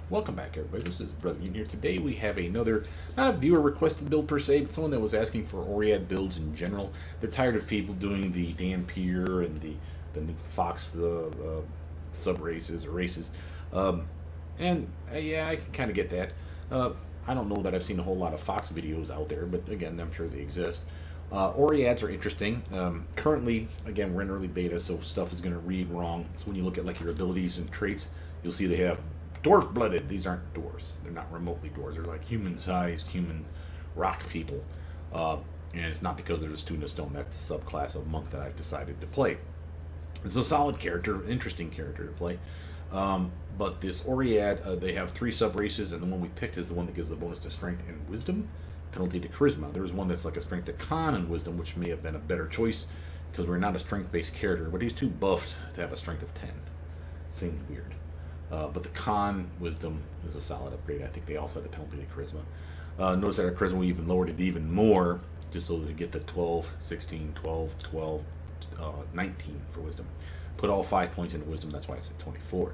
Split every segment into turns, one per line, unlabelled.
Welcome back, everybody. This is Brother Ian here. Today we have another, not a viewer requested build per se, but someone that was asking for Oread builds in general. They're tired of people doing the Dampier and the new Fox sub races or races. Yeah, I can kind of get that. I don't know that I've seen a whole lot of Fox videos out there, but again, I'm sure they exist. Oreads are interesting. Currently, again, we're in early beta, so stuff is going to read wrong. So when you look at like your abilities and traits, you'll see they have dwarf-blooded. These aren't dwarves. They're not remotely dwarves. They're like human-sized, human rock people. And it's not because they're a student of stone. That's the subclass of monk that I've decided to play. It's a solid character, interesting character to play. But this Oread, they have 3 sub-races, and the one we picked is the one that gives the bonus to strength and wisdom, penalty to charisma. There's one that's like a strength to con and wisdom, which may have been a better choice, because we're not a strength-based character, but he's too buffed to have a strength of 10. Seems weird. But the con wisdom is a solid upgrade. I think they also had the penalty to charisma. Notice that our charisma, we even lowered it even more, just so to get the 12, 16, 12, 12, 19 for wisdom. Put all 5 points into wisdom, that's why it's at 24.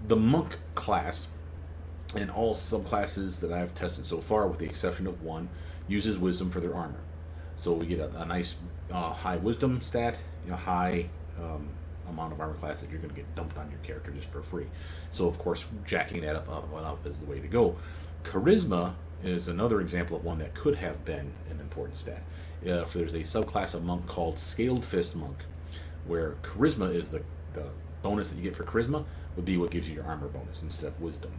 The monk class and all subclasses that I've tested so far, with the exception of one, uses wisdom for their armor. So we get a nice high wisdom stat, high amount of armor class that you're going to get dumped on your character just for free. So of course, jacking that up is the way to go. Charisma is another example of one that could have been an important stat. If there's a subclass of monk called Scaled Fist Monk, where charisma is the bonus that you get for charisma would be what gives you your armor bonus instead of wisdom.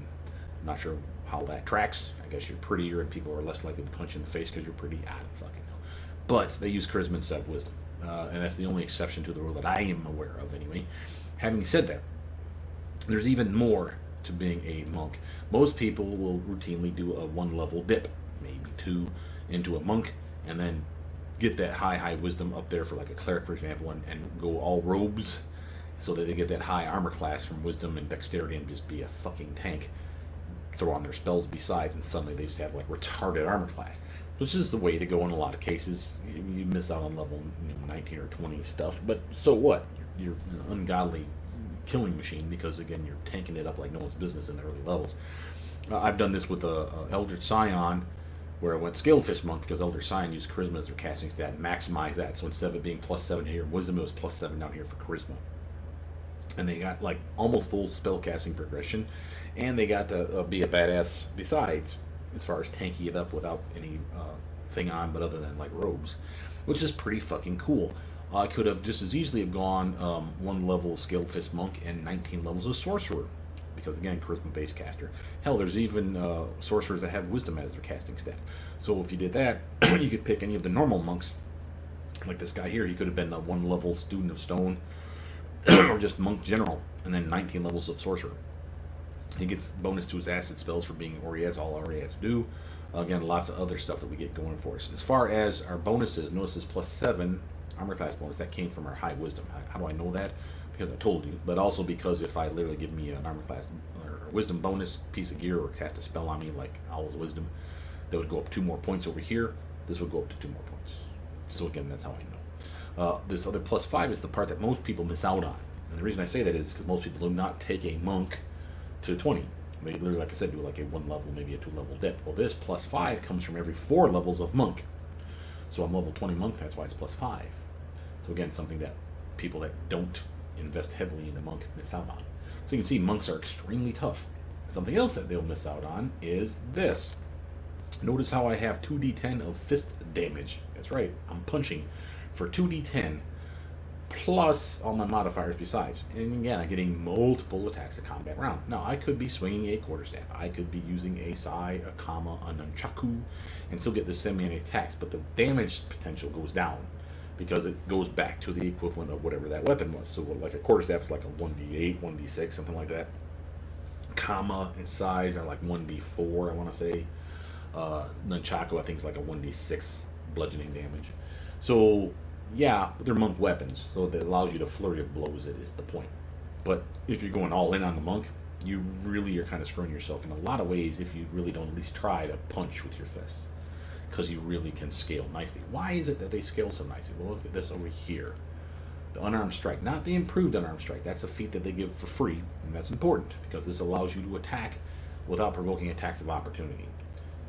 I'm not sure how that tracks. I guess you're prettier and people are less likely to punch you in the face because you're pretty. I don't fucking know. But they use charisma instead of wisdom. And that's the only exception to the rule that I am aware of anyway. Having said that, there's even more to being a monk. Most people will routinely do a 1-level dip, maybe 2, into a monk, and then get that high wisdom up there for like a cleric, for example, and go all robes so that they get that high armor class from wisdom and dexterity and just be a fucking tank. Throw on their spells besides, and suddenly they just have like retarded armor class, which is the way to go in a lot of cases. You miss out on level 19 or 20 stuff, but so what? You're an ungodly killing machine because, again, you're tanking it up like no one's business in the early levels. I've done this with a Elder Scion, where I went Scaled Fist Monk because Elder Scion used charisma as their casting stat and maximize that. So instead of it being +7 here in wisdom, it was +7 down here for charisma. And they got like almost full spell casting progression, and they got to be a badass besides, as far as tanking it up without any thing on but other than like robes, which is pretty fucking cool. I could have just as easily have gone 1 level Scaled Fist Monk and 19 levels of Sorcerer, because again, charisma based caster. Hell, there's even sorcerers that have wisdom as their casting stat. So if you did that, you could pick any of the normal monks, like this guy here. He could have been a 1 level student of stone or just monk general, and then 19 levels of sorcerer. He gets bonus to his acid spells for being Oreads. All Oreads do. Again, lots of other stuff that we get going for us. As far as our bonuses, notice this +7 armor class bonus, that came from our high wisdom. How do I know that? Because I told you, but also because if I literally give me an armor class or wisdom bonus piece of gear or cast a spell on me like Owl's Wisdom, that would go up 2 more points over here. This would go up to 2 more points. So again, that's how I know. This other +5 is the part that most people miss out on. And the reason I say that is because most people do not take a monk to 20. They literally, like I said, do like a 1 level, maybe a 2 level dip. Well, this +5 comes from every 4 levels of monk. So I'm level 20 monk, that's why it's +5. So again, something that people that don't invest heavily in the monk miss out on. So you can see monks are extremely tough. Something else that they'll miss out on is this. Notice how I have 2d10 of fist damage. That's right, I'm punching for 2d10 plus all my modifiers besides. And again, I'm getting multiple attacks a combat round. Now, I could be swinging a quarterstaff. I could be using a sai, a kama, a nunchaku, and still get the semi attacks, but the damage potential goes down because it goes back to the equivalent of whatever that weapon was. So like a quarterstaff is like a 1d8, 1d6, something like that. Kama and sais are like 1d4, I want to say. Nunchaku, I think, is like a 1d6 bludgeoning damage. So yeah, they're monk weapons, so that allows you to flurry of blows. It is the point. But if you're going all in on the monk, you really are kind of screwing yourself in a lot of ways if you really don't at least try to punch with your fists, because you really can scale nicely. Why is it that they scale so nicely? Well, look at this over here. The unarmed strike, not the improved unarmed strike. That's a feat that they give for free, and that's important because this allows you to attack without provoking attacks of opportunity.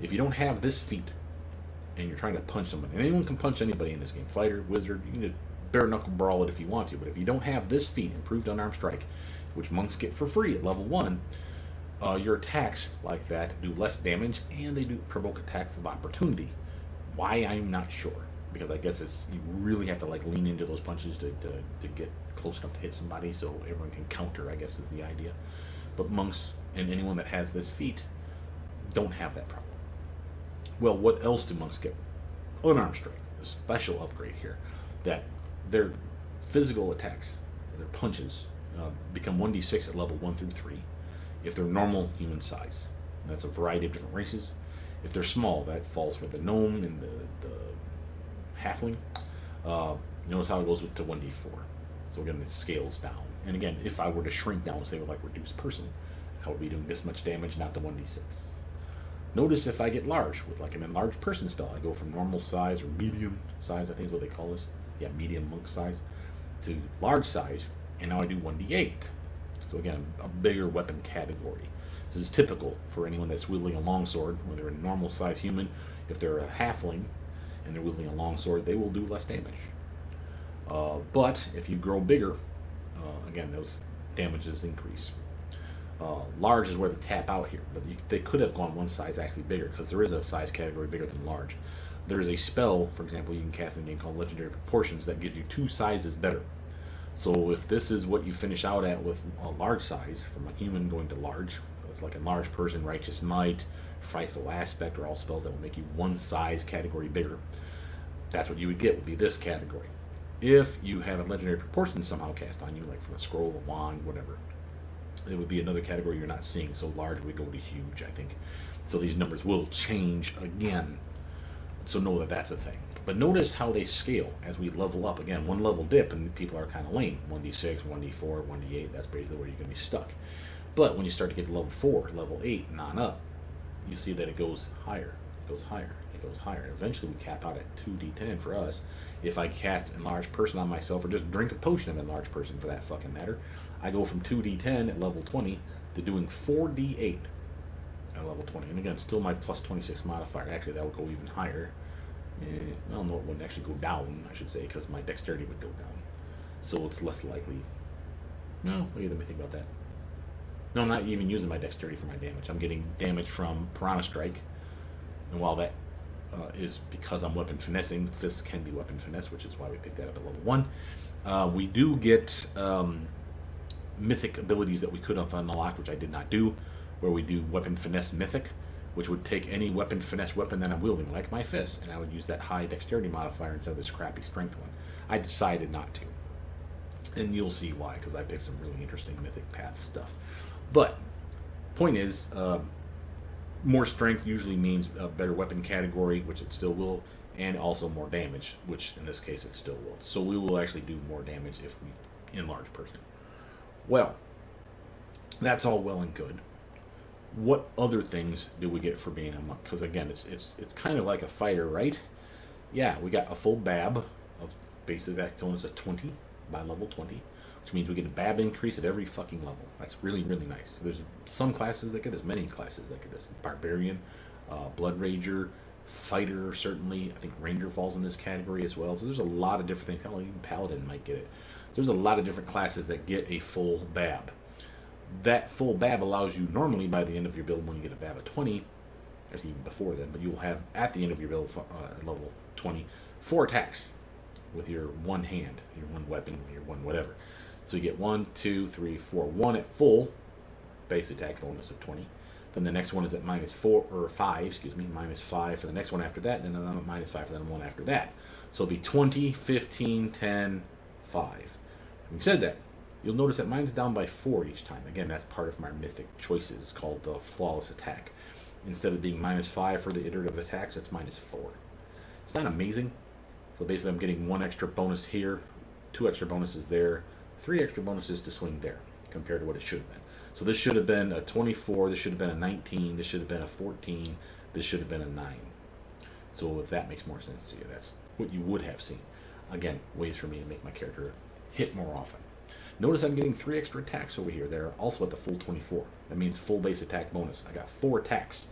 If you don't have this feat and you're trying to punch somebody, and anyone can punch anybody in this game, fighter, wizard, you can just bare knuckle brawl it if you want to, but if you don't have this feat, improved unarmed strike, which monks get for free at level 1, your attacks like that do less damage and they do provoke attacks of opportunity. Why, I'm not sure, because I guess it's, you really have to like lean into those punches to get close enough to hit somebody so everyone can counter, I guess is the idea. But monks and anyone that has this feat don't have that problem. Well, what else do monks get? Unarmed strike, a special upgrade here, that their physical attacks, their punches, become 1d6 at level 1 through 3 if they're normal human size. And that's a variety of different races. If they're small, that falls for the gnome and the halfling. Notice how it goes to 1d4. So again, it scales down. And again, if I were to shrink down, say with like reduced person, I would be doing this much damage, not the 1d6. Notice if I get large, with like an enlarged person spell, I go from normal size or medium size, I think is what they call this. Yeah, medium monk size, to large size, and now I do 1d8. So again, a bigger weapon category. This is typical for anyone that's wielding a longsword, whether they're a normal size human. If they're a halfling and they're wielding a longsword, they will do less damage. But if you grow bigger, again, those damages increase. Large is where they tap out here, but they could have gone one size actually bigger, because there is a size category bigger than large. There is a spell, for example, you can cast in a game called Legendary Proportions that gives you 2 sizes better. So if this is what you finish out at with a large size, from a human going to large, it's like Enlarged Person, Righteous Might, Frightful Aspect, or all spells that will make you one size category bigger, that's what you would get, would be this category. If you have a Legendary Proportion somehow cast on you, like from a scroll, a wand, whatever, it would be another category you're not seeing, so large would go to huge, I think. So these numbers will change again, so know that that's a thing. But notice how they scale as we level up. Again, one level dip and people are kind of lame. 1d6, 1d4, 1d8, that's basically where you're going to be stuck. But when you start to get to level 4, level 8, and on up, you see that it goes higher, it goes higher, it goes higher. Eventually we cap out at 2d10 for us. If I cast Enlarged Person on myself, or just drink a potion of Enlarged Person for that fucking matter, I go from 2d10 at level 20 to doing 4d8 at level 20. And again, still my plus 26 modifier. Actually, that would go even higher. Well, no, it wouldn't actually go down, I should say, because my dexterity would go down. So it's less likely. No, wait, let me think about that. No, I'm not even using my dexterity for my damage. I'm getting damage from Piranha Strike. And while that is because I'm weapon finessing, fists can be weapon finesse, which is why we picked that up at level 1. We do get mythic abilities that we could have unlocked, which I did not do, where we do weapon finesse mythic, which would take any weapon finesse weapon that I'm wielding, like my fist, and I would use that high dexterity modifier instead of this crappy strength one. I decided not to. And you'll see why, because I picked some really interesting mythic path stuff. But, point is, more strength usually means a better weapon category, which it still will, and also more damage, which in this case it still will. So we will actually do more damage if we enlarge person. Well, that's all well and good. What other things do we get for being a monk? Because again, it's kind of like a fighter, right? Yeah, we got a full BAB of basic attack bonus at 20 by level 20, which means we get a BAB increase at every fucking level. That's really, really nice. So there's some classes that get this, many classes that get this. Barbarian, Blood Rager, Fighter, certainly. I think Ranger falls in this category as well. So there's a lot of different things. Hell, even Paladin might get it. There's a lot of different classes that get a full BAB. That full BAB allows you normally by the end of your build, when you get a BAB of 20, actually even before then, but you will have at the end of your build level 20, 4 attacks with your one hand, your one weapon, your one whatever. So you get 1, 2, 3, 4. 1 at full base attack bonus of 20. Then the next one is at minus 4 or 5, excuse me, minus 5 for the next one after that. Then another minus 5 for the one after that. So it'll be 20, 15, 10, 5. Having said that, you'll notice that mine's down by 4 each time. Again, that's part of my mythic choices called the flawless attack. Instead of being minus 5 for the iterative attacks, it's minus 4. It's not amazing. So basically I'm getting 1 extra bonus here, 2 extra bonuses there, 3 extra bonuses to swing there, compared to what it should have been. So this should have been a 24, this should have been a 19, this should have been a 14, this should have been a 9. So if that makes more sense to you, that's what you would have seen. Again, ways for me to make my character hit more often. Notice I'm getting 3 extra attacks over here. They're also at the full 24. That means full base attack bonus. I got 4 attacks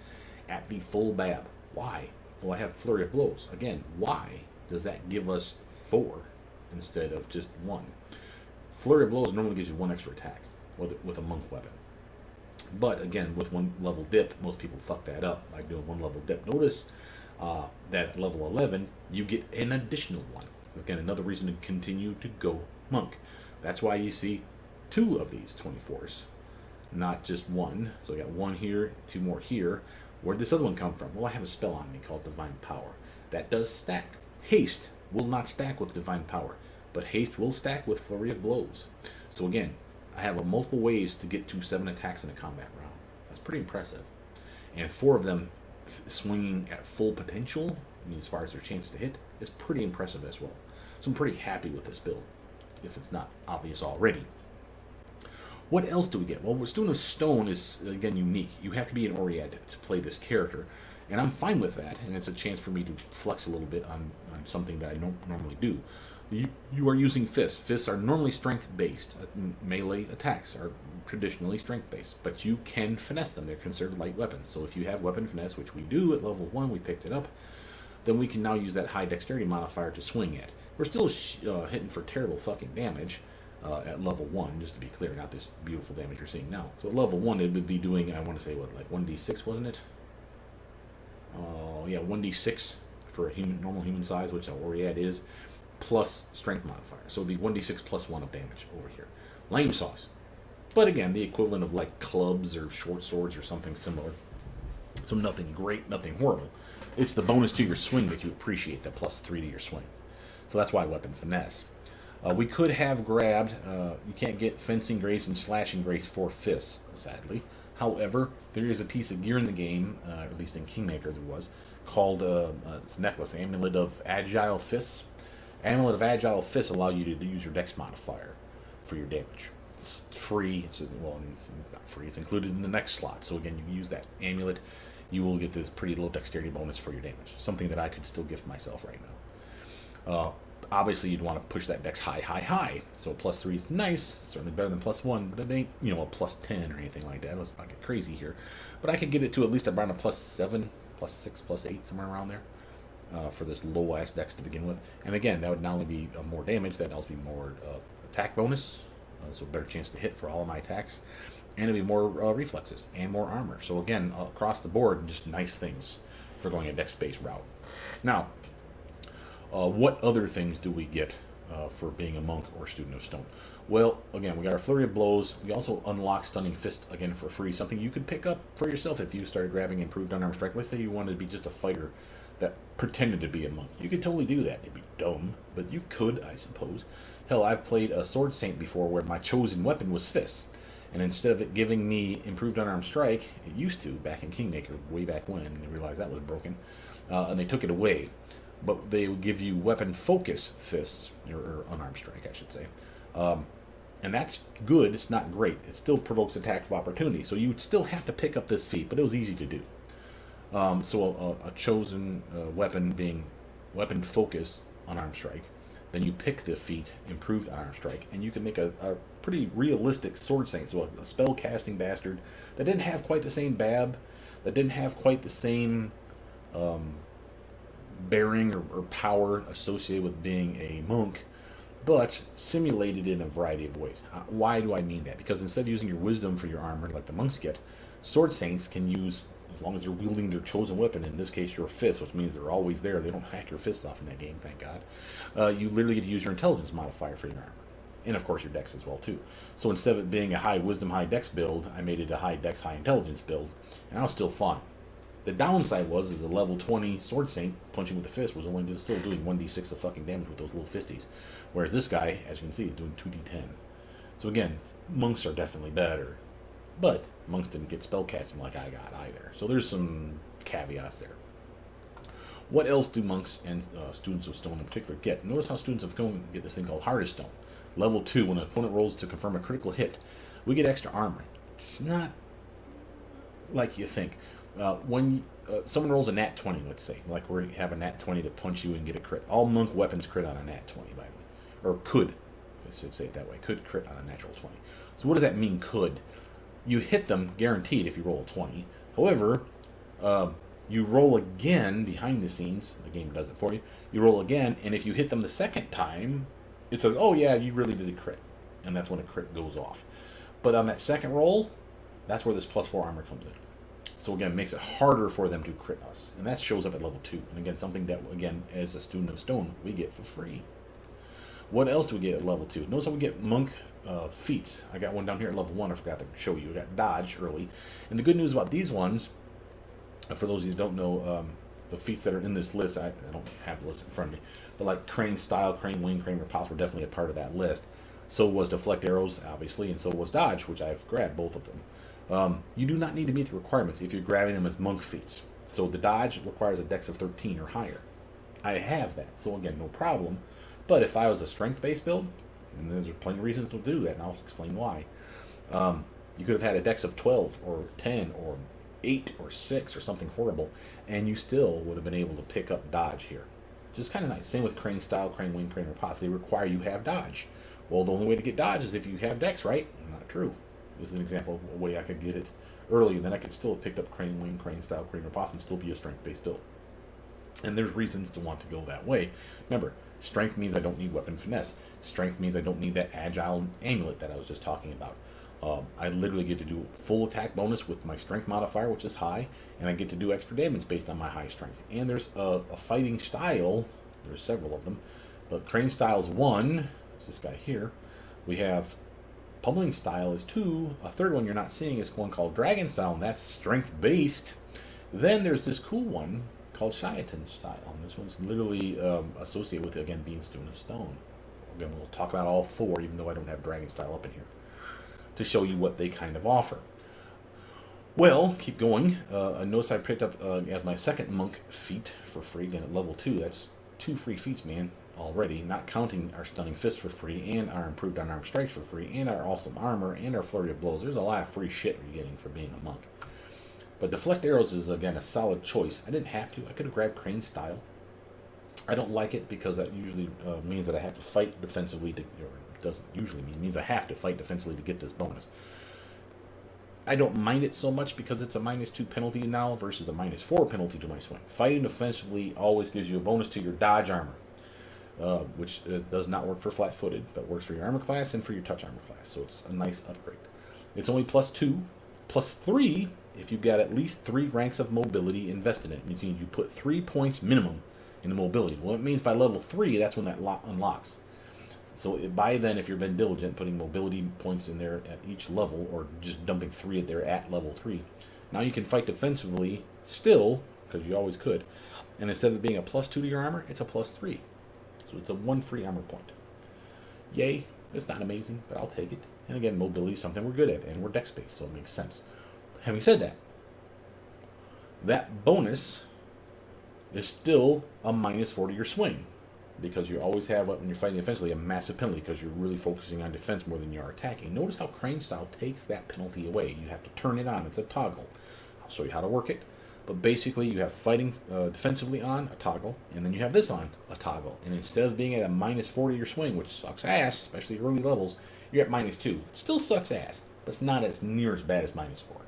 at the full BAB. Why? Well, I have Flurry of Blows. Again, why does that give us 4 instead of just 1? Flurry of Blows normally gives you 1 extra attack with a monk weapon. But again, with 1 level dip, most people fuck that up by doing 1 level dip. Notice that at level 11, you get an additional 1. Again, another reason to continue to go monk. That's why you see 2 of these 24s, not just 1. So I got 1 here, 2 more here. Where'd this other one come from? Well, I have a spell on me called Divine Power. That does stack. Haste will not stack with Divine Power, but Haste will stack with Flurry of Blows. So again, I have multiple ways to get to 7 attacks in a combat round. That's pretty impressive. And 4 of them swinging at full potential, I mean, as far as their chance to hit, is pretty impressive as well. So I'm pretty happy with this build, if it's not obvious already. What else do we get? Well, Student of Stone is, again, unique. You have to be an Oread to play this character, and I'm fine with that, and it's a chance for me to flex a little bit on something that I don't normally do. You are using fists. Fists are normally strength-based. Melee attacks are traditionally strength-based, but you can finesse them. They're considered light weapons. So if you have weapon finesse, which we do at level 1, we picked it up, then we can now use that high dexterity modifier to swing at. We're still hitting for terrible fucking damage at level 1, just to be clear, not this beautiful damage you're seeing now. So at level 1, it would be doing, I want to say, what, like 1d6, wasn't it? Yeah, 1d6 for a normal human size, which our Oread is, plus strength modifier. So it would be 1d6 plus 1 of damage over here. Lame sauce. But again, the equivalent of like clubs or short swords or something similar. So nothing great, nothing horrible. It's the bonus to your swing that you appreciate, that plus 3 to your swing. So that's why weapon finesse. We could have grabbed, you can't get fencing grace and slashing grace for fists, sadly. However, there is a piece of gear in the game, at least in Kingmaker there was, called it's a necklace, Amulet of Agile Fists. Amulet of Agile Fists allow you to use your dex modifier for your damage. It's free, well, it's not free, it's included in the next slot. So again, you use that amulet, you will get this pretty low dexterity bonus for your damage. Something that I could still gift myself right now. Obviously, you'd want to push that dex high. So plus 3 is nice, certainly better than plus 1, but it ain't, a plus 10 or anything like that. Let's not get crazy here. But I could get it to at least around a plus 7, plus 6, plus 8, somewhere around there for this low-ass dex to begin with. And again, that would not only be more damage, that would also be more attack bonus, so better chance to hit for all of my attacks. And it'd be more reflexes and more armor. So again, across the board, just nice things for going a dex-based route. Now, what other things do we get for being a monk or student of stone? Well, again, we got our Flurry of Blows. We also unlock Stunning Fist, again, for free. Something you could pick up for yourself if you started grabbing Improved Unarmed Strike. Let's say you wanted to be just a fighter that pretended to be a monk. You could totally do that. It'd be dumb, but you could, I suppose. Hell, I've played a Sword Saint before where my chosen weapon was fists. And instead of it giving me Improved Unarmed Strike, it used to, back in Kingmaker, way back when, they realized that was broken, and they took it away. But they would give you weapon focus fists, or unarmed strike, I should say. And that's good, it's not great. It still provokes attack of opportunity. So you would still have to pick up this feat, but it was easy to do. So a chosen weapon being weapon focus, unarmed strike. Then you pick the feat, improved unarmed strike, and you can make a pretty realistic sword saint. So a spell casting bastard that didn't have quite the same BAB, that didn't have quite the same bearing or power associated with being a monk, but simulated in a variety of ways. Why do I mean that? Because instead of using your wisdom for your armor like the monks get, sword saints can use, as long as they're wielding their chosen weapon, in this case your fist, which means they're always there. They don't hack your fists off in that game, thank God. You literally get to use your intelligence modifier for your armor. And of course your dex as well too. So instead of it being a high wisdom, high dex build, I made it a high dex, high intelligence build, and I was still fine. The downside was a level 20 sword saint punching with the fist was only still doing 1d6 of fucking damage with those little fisties. Whereas this guy, as you can see, is doing 2d10. So again, monks are definitely better. But monks didn't get spellcasting like I got either. So there's some caveats there. What else do monks and students of stone in particular get? Notice how students of stone get this thing called Heart of Stone. Level 2, when an opponent rolls to confirm a critical hit, we get extra armor. It's not like you think. When someone rolls a nat 20, let's say, like we have a nat 20 to punch you and get a crit. All monk weapons crit on a nat 20, by the way. Or could. I should say it that way. Could crit on a natural 20. So what does that mean, could? You hit them guaranteed if you roll a 20. However, you roll again behind the scenes. The game does it for you. You roll again, and if you hit them the second time, it says, oh yeah, you really did a crit. And that's when a crit goes off. But on that second roll, that's where this +4 armor comes in. So again, it makes it harder for them to crit us. And that shows up at level 2. And again, something that, again, as a student of Stone, we get for free. What else do we get at level 2? Notice how we get Monk Feats. I got one down here at level 1 I forgot to show you. I got Dodge early. And the good news about these ones, for those of you who don't know, the feats that are in this list, I don't have the list in front of me, but like Crane Style, Crane Wing, Crane Riposte were definitely a part of that list. So was Deflect Arrows, obviously, and so was Dodge, which I've grabbed both of them. You do not need to meet the requirements if you're grabbing them as Monk Feats. So the Dodge requires a dex of 13 or higher. I have that, so again, no problem. But if I was a strength-based build, and there's plenty of reasons to do that, and I'll explain why, you could have had a dex of 12 or 10 or 8 or 6 or something horrible, and you still would have been able to pick up Dodge here. Just kind of nice. Same with Crane Style, Crane Wing, Crane Riposte. They require you have Dodge. Well, the only way to get Dodge is if you have Dex, right? Not true. This is an example of a way I could get it early, and then I could still have picked up Crane Wing, Crane Style, Crane Riposte, and still be a strength-based build. And there's reasons to want to go that way. Remember, strength means I don't need weapon finesse. Strength means I don't need that agile amulet that I was just talking about. I literally get to do full attack bonus with my strength modifier, which is high, and I get to do extra damage based on my high strength. And there's a fighting style. There's several of them, but Crane Style's 1. It's this guy here. We have Pummeling Style is 2. A third one you're not seeing is one called Dragon Style, and that's strength based. Then there's this cool one called Shaitan Style, and this one's literally associated with, again, being Student of Stone. Again, we'll talk about all 4, even though I don't have Dragon Style up in here, to show you what they kind of offer. Well, keep going. Notice I picked up as my second Monk feat for free, again at level 2. That's 2 free feats, man, already, not counting our Stunning Fist for free, and our Improved Unarmed Strikes for free, and our Awesome Armor, and our Flurry of Blows. There's a lot of free shit you're getting for being a Monk. But Deflect Arrows is, again, a solid choice. I didn't have to. I could have grabbed Crane Style. I don't like it because that usually means that I have to fight defensively, or it doesn't usually mean, it means I have to fight defensively to get this bonus. I don't mind it so much because it's a -2 penalty now versus a -4 penalty to my swing. Fighting defensively always gives you a bonus to your dodge armor, which does not work for flat-footed, but works for your armor class and for your touch armor class. So it's a nice upgrade. It's only +2, +3 if you've got at least 3 ranks of mobility invested in it. It means you put 3 points minimum in the mobility. Well, it means by level 3, that's when that unlocks. So by then, if you've been diligent, putting mobility points in there at each level, or just dumping 3 at there at level 3, now you can fight defensively still, because you always could, and instead of being a +2 to your armor, it's a +3. So it's a 1 free armor point. Yay, it's not amazing, but I'll take it. And again, mobility is something we're good at, and we're dex-based, so it makes sense. Having said that, that bonus is still a -4 to your swing, because you always have, when you're fighting defensively, a massive penalty because you're really focusing on defense more than you are attacking. Notice how Crane Style takes that penalty away. You have to turn it on. It's a toggle. I'll show you how to work it. But basically, you have fighting defensively on, a toggle, and then you have this on, a toggle. And instead of being at a -4 to your swing, which sucks ass, especially early levels, you're at -2. It still sucks ass, but it's not as near as bad as -4.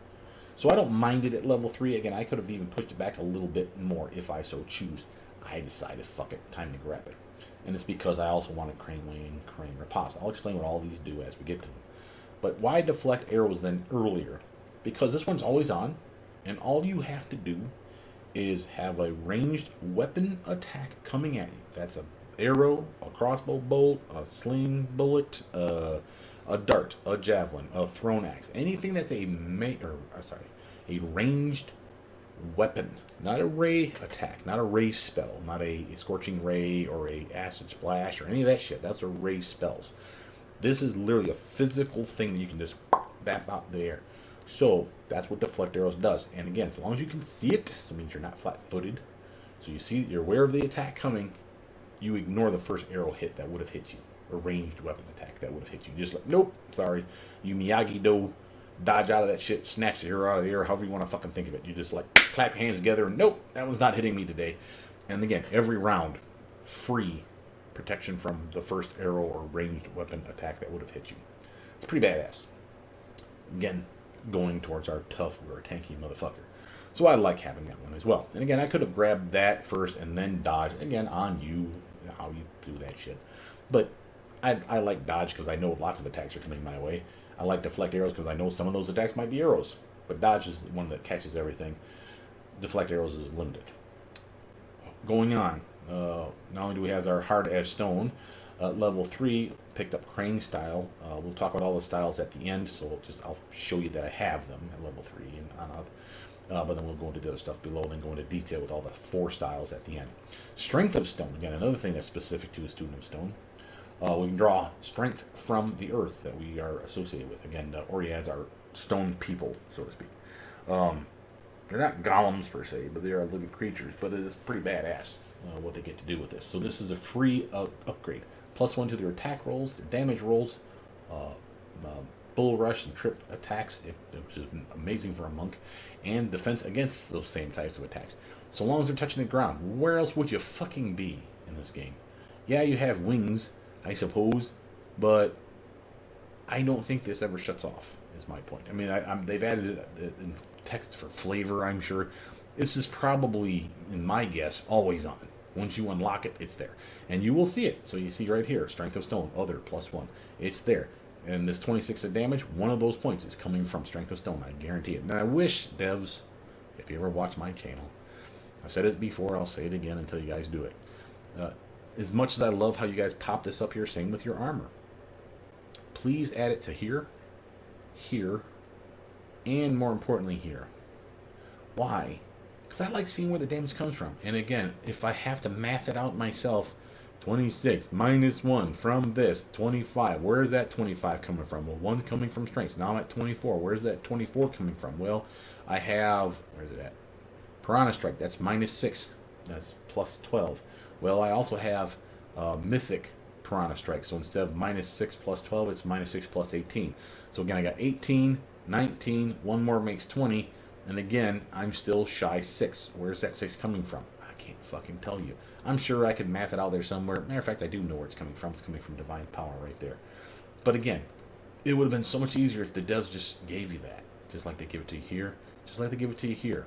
So I don't mind it at level 3. Again, I could have even pushed it back a little bit more if I so choose. I decided, fuck it, time to grab it. And it's because I also wanted Crane Wing, Crane Riposte. I'll explain what all these do as we get to them. But why Deflect Arrows then earlier? Because this one's always on, and all you have to do is have a ranged weapon attack coming at you. That's a arrow, a crossbow bolt, a sling bullet, a dart, a javelin, a thrown axe. Anything that's a ranged weapon, not a ray attack, not a ray spell, not a scorching ray or a acid splash or any of that shit. That's a ray spells. This is literally a physical thing that you can just bap out the air. So that's what Deflect Arrows does. And again, as long as you can see it, so it means you're not flat-footed. So you see, you're aware of the attack coming. You ignore the first arrow hit that would have hit you, or ranged weapon attack that would have hit you. Just like, nope, sorry. You Miyagi-Do, dodge out of that shit, snatch the arrow out of the air, however you want to fucking think of it. You just like clap your hands together and nope, that one's not hitting me today. And again, every round, free protection from the first arrow or ranged weapon attack that would have hit you. It's pretty badass. Again, going towards our tough or tanky motherfucker. So I like having that one as well. And again, I could have grabbed that first and then dodge. Again, on you, how you do that shit. But I like dodge because I know lots of attacks are coming my way. I like deflect arrows because I know some of those attacks might be arrows. But dodge is the one that catches everything. Deflect arrows is limited. Going on, not only do we have our hard as stone, level 3 picked up crane style. We'll talk about all the styles at the end, so I'll show you that I have them at level 3 and on up. But then we'll go into the other stuff below and then go into detail with all the 4 styles at the end. Strength of stone, again, another thing that's specific to a student of stone. We can draw strength from the earth that we are associated with. Again, the Oreads are stone people, so to speak. They're not golems per se, but they are living creatures. But it is pretty badass what they get to do with this. So this is a free upgrade. +1 to their attack rolls, their damage rolls, bull rush and trip attacks, which is amazing for a monk, and defense against those same types of attacks. So long as they're touching the ground, where else would you fucking be in this game? Yeah, you have wings, I suppose, but I don't think this ever shuts off, is my point. I mean, they've added it in text for flavor, I'm sure. This is probably, in my guess, always on. Once you unlock it, it's there. And you will see it. So you see right here, Strength of Stone, other, +1. It's there. And this 26 of damage, one of those points is coming from Strength of Stone. I guarantee it. And I wish, devs, if you ever watch my channel, I've said it before, I'll say it again until you guys do it. As much as I love how you guys pop this up here, same with your armor. Please add it to here, here, and more importantly here. Why? Because I like seeing where the damage comes from. And again, if I have to math it out myself, 26 -1 from this, 25. Where is that 25 coming from? Well, one's coming from strength. Now I'm at 24. Where's that 24 coming from? Well, I have, where's it at? Piranha Strike, that's -6. That's +12. Well, I also have Mythic Piranha Strike. So instead of -6 + 12, it's -6 + 18. So again, I got 18, 19, one more makes 20. And again, I'm still shy 6. Where's that 6 coming from? I can't fucking tell you. I'm sure I could math it out there somewhere. Matter of fact, I do know where it's coming from. It's coming from Divine Power right there. But again, it would have been so much easier if the devs just gave you that. Just like they give it to you here. Just like they give it to you here.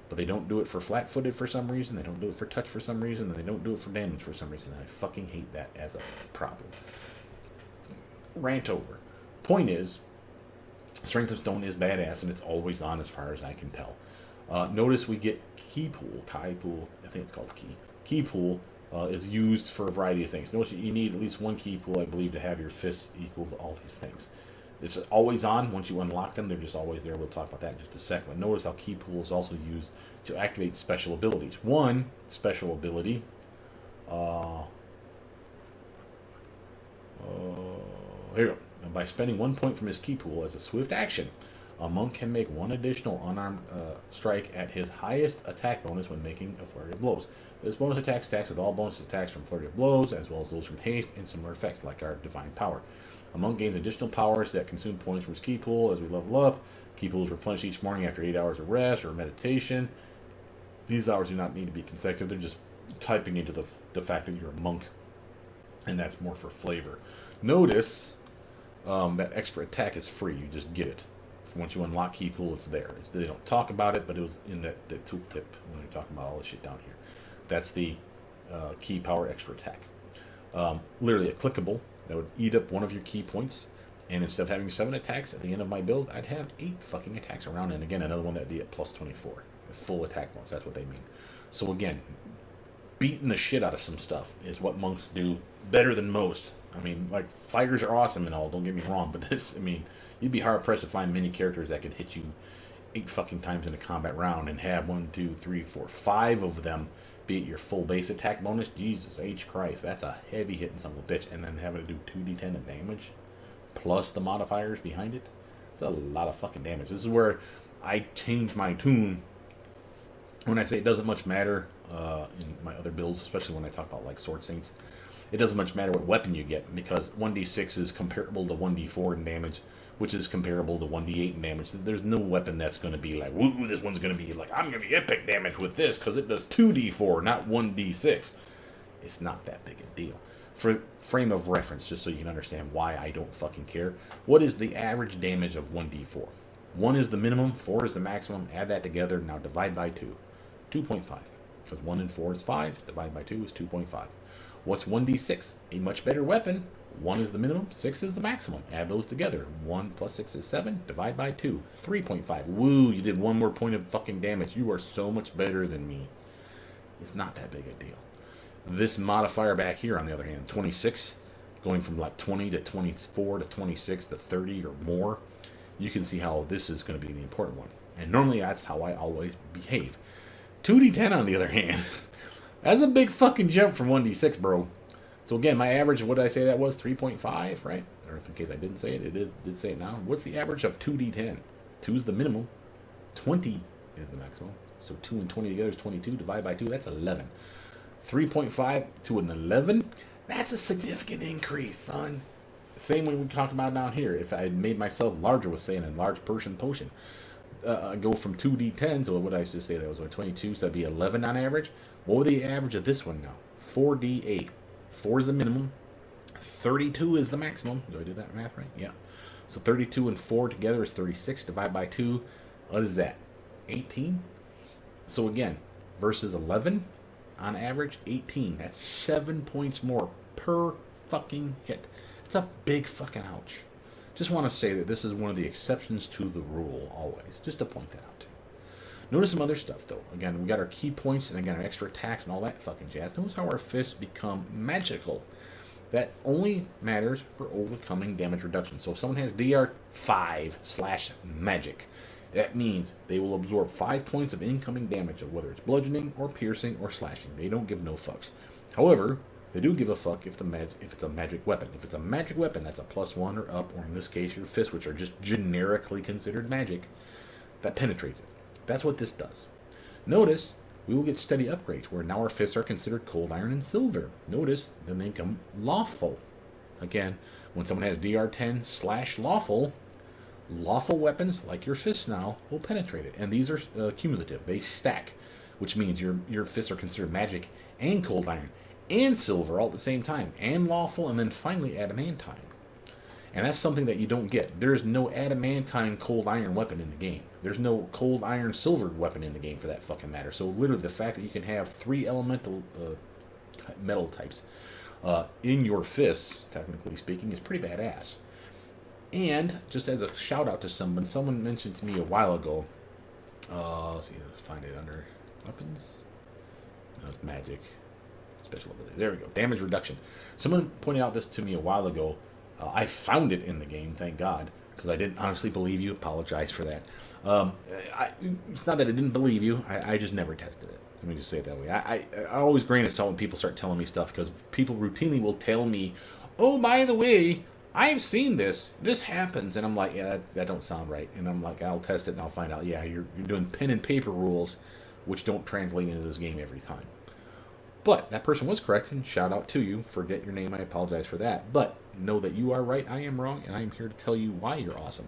But they don't do it for flat-footed for some reason. They don't do it for touch for some reason. And they don't do it for damage for some reason. And I fucking hate that as a problem. Rant over. Point is, Strength of Stone is badass, and it's always on as far as I can tell. Notice we get Key Pool, Kai Pool, I think it's called Key. Key Pool is used for a variety of things. Notice you need at least one Key Pool, I believe, to have your fists equal to all these things. It's always on. Once you unlock them, they're just always there. We'll talk about that in just a second. But notice how Key Pool is also used to activate special abilities. One special ability, here we go. By spending 1 point from his Key Pool as a swift action, a monk can make one additional unarmed strike at his highest attack bonus when making a flurry of blows. This bonus attack stacks with all bonus attacks from flurry of blows, as well as those from haste and similar effects like our Divine Power. A monk gains additional powers that consume points from his Key Pool as we level up. Key Pool is replenished each morning after 8 hours of rest or meditation. These hours do not need to be consecutive. They're just typing into the fact that you're a monk, and that's more for flavor. Notice that extra attack is free. You just get it. Once you unlock Key Pool, it's there. They don't talk about it, but it was in the tooltip when you're talking about all this shit down here. That's the Key Power extra attack. Literally a clickable that would eat up one of your key points. And instead of having 7 attacks at the end of my build, I'd have 8 fucking attacks around. And again, another one that'd be at +24. A full attack bonus. That's what they mean. So again, beating the shit out of some stuff is what monks do better than most. I mean, like, fighters are awesome and all, don't get me wrong, but this, I mean, you'd be hard-pressed to find many characters that could hit you 8 fucking times in a combat round and have 1, 2, 3, 4, 5 of them be at your full base attack bonus. Jesus H. Christ, that's a heavy hitting son of a bitch. And then having to do 2d10 of damage, plus the modifiers behind it. It's a lot of fucking damage. This is where I change my tune when I say it doesn't much matter in my other builds, especially when I talk about, like, Sword Saints. It doesn't much matter what weapon you get, because 1d6 is comparable to 1d4 in damage, which is comparable to 1d8 in damage. There's no weapon that's going to be like, woo, this one's going to be like, I'm going to be epic damage with this, because it does 2d4, not 1d6. It's not that big a deal. For frame of reference, just so you can understand why I don't fucking care, what is the average damage of 1d4? 1 is the minimum, 4 is the maximum. Add that together, now divide by 2. 2.5. Because 1 and 4 is 5, divide by 2 is 2.5. What's 1d6? A much better weapon. 1 is the minimum, 6 is the maximum. Add those together. 1 plus 6 is 7, divide by 2. 3.5. Woo, you did 1 more point of fucking damage. You are so much better than me. It's not that big a deal. This modifier back here, on the other hand, 26, going from like 20 to 24 to 26 to 30 or more, you can see how this is going to be the important one. And normally that's how I always behave. 2d10 on the other hand, that's a big fucking jump from 1d6, bro. So again, my average, what did I say that was? 3.5, right? Or if in case I didn't say it, did say it now. What's the average of 2d10? 2 is the minimum. 20 is the maximum. So 2 and 20 together is 22. Divide by 2, that's 11. 3.5 to an 11, that's a significant increase, son. Same way we talked about down here. If I had made myself larger with, say, an enlarged potion, I go from 2d10, so what did I just say? That was 22, so that'd be 11 on average. What would the average of this one now? 4d8. 4 is the minimum. 32 is the maximum. Do I do that math right? Yeah. So 32 and 4 together is 36. Divide by 2. What is that? 18? So again, versus 11, on average, 18. That's 7 points more per fucking hit. It's a big fucking ouch. Just want to say that this is one of the exceptions to the rule, always. Just to point that out too. Notice some other stuff, though. Again, we got our key points, and again, our extra attacks and all that fucking jazz. Notice how our fists become magical. That only matters for overcoming damage reduction. So if someone has DR5/magic, that means they will absorb 5 points of incoming damage, of whether it's bludgeoning or piercing or slashing. They don't give no fucks. However, they do give a fuck if it's a magic weapon. If it's a magic weapon, that's a +1 or up, or in this case, your fists, which are just generically considered magic, that penetrates it. That's what this does. Notice, we will get steady upgrades, where now our fists are considered cold iron and silver. Notice, then they become lawful. Again, when someone has DR10/lawful, lawful weapons, like your fists now, will penetrate it. And these are cumulative. They stack, which means your fists are considered magic and cold iron and silver all at the same time, and lawful, and then finally adamantine. And that's something that you don't get. There is no adamantine cold iron weapon in the game. There's no cold iron silver weapon in the game, for that fucking matter. So literally the fact that you can have 3 elemental metal types in your fists, technically speaking, is pretty badass. And just as a shout out to someone mentioned to me a while ago, let's see, find it under weapons. No, it's magic. Special ability. There we go. Damage reduction. Someone pointed out this to me a while ago. I found it in the game, thank God, because I didn't honestly believe you. Apologize for that. It's not that I didn't believe you. I just never tested it. Let me just say it that way. I always grain of salt when people start telling me stuff, because people routinely will tell me, oh, by the way, I've seen this. This happens. And I'm like, yeah, that don't sound right. And I'm like, I'll test it and I'll find out, yeah, you're doing pen and paper rules, which don't translate into this game every time. But that person was correct, and shout out to you. Forget your name, I apologize for that. But know that you are right, I am wrong, and I am here to tell you why you're awesome.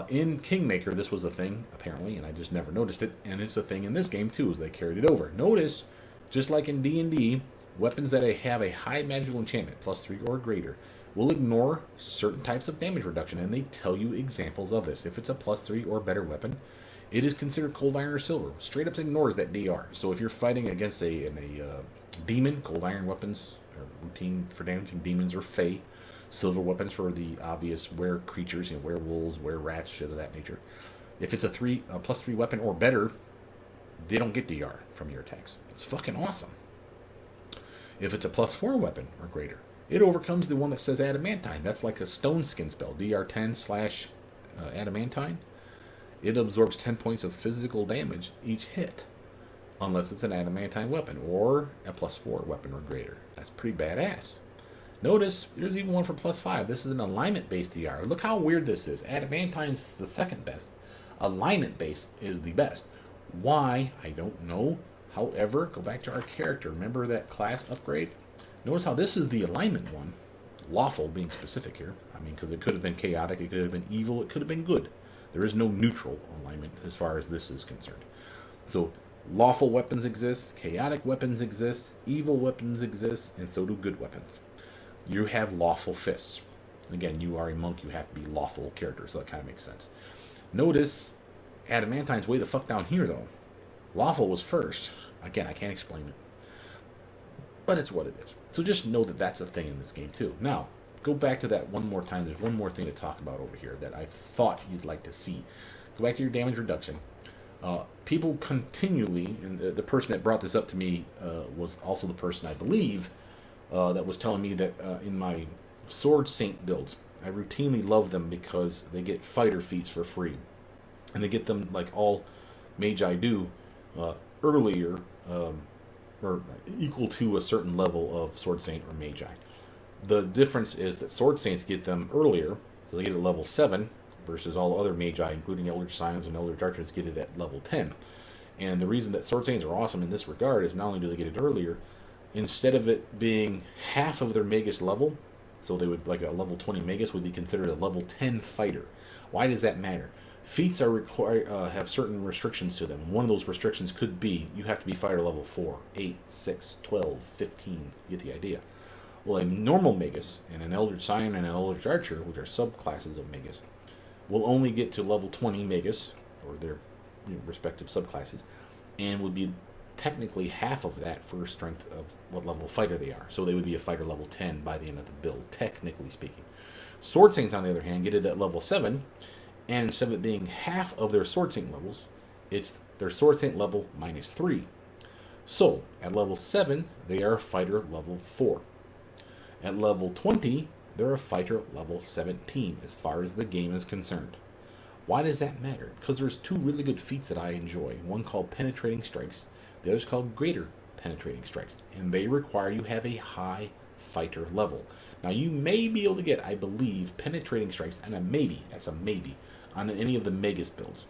In Kingmaker, this was a thing, apparently, and I just never noticed it, and it's a thing in this game, too, as they carried it over. Notice, just like in D&D, weapons that have a high magical enchantment, +3 or greater, will ignore certain types of damage reduction, and they tell you examples of this. If it's a +3 or better weapon, it is considered cold iron or silver. Straight up ignores that DR. So if you're fighting against a demon, cold iron weapons are routine for damaging demons or fey. Silver weapons for the obvious were creatures, werewolves, were-rats, shit of that nature. If it's a +3 weapon or better, they don't get DR from your attacks. It's fucking awesome. If it's a +4 weapon or greater, it overcomes the one that says adamantine. That's like a stone skin spell, DR10/adamantine. It absorbs 10 points of physical damage each hit, unless it's an adamantine weapon or a +4 weapon or greater. That's pretty badass. Notice, there's even one for +5. This is an alignment-based DR. Look how weird this is. Adamantine's the second best. Alignment-based is the best. Why? I don't know. However, go back to our character. Remember that class upgrade? Notice how this is the alignment one. Lawful being specific here. I mean, because it could have been chaotic, it could have been evil, it could have been good. There is no neutral alignment as far as this is concerned. So, Lawful weapons exist, chaotic weapons exist, evil weapons exist, and so do good weapons. You have lawful fists. Again, you are a monk, you have to be lawful character, so that kind of makes sense. Notice Adamantine's way the fuck down here, though. Lawful was first. Again, I can't explain it. But it's what it is. So just know that that's a thing in this game, too. Now, go back to that one more time. There's one more thing to talk about over here that I thought you'd like to see. Go back to your damage reduction. People continually, and the person that brought this up to me was also the person, I believe, that was telling me that in my Sword Saint builds, I routinely love them because they get fighter feats for free. And they get them, like all Magi do, earlier, or equal to a certain level of Sword Saint or Magi. The difference is that Sword Saints get them earlier, so they get it at level 7, versus all other Magi, including Eldritch Scions and Eldritch Archers, get it at level 10. And the reason that Sword Saints are awesome in this regard is not only do they get it earlier, instead of it being half of their Magus level, so they would, like a level 20 Magus would be considered a level 10 fighter. Why does that matter? Feats are have certain restrictions to them. One of those restrictions could be you have to be fighter level 4, 8, 6, 12, 15. You get the idea. Well, a normal Magus and an Eldritch Scion and an Eldritch Archer, which are subclasses of Magus, will only get to level 20 Magus, or their respective subclasses, and would be technically half of that for strength of what level fighter they are. So they would be a fighter level 10 by the end of the build, technically speaking. Sword Saints, on the other hand, get it at level 7, and instead of it being half of their Sword Saint levels, it's their Sword Saint level minus 3. So, at level 7, they are a fighter level 4. At level 20, they're a fighter level 17, as far as the game is concerned. Why does that matter? Because there's two really good feats that I enjoy. One called Penetrating Strikes, the other's called Greater Penetrating Strikes, and they require you have a high fighter level. Now, you may be able to get, I believe, Penetrating Strikes, and that's a maybe, on any of the Magus builds.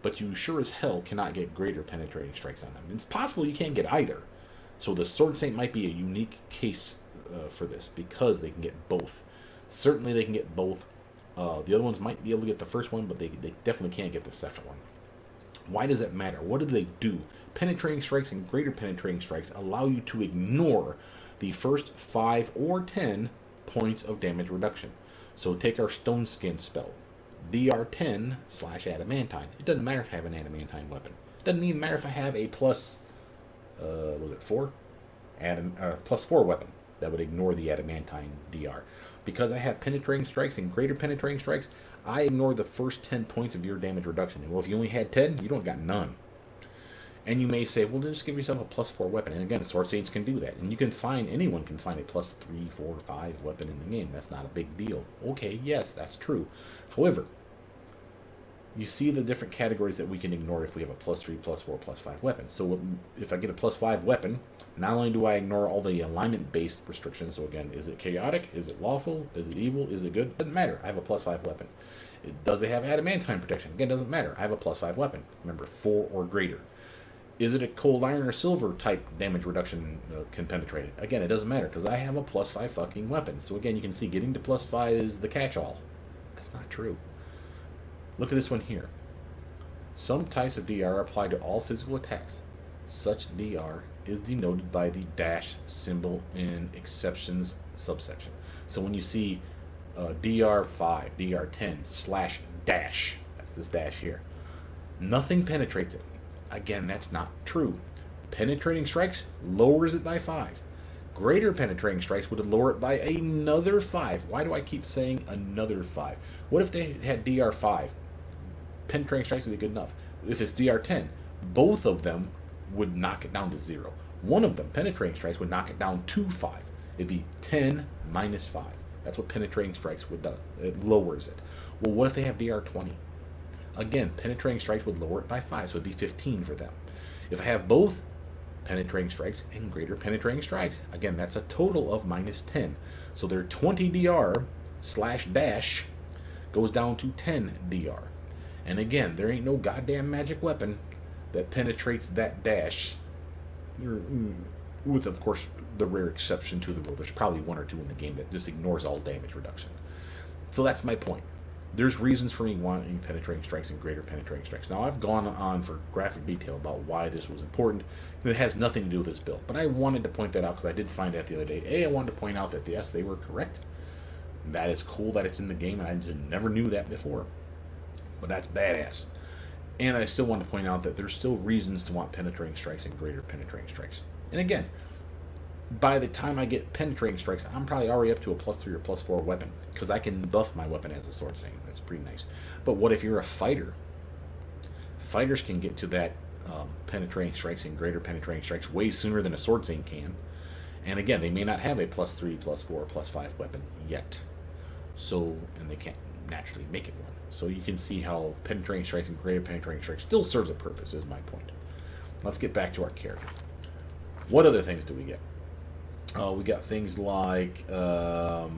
But you sure as hell cannot get Greater Penetrating Strikes on them. It's possible you can't get either. So the Sword Saint might be a unique case for this, because they can get both. Certainly they can get both. The other ones might be able to get the first one, but they definitely can't get the second one. Why does that matter? What do they do? Penetrating Strikes and Greater Penetrating Strikes allow you to ignore the first 5 or 10 points of damage reduction. So take our Stone Skin spell. DR10 / Adamantine. It doesn't matter if I have an Adamantine weapon. It doesn't even matter if I have a plus, was it 4? Plus 4 weapon that would ignore the Adamantine DR. Because I have Penetrating Strikes and Greater Penetrating Strikes, I ignore the first 10 points of your damage reduction. And well, if you only had 10, you don't got none. And you may say, well, just give yourself a plus 4 weapon. And again, Sword Saints can do that. And anyone can find a plus 3, 4, 5 weapon in the game. That's not a big deal. Okay, yes, that's true. However, you see the different categories that we can ignore if we have a plus 3, plus 4, plus 5 weapon. So if I get a plus 5 weapon, not only do I ignore all the alignment-based restrictions, so again, is it chaotic? Is it lawful? Is it evil? Is it good? Doesn't matter. I have a plus 5 weapon. Does it have adamantine protection? Again, doesn't matter. I have a plus 5 weapon. Remember, 4 or greater. Is it a cold iron or silver type damage reduction can penetrate it? Again, it doesn't matter because I have a plus 5 fucking weapon. So again, you can see getting to plus 5 is the catch-all. That's not true. Look at this one here. Some types of DR apply to all physical attacks. Such DR is denoted by the dash symbol in exceptions subsection. So when you see DR5, DR10 / dash, that's this dash here, nothing penetrates it. Again, that's not true. Penetrating Strikes lowers it by 5. Greater Penetrating Strikes would lower it by another 5. Why do I keep saying another 5? What if they had DR5? Penetrating Strikes would be good enough. If it's DR10, both of them would knock it down to 0. One of them, Penetrating Strikes, would knock it down to 5. It'd be 10 minus 5. That's what Penetrating Strikes would do. It lowers it. Well, what if they have DR20? Again, Penetrating Strikes would lower it by 5, so it'd be 15 for them. If I have both Penetrating Strikes and Greater Penetrating Strikes, again, that's a total of minus 10. So their 20 DR / dash goes down to 10 DR. And again, there ain't no goddamn magic weapon that penetrates that dash, with, of course, the rare exception to the rule. There's probably 1 or 2 in the game that just ignores all damage reduction. So that's my point. there's reasons for me wanting penetrating strikes and greater penetrating strikes. Now, I've gone on for graphic detail about why this was important. It has nothing to do with this build, but I wanted to point that out because I did find that the other day. I wanted to point out that, yes, they were correct. That is cool that it's in the game, and I just never knew that before. But that's badass. And I still want to point out that there's still reasons to want penetrating strikes and greater penetrating strikes. And again, by the time I get penetrating strikes, I'm probably already up to a +3 or +4 weapon, because I can buff my weapon as a sword saint. That's pretty nice. But what if you're a fighter? Fighters can get to that penetrating strikes and greater penetrating strikes way sooner than a sword saint can. And again, they may not have a +3, +4, +5 weapon yet. So, and they can't naturally make it one. So you can see how penetrating strikes and greater penetrating strikes still serves a purpose, is my point. Let's get back to our character. What other things do we get? We got things like, so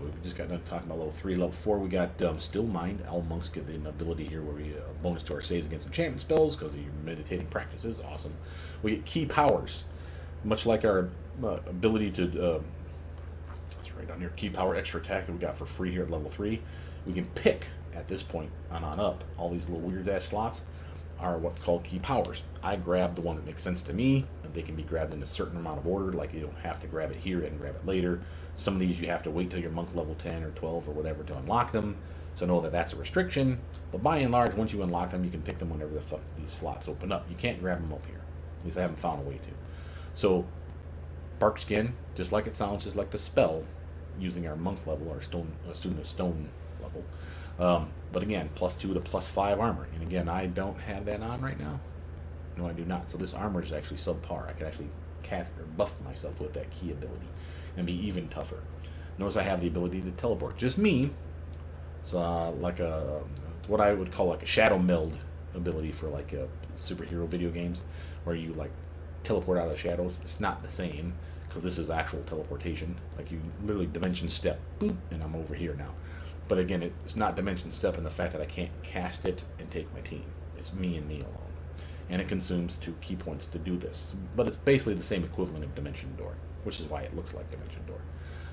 we've just got done talking about level 3. Level 4, we got Still Mind. All monks get an ability here where we bonus to our saves against enchantment spells because of your meditating practices. Awesome. We get key powers, much like our ability to, that's right on here, key power extra attack that we got for free here at level 3. We can pick, at this point on up, all these little weird ass slots are what's called key powers. I grab the one that makes sense to me, and they can be grabbed in a certain amount of order. Like, you don't have to grab it here and grab it later. Some of these you have to wait till you're monk level 10 or 12 or whatever to unlock them, so know that that's a restriction. But by and large, once you unlock them, you can pick them whenever the fuck these slots open up. You can't grab them up here. At least I haven't found a way to. So Bark Skin, just like it sounds, just like the spell, using our monk level, our student of stone level. But again, +2 to +5 armor. And again, I don't have that on right now. No, I do not. So this armor is actually subpar. I could actually cast or buff myself with that key ability and be even tougher. Notice I have the ability to teleport. Just me. So like a, what I would call like a shadow meld ability for like a superhero video games, where you like teleport out of the shadows. It's not the same, because this is actual teleportation. Like, you literally dimension step, boop, and I'm over here now. But again, it's not dimension step in the fact that I can't cast it and take my team. It's me and me alone. And it consumes 2 key points to do this. But it's basically the same equivalent of Dimension Door, which is why it looks like Dimension Door.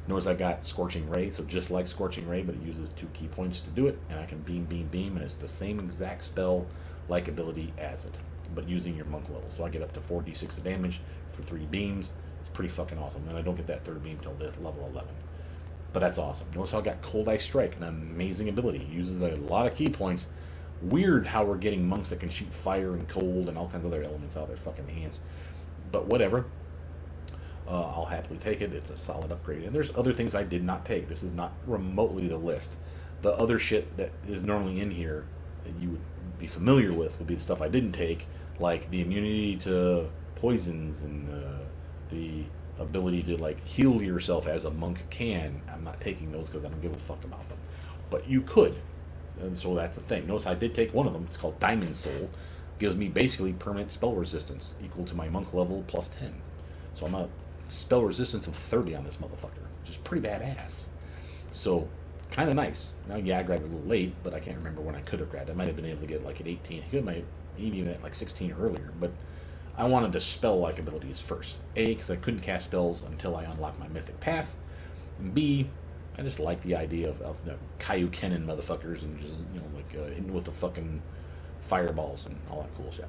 Notice I got Scorching Ray, so just like Scorching Ray, but it uses 2 key points to do it. And I can beam, beam, beam, and it's the same exact spell-like ability as it, but using your monk level. So I get up to 4d6 of damage for 3 beams. It's pretty fucking awesome. And I don't get that 3rd beam till level 11. But that's awesome. Notice how I got Cold Ice Strike, an amazing ability. It uses a lot of key points. Weird how we're getting monks that can shoot fire and cold and all kinds of other elements out of their fucking hands. But whatever. I'll happily take it. It's a solid upgrade. And there's other things I did not take. This is not remotely the list. The other shit that is normally in here that you would be familiar with would be the stuff I didn't take, like the immunity to poisons and the ability to like heal yourself as a monk can. I'm not taking those because I don't give a fuck about them. But you could. And so that's the thing. Notice I did take one of them. It's called Diamond Soul. Gives me basically permanent spell resistance equal to my monk level +10. So I'm a spell resistance of 30 on this motherfucker, which is pretty badass. So kind of nice. Now, yeah, I grabbed it a little late, but I can't remember when I could have grabbed it. I might have been able to get it like at 18. I could have even at like 16 or earlier, but I wanted the spell-like abilities first. A, because I couldn't cast spells until I unlocked my mythic path. And B, I just like the idea of the Kaiokenin motherfuckers and just, you know, like hitting with the fucking fireballs and all that cool shit.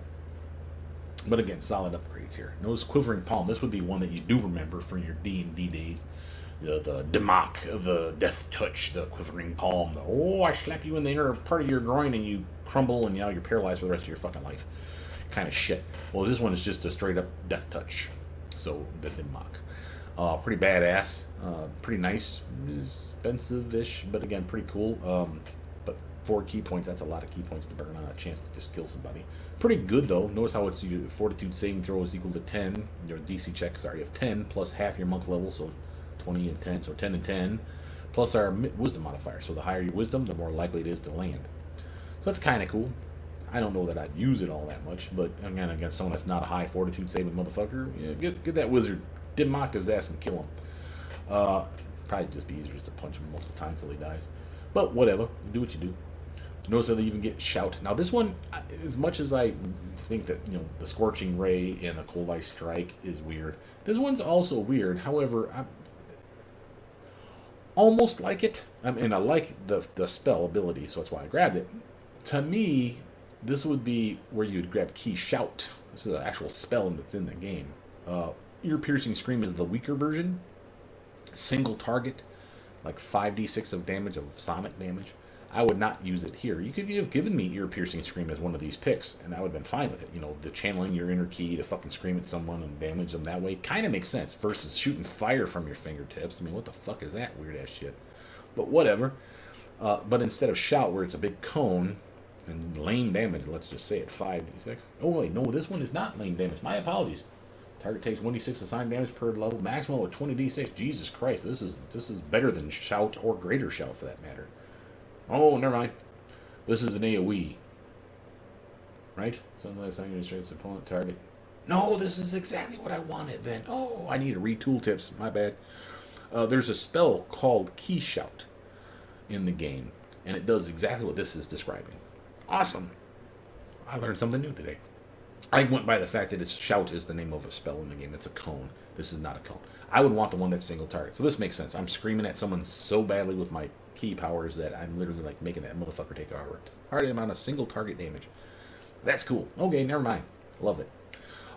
But again, solid upgrades here. Notice Quivering Palm. This would be one that you do remember from your D&D days. The Demak, the Death Touch, the Quivering Palm. I slap you in the inner part of your groin and you crumble and now you're paralyzed for the rest of your fucking life. Kind of shit. Well, this one is just a straight up Death Touch. So, the Demak. Pretty badass. Pretty nice. Expensive-ish, but again, pretty cool. But 4 key points, that's a lot of key points to burn on a chance to just kill somebody. Pretty good, though. Notice how it's your Fortitude saving throw is equal to 10. Your DC check, sorry, you have 10 plus half your monk level, so 20 and 10, so 10 and 10. Plus our wisdom modifier. So the higher your wisdom, the more likely it is to land. So that's kind of cool. I don't know that I'd use it all that much, but again, against someone that's not a high fortitude saving motherfucker, yeah, get that wizard, Demak his ass and kill him. Probably just be easier just to punch him multiple times till he dies. But whatever, do what you do. Notice that they even get Shout. Now this one, as much as I think that, you know, the Scorching Ray and the Cold Ice Strike is weird, this one's also weird. However, almost like it. I mean, I like the spell ability, so that's why I grabbed it. To me, this would be where you'd grab Key Shout. This is an actual spell that's in the game. Ear-piercing scream is the weaker version. Single target, like 5d6 of damage, of sonic damage. I would not use it here. You could have given me ear-piercing scream as one of these picks, and I would have been fine with it. You know, the channeling your inner key to fucking scream at someone and damage them that way kind of makes sense versus shooting fire from your fingertips. I mean, what the fuck is that weird-ass shit? But whatever. But instead of shout, where it's a big cone and lane damage, let's just say it 5d6. Oh wait, no, this one is not lane damage. My apologies. Target takes 1d6 assigned damage per level, maximum of 20d6. Jesus Christ, this is better than shout or greater shout for that matter. Oh, never mind. This is an AoE. Right? Something like assigned straight opponent target. No, this is exactly what I wanted then. Oh, I need to read tooltips. My bad. There's a spell called Key Shout in the game, and it does exactly what this is describing. Awesome. I learned something new today. I went by the fact that it's Shout is the name of a spell in the game. It's a cone. This is not a cone. I would want the one that's single target. So this makes sense. I'm screaming at someone so badly with my key powers that I'm literally like making that motherfucker take a hard amount of single target damage. That's cool. Okay, never mind. Love it.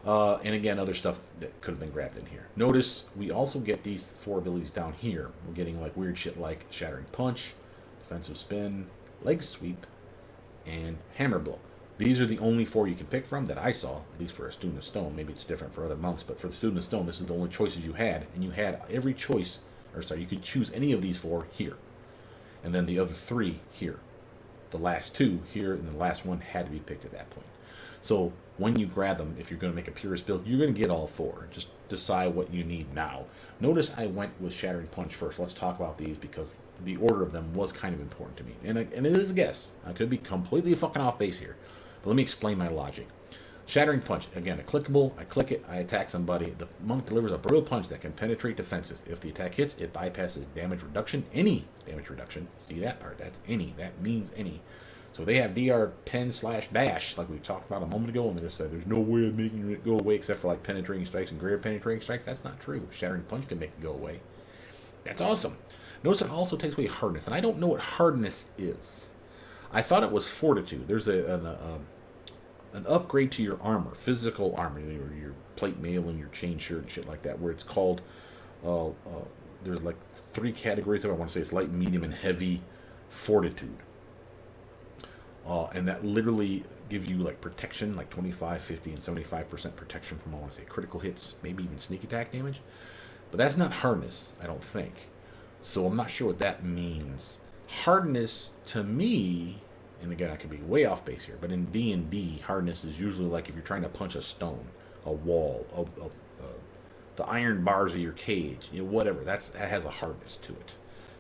And again, other stuff that could have been grabbed in here. Notice we also get these 4 abilities down here. We're getting like weird shit like Shattering Punch, Defensive Spin, Leg Sweep, and Hammer Blow. These are the only 4 you can pick from that I saw, at least for a Student of Stone. Maybe it's different for other monks, but for the Student of Stone, this is the only choices you had. And you had every choice, or sorry, you could choose any of these 4 here. And then the other 3 here. The last 2 here, and the last one had to be picked at that point. So when you grab them, if you're going to make a purist build, you're going to get all 4. Just decide what you need now. Notice I went with Shattering Punch first. Let's talk about these because the order of them was kind of important to me. And it is a guess. I could be completely fucking off base here. But let me explain my logic. Shattering Punch, again, a clickable. I click it, I attack somebody. The monk delivers a brutal punch that can penetrate defenses. If the attack hits, it bypasses damage reduction. Any damage reduction. See that part? That's any. That means any. So they have DR 10/dash, like we talked about a moment ago, and they just said there's no way of making it go away except for like penetrating strikes and greater penetrating strikes. That's not true. Shattering Punch can make it go away. That's awesome. Notice it also takes away hardness, and I don't know what hardness is. I thought it was fortitude. There's an upgrade to your armor, physical armor, your plate mail and your chain shirt and shit like that, where it's called, there's like 3 categories of it. I want to say it's light, medium, and heavy fortitude. And that literally gives you like protection, like 25, 50, and 75% protection from, I want to say, critical hits, maybe even sneak attack damage. But that's not hardness, I don't think. So I'm not sure what that means. Hardness, to me, and again, I could be way off base here, but in D&D, hardness is usually like if you're trying to punch a stone, a wall, the iron bars of your cage, you know, whatever. That has a hardness to it.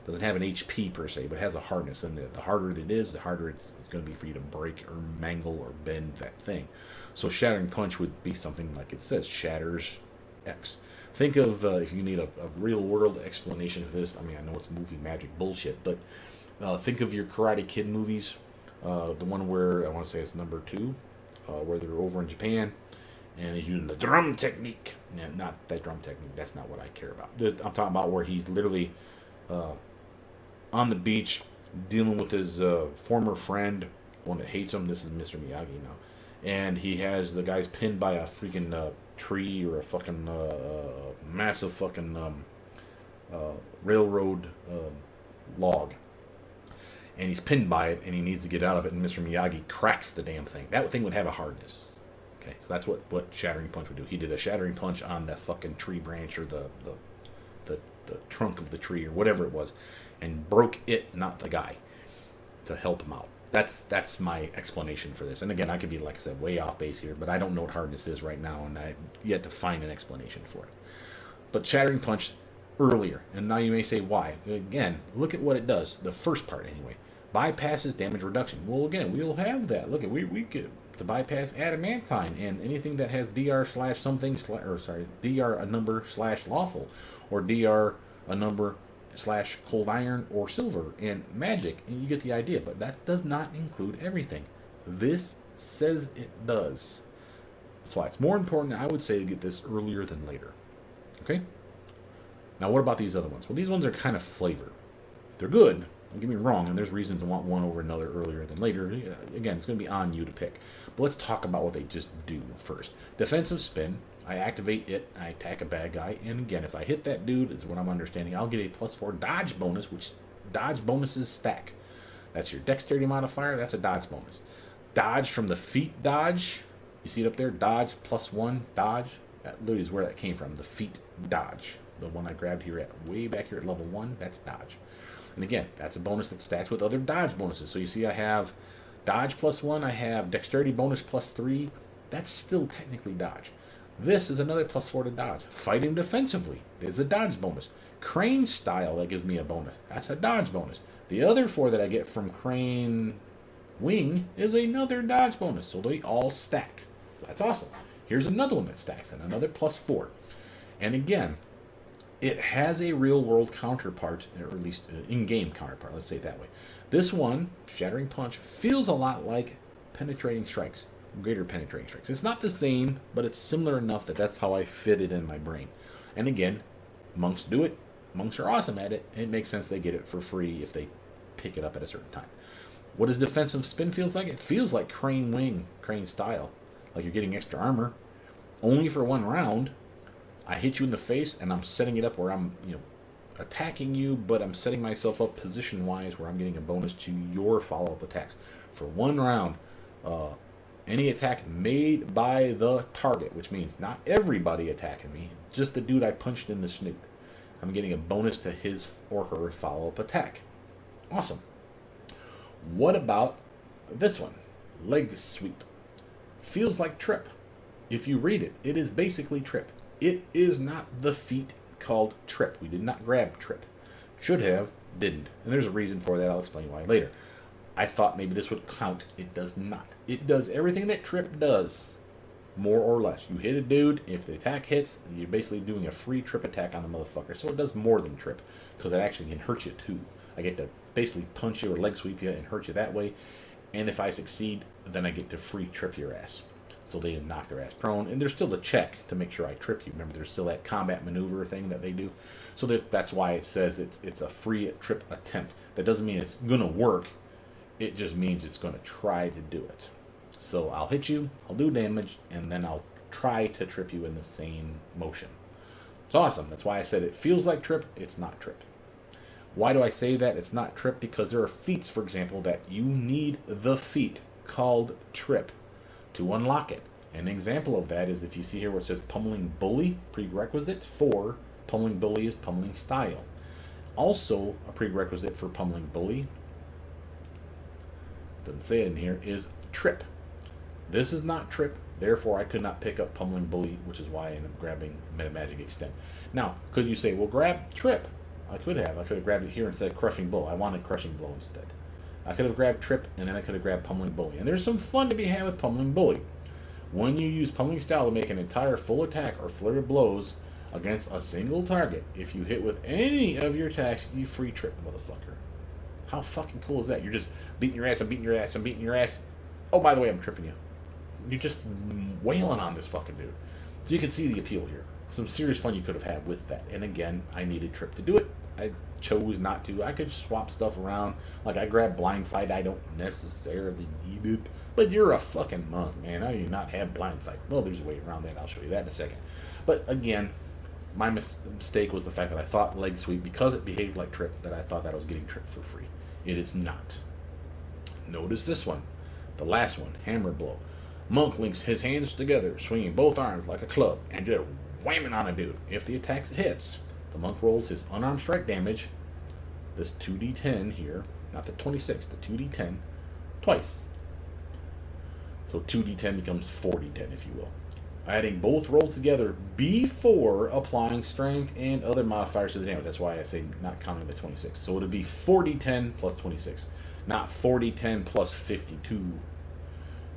Doesn't have an HP per se, but has a hardness, and the harder it is, the harder it's going to be for you to break or mangle or bend that thing. So Shattering Punch would be something like it says, shatters X. Think of, if you need a real-world explanation of this, I mean, I know it's movie magic bullshit, but think of your Karate Kid movies. The one where, I want to say it's number 2, where they're over in Japan, and he's using the drum technique. Yeah, not that drum technique, that's not what I care about. I'm talking about where he's literally on the beach, dealing with his former friend, one that hates him. This is Mr. Miyagi now. And he has the guy's pinned by a freaking tree or a fucking massive fucking railroad log. And he's pinned by it, and he needs to get out of it, and Mr. Miyagi cracks the damn thing. That thing would have a hardness. Okay, so that's what Shattering Punch would do. He did a Shattering Punch on that fucking tree branch or the trunk of the tree or whatever it was, and broke it, not the guy, to help him out. That's my explanation for this. And again, I could be, like I said, way off base here, but I don't know what hardness is right now, and I've yet to find an explanation for it. But Shattering Punch earlier, and now you may say why. Again, look at what it does. The first part, anyway. Bypasses damage reduction. Well, again, we'll have that. Look at we could to bypass adamantine and anything that has dr/something dr a number /lawful or dr a number /cold iron or silver and magic, and you get the idea. But that does not include everything. This says it does. That's why it's more important, I would say, to get this earlier than later. Okay. Now, what about these other ones? Well, these ones are kind of flavor. They're good. Don't get me wrong, and there's reasons to want one over another earlier than later. Again, it's going to be on you to pick. But let's talk about what they just do first. Defensive spin. I activate it. I attack a bad guy. And again, if I hit that dude, is what I'm understanding, I'll get a +4 dodge bonus, which dodge bonuses stack. That's your dexterity modifier. That's a dodge bonus. Dodge from the feat dodge. You see it up there? Dodge +1 dodge. That literally is where that came from. The feat dodge. The one I grabbed here at way back here at level 1. That's dodge. And again, that's a bonus that stacks with other dodge bonuses. So you see I have dodge +1. I have dexterity bonus +3. That's still technically dodge. This is another +4 to dodge. Fighting defensively is a dodge bonus. Crane style, that gives me a bonus. That's a dodge bonus. The other 4 that I get from Crane Wing is another dodge bonus. So they all stack. So that's awesome. Here's another one that stacks and another +4. And again, it has a real world counterpart, or at least an in-game counterpart, let's say it that way. This one, Shattering Punch, feels a lot like Penetrating Strikes, Greater Penetrating Strikes. It's not the same, but it's similar enough that that's how I fit it in my brain. And again, monks do it. Monks are awesome at it, and it makes sense they get it for free if they pick it up at a certain time. What does defensive spin feels like? It feels like Crane Wing, Crane style. Like you're getting extra armor, only for 1 round. I hit you in the face, and I'm setting it up where I'm, attacking you, but I'm setting myself up position-wise where I'm getting a bonus to your follow-up attacks. For 1 round, any attack made by the target, which means not everybody attacking me, just the dude I punched in the snoot, I'm getting a bonus to his or her follow-up attack. Awesome. What about this one? Leg Sweep. Feels like Trip. If you read it, it is basically Trip. It is not the feat called Trip. We did not grab Trip. Should have, didn't. And there's a reason for that. I'll explain why later. I thought maybe this would count. It does not. It does everything that Trip does, more or less. You hit a dude, if the attack hits, you're basically doing a free Trip attack on the motherfucker. So it does more than Trip, because it actually can hurt you too. I get to basically punch you or leg sweep you and hurt you that way. And if I succeed, then I get to free Trip your ass. So they knock their ass prone. And there's still the check to make sure I trip you. Remember, there's still that combat maneuver thing that they do. So that's why it says it's a free Trip attempt. That doesn't mean it's going to work. It just means it's going to try to do it. So I'll hit you, I'll do damage, and then I'll try to trip you in the same motion. It's awesome. That's why I said it feels like Trip. It's not Trip. Why do I say that it's not Trip? Because there are feats, for example, that you need the feat called Trip to unlock it. An example of that is if you see here where it says Pummeling Bully, prerequisite for Pummeling Bully is Pummeling Style. Also, a prerequisite for Pummeling Bully, doesn't say it in here, is Trip. This is not Trip, therefore I could not pick up Pummeling Bully, which is why I ended up grabbing Metamagic Extend. Now, could you say, well, grab Trip? I could have grabbed it here instead of Crushing Blow. I wanted Crushing Blow instead. I could have grabbed Trip, and then I could have grabbed Pummeling Bully. And there's some fun to be had with Pummeling Bully. When you use Pummeling Style to make an entire full attack or flurry of blows against a single target, if you hit with any of your attacks, you free Trip, motherfucker. How fucking cool is that? You're just beating your ass, I'm beating your ass, I'm beating your ass. Oh, by the way, I'm tripping you. You're just wailing on this fucking dude. So you can see the appeal here. Some serious fun you could have had with that. And again, I needed Trip to do it. I chose not to. I could swap stuff around. Like I grabbed Blind Fight. I don't necessarily need it. But you're a fucking monk, man. How do you not have Blind Fight? Well, there's a way around that. I'll show you that in a second. But again, my mistake was the fact that I thought Leg Sweep, because it behaved like Trip, that I thought that I was getting Trip for free. It is not. Notice this one. The last one. Hammer Blow. Monk links his hands together, swinging both arms like a club, and just whamming on a dude. If the attack hits, the monk rolls his unarmed strike damage, this 2d10 here, not the 26, the 2d10, twice. So 2d10 becomes 4d10, if you will. Adding both rolls together before applying strength and other modifiers to the damage. That's why I say not counting the 26. So it'll be 4d10 plus 26, not 4d10 plus 52.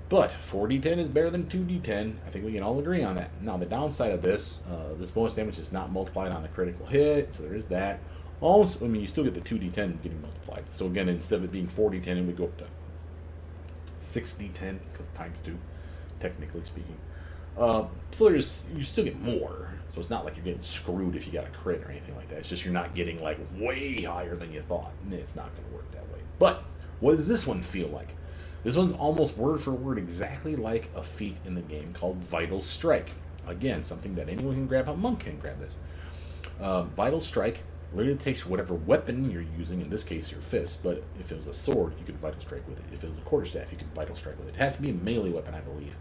But 4d10 is better than 2d10. I think we can all agree on that. Now, the downside of this, this bonus damage is not multiplied on a critical hit, so there is that. Also, I mean, you still get the 2d10 getting multiplied. So again, instead of it being 4d10, it would go up to 6d10, because times 2, technically speaking. So there's, you still get more. So it's not like you're getting screwed if you got a crit or anything like that. It's just you're not getting like way higher than you thought. And it's not going to work that way. But what does this one feel like? This one's almost word for word exactly like a feat in the game called Vital Strike. Again, something that anyone can grab. A monk can grab this. Vital Strike literally takes whatever weapon you're using, in this case your fist, but if it was a sword, you could Vital Strike with it. If it was a quarterstaff, you could Vital Strike with it. It has to be a melee weapon, I believe.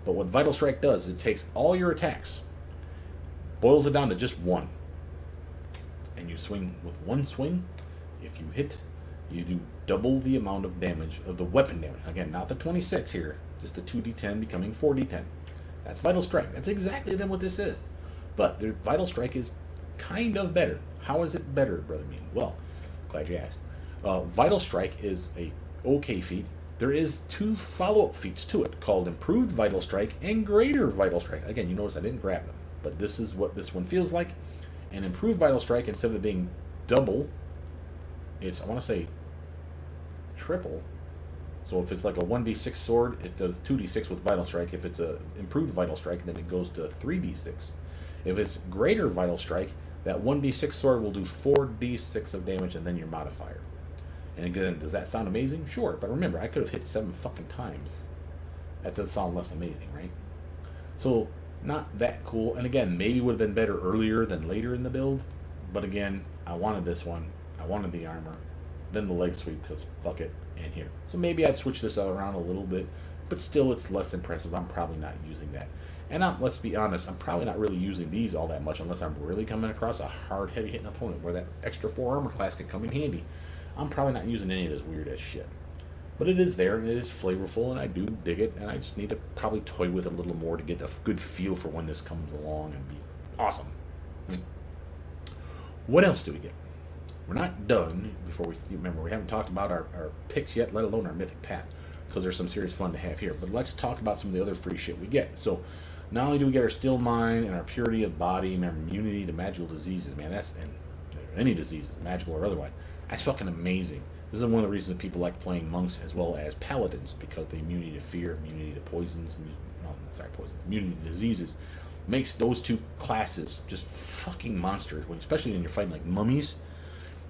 But what Vital Strike does is it takes all your attacks, boils it down to just one, and you swing with one swing. If you hit, you do double the amount of damage, of the weapon damage. Again, not the 26 here, just the 2d10 becoming 4d10. That's Vital Strike. That's exactly then what this is. But the Vital Strike is kind of better. How is it better, Brother Mean? Well, glad you asked. Vital Strike is a okay feat. There is 2 follow-up feats to it called Improved Vital Strike and Greater Vital Strike. Again, you notice I didn't grab them, but this is what this one feels like. An Improved Vital Strike, instead of it being double, it's, I want to say, triple. So if it's like a 1d6 sword, it does 2d6 with Vital Strike. If it's a Improved Vital Strike, then it goes to 3d6. If it's Greater Vital Strike, that 1d6 sword will do 4d6 of damage and then your modifier. And again, does that sound amazing? Sure, but remember, I could have hit 7 fucking times. That does sound less amazing, right? So, not that cool. And again, maybe would have been better earlier than later in the build. But again, I wanted this one. I wanted the armor. Then the leg sweep, because fuck it, and here. So maybe I'd switch this around a little bit. But still, it's less impressive. I'm probably not using that. And let's be honest, I'm probably not really using these all that much unless I'm really coming across a hard, heavy-hitting opponent where that extra 4 armor class can come in handy. I'm probably not using any of this weird-ass shit. But it is there, and it is flavorful, and I do dig it, and I just need to probably toy with it a little more to get a good feel for when this comes along and be awesome. What else do we get? We're not done. Before we remember, we haven't talked about our picks yet, let alone our mythic path, because there's some serious fun to have here. But let's talk about some of the other free shit we get. So, not only do we get our still mind and our purity of body, and our immunity to magical diseases, man, that's, and any diseases, magical or otherwise, that's fucking amazing. This is one of the reasons people like playing monks as well as paladins, because the immunity to fear, immunity to poisons, immunity to diseases, makes those 2 classes just fucking monsters. Especially when you're fighting like mummies.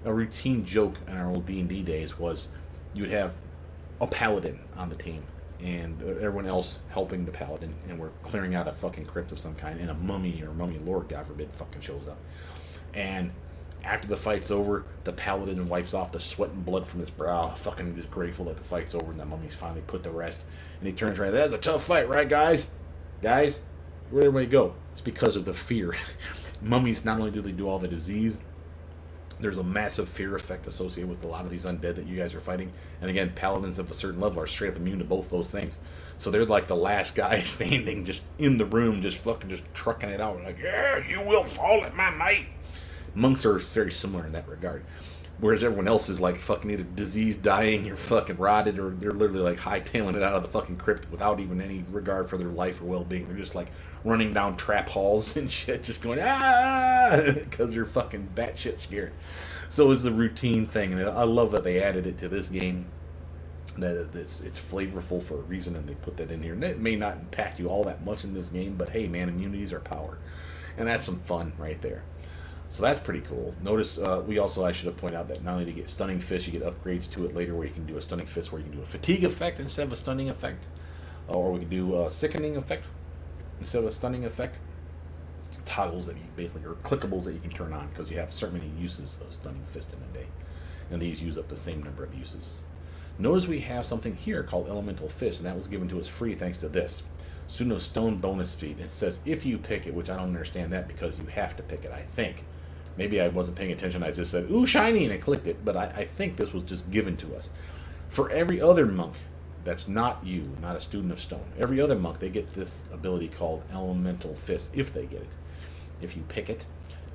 A routine joke in our old D&D days was you'd have a paladin on the team, and everyone else helping the paladin, and we're clearing out a fucking crypt of some kind, and a mummy or mummy lord, God forbid, fucking shows up. And after the fight's over, the paladin wipes off the sweat and blood from his brow, fucking just grateful that the fight's over and the mummy's finally put to rest. And he turns around, that's a tough fight, right, guys? Guys, where'd everybody go? It's because of the fear. Mummies, not only do they do all the disease, there's a massive fear effect associated with a lot of these undead that you guys are fighting. And again, paladins of a certain level are straight up immune to both those things. So they're like the last guy standing just in the room, just fucking just trucking it out. Like, yeah, you will fall at my might. Monks are very similar in that regard. Whereas everyone else is like fucking either diseased, dying, or fucking rotted, or they're literally like hightailing it out of the fucking crypt without even any regard for their life or well-being. They're just like running down trap halls and shit, just going, because they're fucking batshit scared. So it's a routine thing, and I love that they added it to this game. That it's flavorful for a reason, and they put that in here. And it may not impact you all that much in this game, but hey, man, immunities are power. And that's some fun right there. So that's pretty cool. Notice I should have pointed out that not only do you get Stunning Fist, you get upgrades to it later where you can do a Stunning Fist where you can do a Fatigue effect instead of a Stunning effect. Or we can do a Sickening effect instead of a Stunning effect. Toggles that you basically, or clickables that you can turn on, because you have certain many uses of Stunning Fist in a day. And these use up the same number of uses. Notice we have something here called Elemental Fist, and that was given to us free thanks to this. Student of Stone bonus feat. It says if you pick it, which I don't understand that because you have to pick it, I think. Maybe I wasn't paying attention. I just said, ooh, shiny, and I clicked it. But I think this was just given to us. For every other monk that's not you, not a student of stone, every other monk, they get this ability called Elemental Fist, if they get it. If you pick it,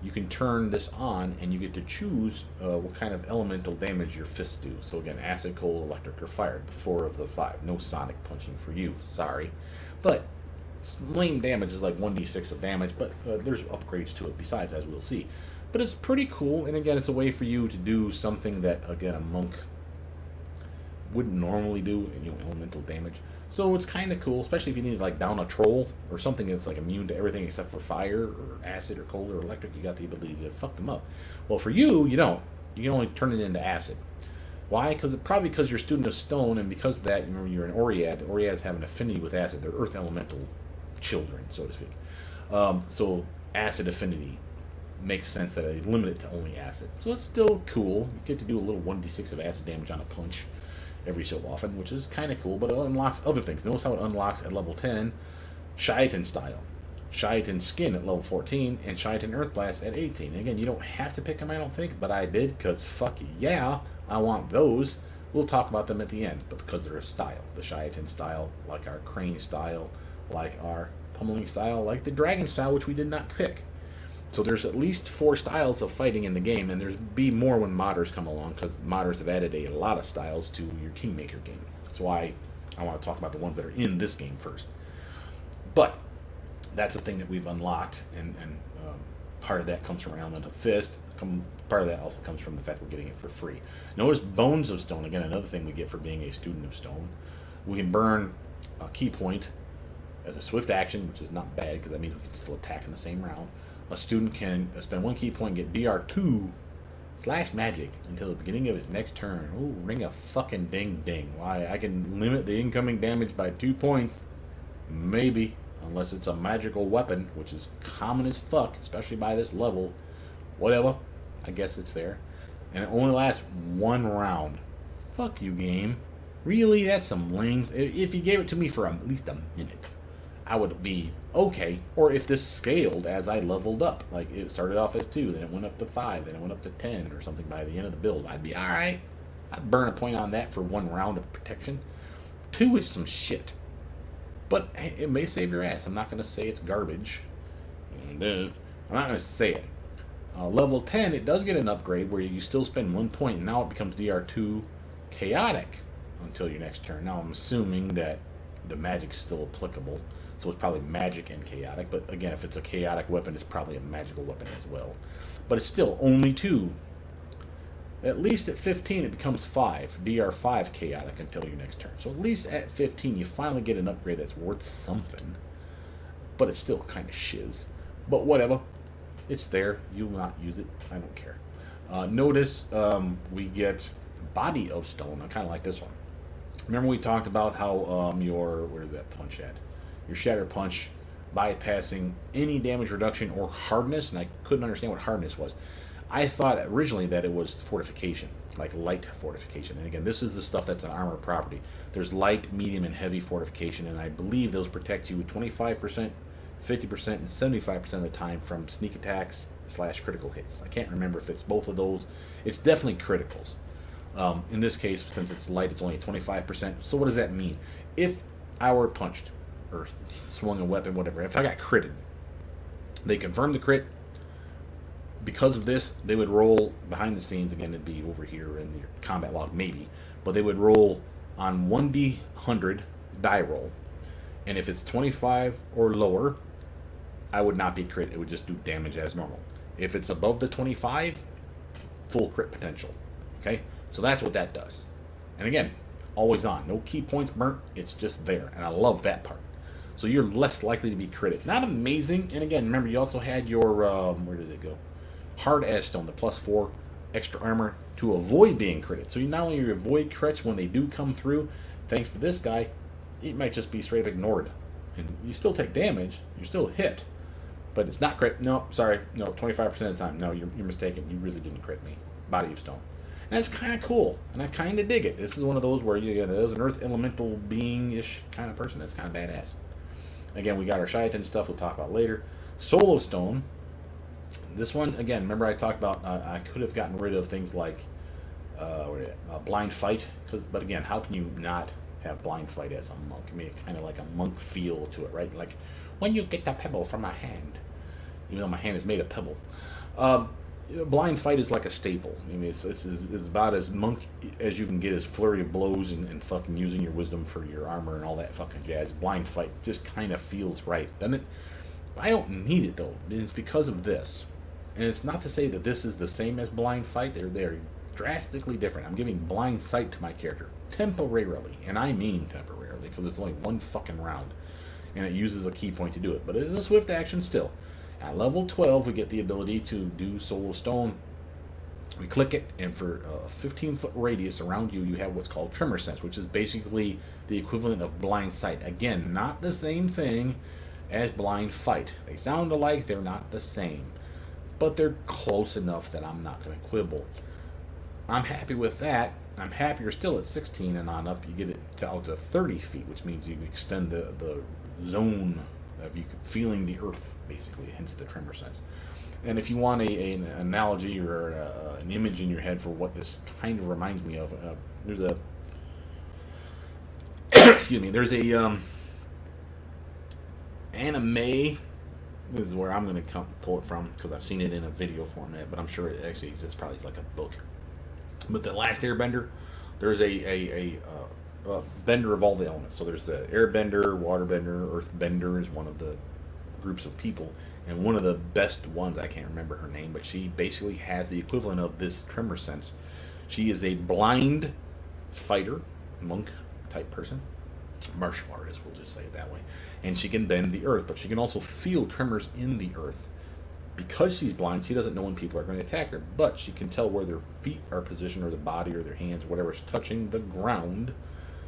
you can turn this on, and you get to choose what kind of elemental damage your fists do. So again, acid, cold, electric, or fire. The 4 of the 5. No sonic punching for you. Sorry. But lame damage is like 1d6 of damage, but there's upgrades to it besides, as we'll see. But it's pretty cool, and again, it's a way for you to do something that, again, a monk wouldn't normally do, elemental damage. So it's kind of cool, especially if you need to like down a troll or something that's like immune to everything except for fire or acid or cold or electric. You got the ability to fuck them up. Well, for you, you don't. You can only turn it into acid. Why? Because probably because you're a student of stone, and because of that, remember you're an Oread. Oreads have an affinity with acid. They're earth elemental children, so to speak. So acid affinity makes sense that they limit it to only acid. So it's still cool. You get to do a little 1d6 of acid damage on a punch every so often, which is kind of cool, but it unlocks other things. Notice how it unlocks at level 10 Shaitan style, Shaitan skin at level 14, and Shaitan Earth Blast at 18. And again, you don't have to pick them, I don't think, but I did because fuck yeah, I want those. We'll talk about them at the end, but because they're a style. The Shaitan style, like our Crane style, like our Pummeling style, like the Dragon style, which we did not pick. So there's at least 4 styles of fighting in the game, and there's be more when modders come along, because modders have added a lot of styles to your Kingmaker game. That's why I want to talk about the ones that are in this game first. But that's the thing that we've unlocked, and part of that comes from Element of Fist. Part of that also comes from the fact we're getting it for free. Notice Bones of Stone, again, another thing we get for being a student of Stone. We can burn a key point as a swift action, which is not bad, because that means we can still attack in the same round. A student can spend 1 key point and get DR2/magic until the beginning of his next turn. Ooh, ring a fucking ding ding. Why? I can limit the incoming damage by 2 points. Maybe. Unless it's a magical weapon, which is common as fuck, especially by this level. Whatever. I guess it's there. And it only lasts 1 round. Fuck you, game. Really? That's some lame. If you gave it to me for at least a minute, I would be okay. Or if this scaled as I leveled up, like it started off as 2, then it went up to 5, then it went up to 10 or something by the end of the build, I'd be alright. I'd burn a point on that for 1 round of protection. 2 is some shit. But it may save your ass. I'm not going to say it's garbage. I'm not going to say it. Level 10, it does get an upgrade where you still spend 1 point, and now it becomes DR2 chaotic until your next turn. Now I'm assuming that the magic's still applicable. So it's probably magic and chaotic. But again, if it's a chaotic weapon, it's probably a magical weapon as well. But it's still only 2. At least at 15, it becomes 5. DR5 chaotic until your next turn. So at least at 15, you finally get an upgrade that's worth something. But it's still kind of shiz. But whatever. It's there. You'll not use it. I don't care. Notice we get Body of Stone. I kind of like this one. Remember we talked about how where's that punch at? Your Shatter Punch bypassing any damage reduction or hardness, and I couldn't understand what hardness was. I thought originally that it was fortification, like light fortification. And again, this is the stuff that's an armor property. There's light, medium, and heavy fortification, and I believe those protect you 25%, 50%, and 75% of the time from sneak attacks / critical hits. I can't remember if it's both of those. It's definitely criticals. In this case, since it's light, it's only 25%. So what does that mean? If I were punched, or swung a weapon, whatever, if I got critted, they confirm the crit. Because of this, they would roll behind the scenes. Again, it'd be over here in your combat log, maybe. But they would roll on 1d100 die roll. And if it's 25 or lower, I would not be crit. It would just do damage as normal. If it's above the 25, full crit potential. Okay? So that's what that does. And again, always on. No key points burnt. It's just there. And I love that part. So you're less likely to be critted. Not amazing. And again, remember, you also had your, where did it go? Hard as Stone, the +4 extra armor to avoid being critted. So you not only avoid crits when they do come through, thanks to this guy, it might just be straight up ignored. And you still take damage, you're still hit, but it's not crit. No, sorry, no, 25% of the time. No, you're mistaken. You really didn't crit me. Body of Stone. And that's kind of cool, and I kind of dig it. This is one of those where there's an earth elemental being-ish kind of person. That's kind of badass. Again, we got our Shaitan stuff we'll talk about later. Soul of Stone. This one, again, remember I talked about I could have gotten rid of things like blind fight, but again, how can you not have blind fight as a monk? I mean, kind of like a monk feel to it, right? Like when you get the pebble from my hand, even though my hand is made of pebble. Blind fight is like a staple. I mean, it's about as monk as you can get, as flurry of blows and fucking using your wisdom for your armor and all that fucking jazz. Blind fight just kind of feels right, doesn't it? I don't need it though, and it's because of this. And it's not to say that this is the same as blind fight. They're drastically different. I'm giving blind sight to my character temporarily, and I mean temporarily, because it's only one fucking round, and it uses a key point to do it. But it is a swift action still. At level 12, we get the ability to do Soul of Stone. We click it, and for a 15-foot radius around you, you have what's called Tremorsense, which is basically the equivalent of blind sight. Again, not the same thing as blind fight. They sound alike, they're not the same. But they're close enough that I'm not going to quibble. I'm happy with that. I'm happier still at 16 and on up. You get it out to 30 feet, which means you can extend the zone of you feeling the earth, basically, hence the Tremorsense. And if you want an analogy or an image in your head for what this kind of reminds me of, there's a excuse me, there's a anime. This is where I'm going to pull it from, because I've seen it in a video format, but I'm sure it actually exists. Probably it's like a book. But the Last Airbender, there's a bender of all the elements. So there's the airbender, waterbender, earthbender is one of the groups of people. And one of the best ones, I can't remember her name, but she basically has the equivalent of this Tremorsense. She is a blind fighter, monk type person, martial artist, we'll just say it that way. And she can bend the earth, but she can also feel tremors in the earth. Because she's blind, she doesn't know when people are going to attack her, but she can tell where their feet are positioned, or the body, or their hands, whatever's touching the ground.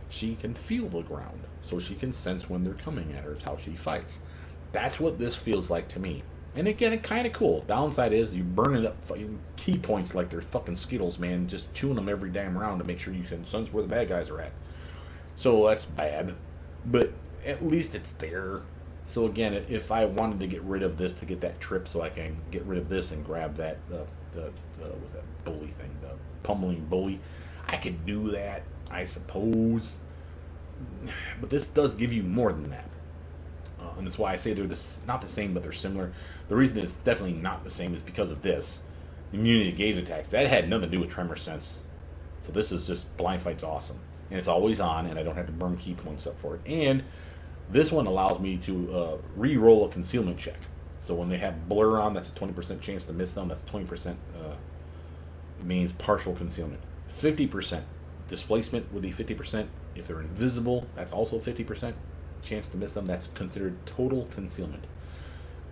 She can feel the ground, so she can sense when they're coming at her. It's how she fights. That's what this feels like to me. And again, it's kind of cool. Downside is you burn it up fucking key points like they're fucking Skittles, man. Just chewing them every damn round to make sure you can sense where the bad guys are at. So that's bad. But at least it's there. So again, if I wanted to get rid of this to get that trip, so I can get rid of this and grab that, what's that bully thing, the pummeling bully, I could do that, I suppose. But this does give you more than that. And that's why I say they're not the same, but they're similar. The reason it's definitely not the same is because of this. Immunity to gaze attacks. That had nothing to do with Tremorsense. So this is just blind fight's awesome. And it's always on, and I don't have to burn key points up for it. And this one allows me to re-roll a concealment check. So when they have blur on, that's a 20% chance to miss them. That's 20%. It means partial concealment. 50% displacement would be 50%. If they're invisible, that's also 50% chance to miss them. That's considered total concealment.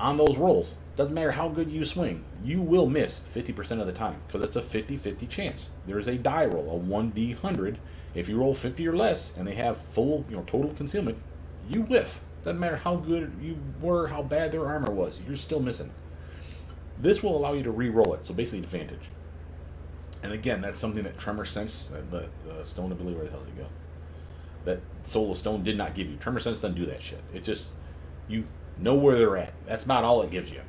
On those rolls, doesn't matter how good you swing, you will miss 50% of the time, because it's a 50-50 chance. There's a die roll, a 1d100. If you roll 50 or less and they have full, total concealment, you whiff. Doesn't matter how good you were, how bad their armor was, you're still missing. This will allow you to re-roll it, so basically advantage. And again, that's something that Tremorsense, the stone ability, where the hell did it go? That Soul of Stone did not give you. Tremorsense doesn't do that shit. It just, you know where they're at. That's about all it gives you.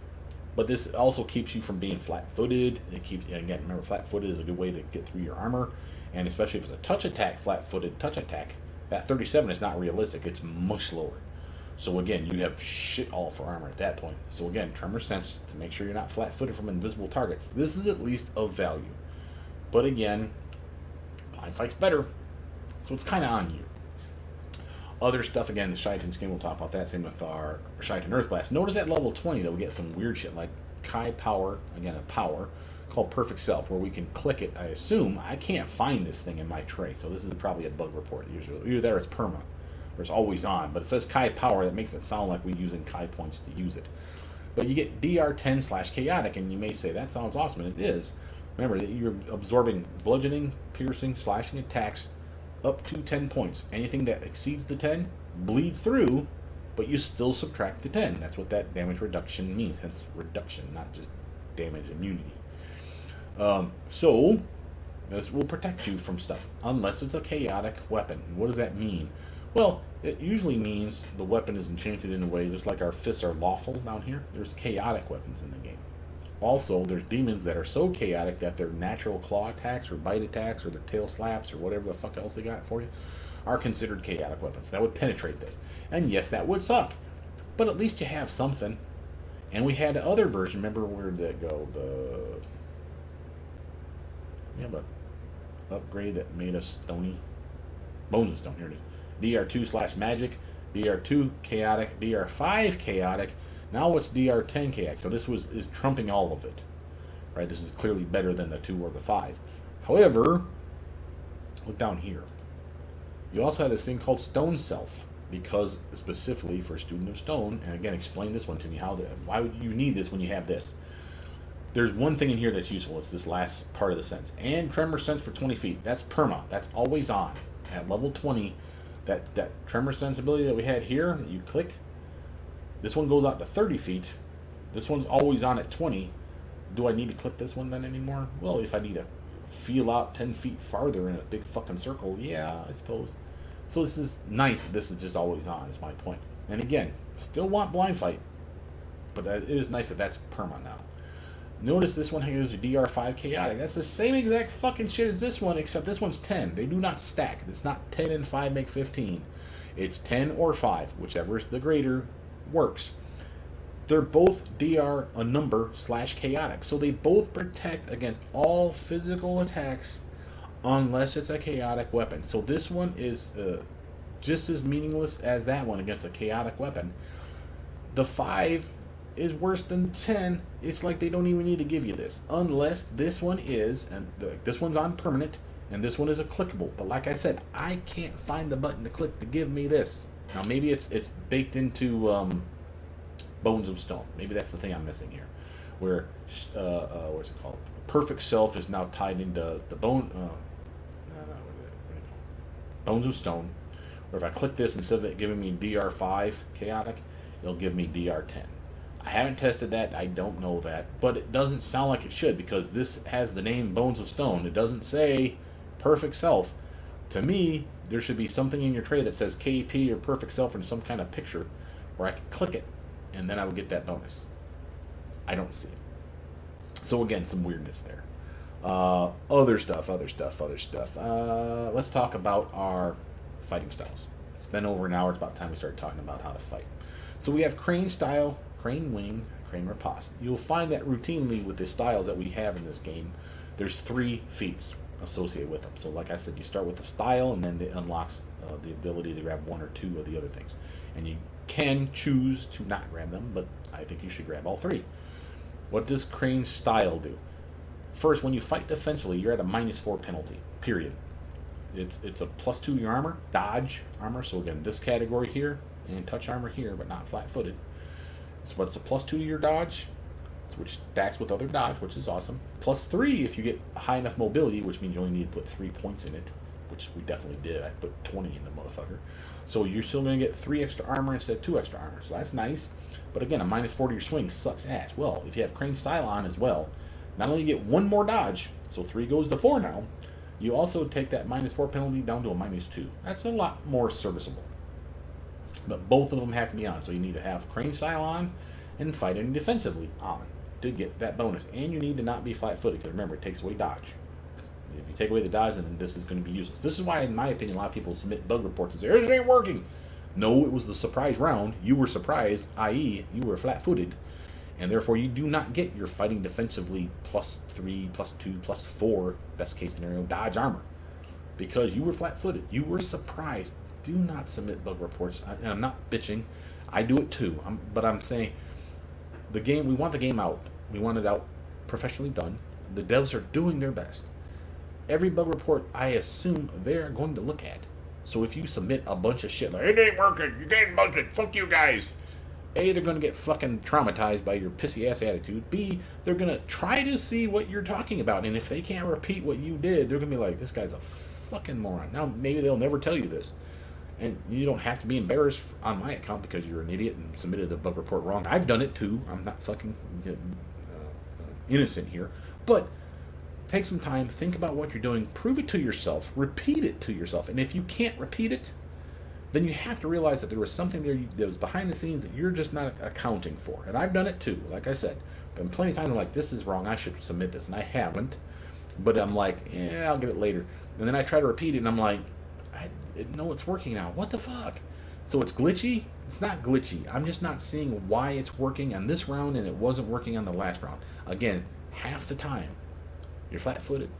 But this also keeps you from being flat-footed. It keeps, again, remember, flat-footed is a good way to get through your armor. And especially if it's a touch attack, flat-footed touch attack, that 37 is not realistic. It's much lower. So again, you have shit all for armor at that point. So again, Tremorsense, to make sure you're not flat-footed from invisible targets. This is at least of value. But again, blind fight's better. So it's kind of on you. Other stuff, again, the Shaitan skin, we'll talk about that. Same with our Shaitan Earthblast. Notice at level 20 that we get some weird shit like Kai Power, again, a power, called Perfect Self, where we can click it. I assume I can't find this thing in my tray, so this is probably a bug report. Usually, either there, it's perma, or it's always on. But it says Kai Power. That makes it sound like we're using Kai points to use it. But you get DR10/chaotic, and you may say that sounds awesome, and it is. Remember that you're absorbing bludgeoning, piercing, slashing attacks up to 10 points. Anything that exceeds the 10 bleeds through, but you still subtract the 10. That's what that damage reduction means. Hence reduction, not just damage immunity. So this will protect you from stuff unless it's a chaotic weapon. What does that mean? Well, it usually means the weapon is enchanted in a way just like our fists are lawful down here. There's chaotic weapons in the game. Also, there's demons that are so chaotic that their natural claw attacks or bite attacks or their tail slaps or whatever the fuck else they got for you are considered chaotic weapons. That would penetrate this. And yes, that would suck. But at least you have something. And we had the other version. Remember, where did that go? We have an upgrade that made us stony. Bones of Stone. Here it is. DR2/magic. DR2 chaotic. DR5 chaotic. Now it's DR10 chaotic. So this is trumping all of it. Right? This is clearly better than the 2 or the 5. However, look down here. You also have this thing called Stone Self, because specifically for a student of Stone, and again, explain this one to me, why would you need this when you have this? There's one thing in here that's useful. It's this last part of the sentence. And Tremorsense for 20 feet. That's perma. That's always on. At level 20, that Tremorsense ability that we had here, that you click, this one goes out to 30 feet. This one's always on at 20. Do I need to click this one then anymore? Well, if I need to feel out 10 feet farther in a big fucking circle, yeah, I suppose. So this is nice that this is just always on, is my point. And again, still want Blind Fight, but it is nice that that's perma now. Notice this one has a DR5 Chaotic. That's the same exact fucking shit as this one, except this one's 10. They do not stack. It's not 10 and 5 make 15. It's 10 or 5, whichever is the greater works. They're both DR a number / chaotic, so they both protect against all physical attacks unless it's a chaotic weapon. So this one is just as meaningless as that one against a chaotic weapon. The 5 is worse than 10. It's like they don't even need to give you this unless this one is, and this one's on permanent and this one is a clickable. But like I said, I can't find the button to click to give me this. Now maybe it's baked into Bones of Stone. Maybe that's the thing I'm missing here, where what's it called? Perfect Self is now tied into the Bones of Stone. Or if I click this, instead of it giving me DR5 chaotic, it'll give me DR10. I haven't tested that. I don't know that, but it doesn't sound like it should, because this has the name Bones of Stone. It doesn't say Perfect Self. To me, there should be something in your tray that says KP or Perfect Self in some kind of picture where I can click it, and then I would get that bonus. I don't see it. So again, some weirdness there. Other stuff. Let's talk about our fighting styles. It's been over an hour. It's about time we start talking about how to fight. So we have Crane Style, Crane Wing, Crane Riposte. You'll find that routinely with the styles that we have in this game, there's 3 feats associated with them. So like I said, you start with the style, and then it unlocks the ability to grab 1 or 2 of the other things. And you can choose to not grab them, but I think you should grab all 3. What does Crane Style do? First, when you fight defensively, you're at a -4 penalty, period. It's a +2 to your armor, dodge armor, so again, this category here, and touch armor here, but not flat-footed. So it's a +2 to your dodge, which stacks with other dodge, which is awesome. +3 if you get high enough mobility, which means you only need to put 3 points in it, which we definitely did. I put 20 in the motherfucker. So you're still going to get 3 extra armor instead of 2 extra armor. So that's nice. But again, a -4 to your swing sucks ass. Well, if you have Crane Style on as well, not only you get 1 more dodge, so 3 goes to 4 now, you also take that -4 penalty down to a -2. That's a lot more serviceable. But both of them have to be on. So you need to have Crane Style on and fighting defensively on to get that bonus. And you need to not be flat-footed, because remember, it takes away dodge. If you take away the dodge, then this is going to be useless. This is why, in my opinion, a lot of people submit bug reports and say, "This ain't working." No, it was the surprise round. You were surprised, i.e., you were flat-footed, and therefore you do not get your fighting defensively +3, +2, +4, best case scenario, dodge armor, because you were flat-footed. You were surprised. Do not submit bug reports. And I'm not bitching. I do it too. But I'm saying the game. We want the game out. We want it out professionally done. The devs are doing their best. Every bug report, I assume they're going to look at. So if you submit a bunch of shit like, "It ain't working, you can't bug it, fuck you guys," A, they're going to get fucking traumatized by your pissy ass attitude. B, they're going to try to see what you're talking about. And if they can't repeat what you did, they're going to be like, "This guy's a fucking moron." Now, maybe they'll never tell you this. And you don't have to be embarrassed on my account because you're an idiot and submitted the bug report wrong. I've done it too. I'm not fucking innocent here. But take some time, think about what you're doing, prove it to yourself, repeat it to yourself. And if you can't repeat it, then you have to realize that there was something there that was behind the scenes that you're just not accounting for. And I've done it too. Like I said, been plenty of times I'm like, "This is wrong, I should submit this," and I haven't. But I'm like, I'll get it later. And then I try to repeat it, and I'm like, "No, it's working now. What the fuck?" So it's glitchy? It's not glitchy. I'm just not seeing why it's working on this round and it wasn't working on the last round. Again, half the time, you're flat-footed.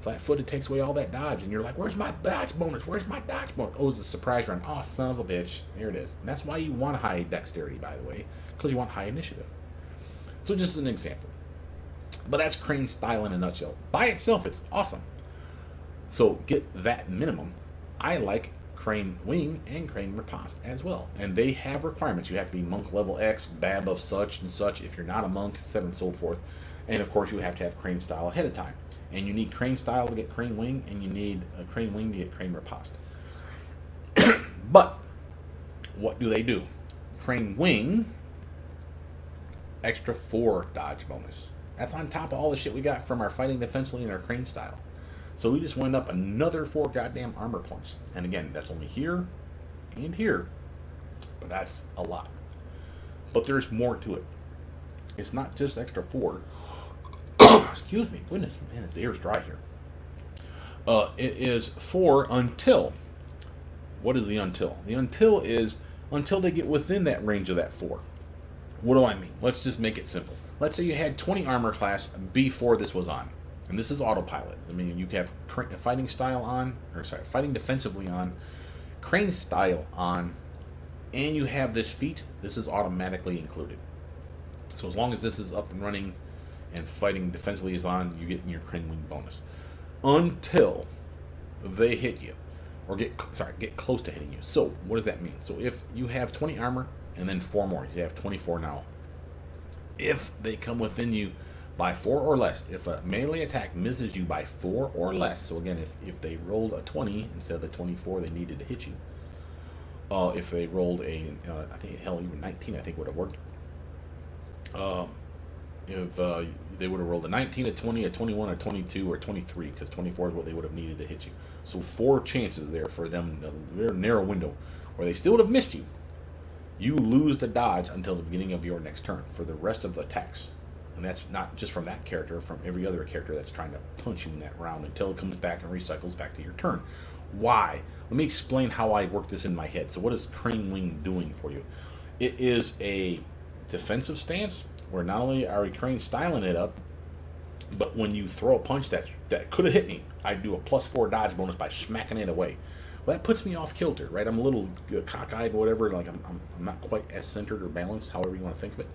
Flat-footed takes away all that dodge, and you're like, "Where's my dodge bonus? Where's my dodge bonus?" Oh, it's a surprise round. Oh, son of a bitch. There it is. And that's why you want high dexterity, by the way, because you want high initiative. So just as an example. But that's Crane style in a nutshell. By itself, it's awesome. So get that minimum. I like Crane Wing and Crane Riposte as well. And they have requirements. You have to be monk level X, bab of such and such. If you're not a monk, so on and so forth. And of course, you have to have Crane style ahead of time. And you need Crane style to get Crane Wing, and you need a Crane Wing to get Crane Riposte. But what do? Crane Wing, extra 4 dodge bonus. That's on top of all the shit we got from our fighting defensively and our Crane style. So we just went up another 4 goddamn armor points. And again, that's only here and here. But that's a lot. But there's more to it. It's not just extra 4. Excuse me. Goodness, man, the air's dry here. It is 4 until. What is the until? The until is until they get within that range of that 4. What do I mean? Let's just make it simple. Let's say you had 20 armor class before this was on. And this is autopilot. I mean, you have fighting style on, fighting defensively on, Crane style on, and you have this feat. This is automatically included. So as long as this is up and running and fighting defensively is on, you get your Crane Wing bonus. Until they hit you. Or get close to hitting you. So what does that mean? So if you have 20 armor and then 4 more, you have 24 now. If they come within you by 4 or less, if a melee attack misses you by 4 or less, so again, if they rolled a 20 instead of the 24 they needed to hit you, if they rolled a, I think hell even 19 I think would have worked. If they would have rolled a 19, a 20, a 21, a 22, or 23, because 24 is what they would have needed to hit you. So 4 chances there for them, a very narrow window, where they still would have missed you. You lose the dodge until the beginning of your next turn for the rest of the attacks. And that's not just from that character, from every other character that's trying to punch you in that round until it comes back and recycles back to your turn. Why? Let me explain how I work this in my head. So what is Crane Wing doing for you? It is a defensive stance where not only are we Crane styling it up, but when you throw a punch that could have hit me, I do a +4 dodge bonus by smacking it away. Well, that puts me off kilter, right? I'm a little cockeyed, whatever. Like I'm not quite as centered or balanced, however you want to think of it.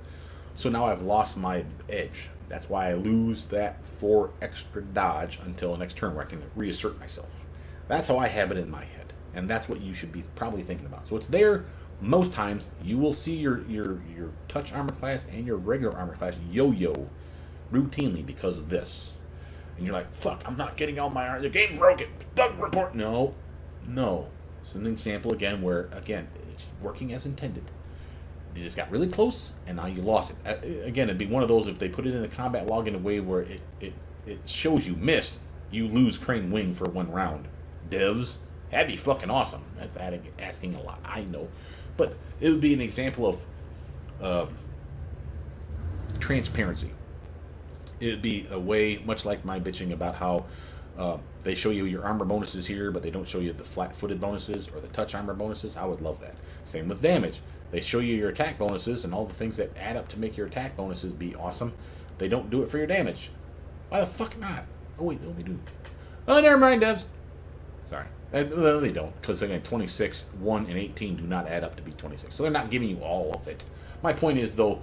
So now I've lost my edge. That's why I lose that 4 extra dodge until the next turn where I can reassert myself. That's how I have it in my head, and that's what you should be probably thinking about. So it's there. Most times you will see your touch armor class and your regular armor class yo-yo routinely because of this. And you're like, fuck, I'm not getting all my armor. The game's broken. Bug report. No. It's an example again where, again, it's working as intended. You just got really close, and now you lost it. Again, it'd be one of those, if they put it in the combat log in a way where it shows you missed, you lose Crane Wing for 1 round. Devs, that'd be fucking awesome. That's asking a lot, I know. But it would be an example of transparency. It would be a way, much like my bitching about how they show you your armor bonuses here, but they don't show you the flat-footed bonuses or the touch armor bonuses. I would love that. Same with damage. They show you your attack bonuses and all the things that add up to make your attack bonuses be awesome. They don't do it for your damage. Why the fuck not? Oh wait, they do. Oh, never mind, devs. Sorry. Well, they don't, because again, 26, 1, and 18 do not add up to be 26. So they're not giving you all of it. My point is, though,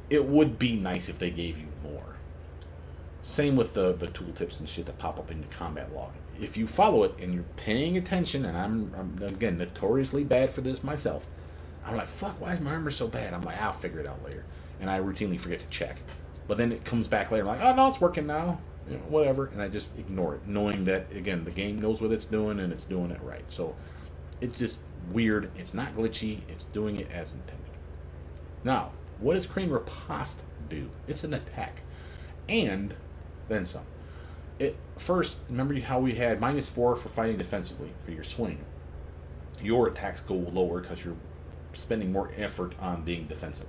it would be nice if they gave you more. Same with the tooltips and shit that pop up in your combat log. If you follow it and you're paying attention, and I'm again, notoriously bad for this myself, I'm like, fuck, why is my armor so bad? I'm like, I'll figure it out later. And I routinely forget to check. But then it comes back later, I'm like, oh, no, it's working now. You know, whatever. And I just ignore it, knowing that, again, the game knows what it's doing, and it's doing it right. So it's just weird. It's not glitchy. It's doing it as intended. Now, what does Crane Riposte do? It's an attack. And then some. First, remember how we had -4 for fighting defensively for your swing. Your attacks go lower because you're spending more effort on being defensive.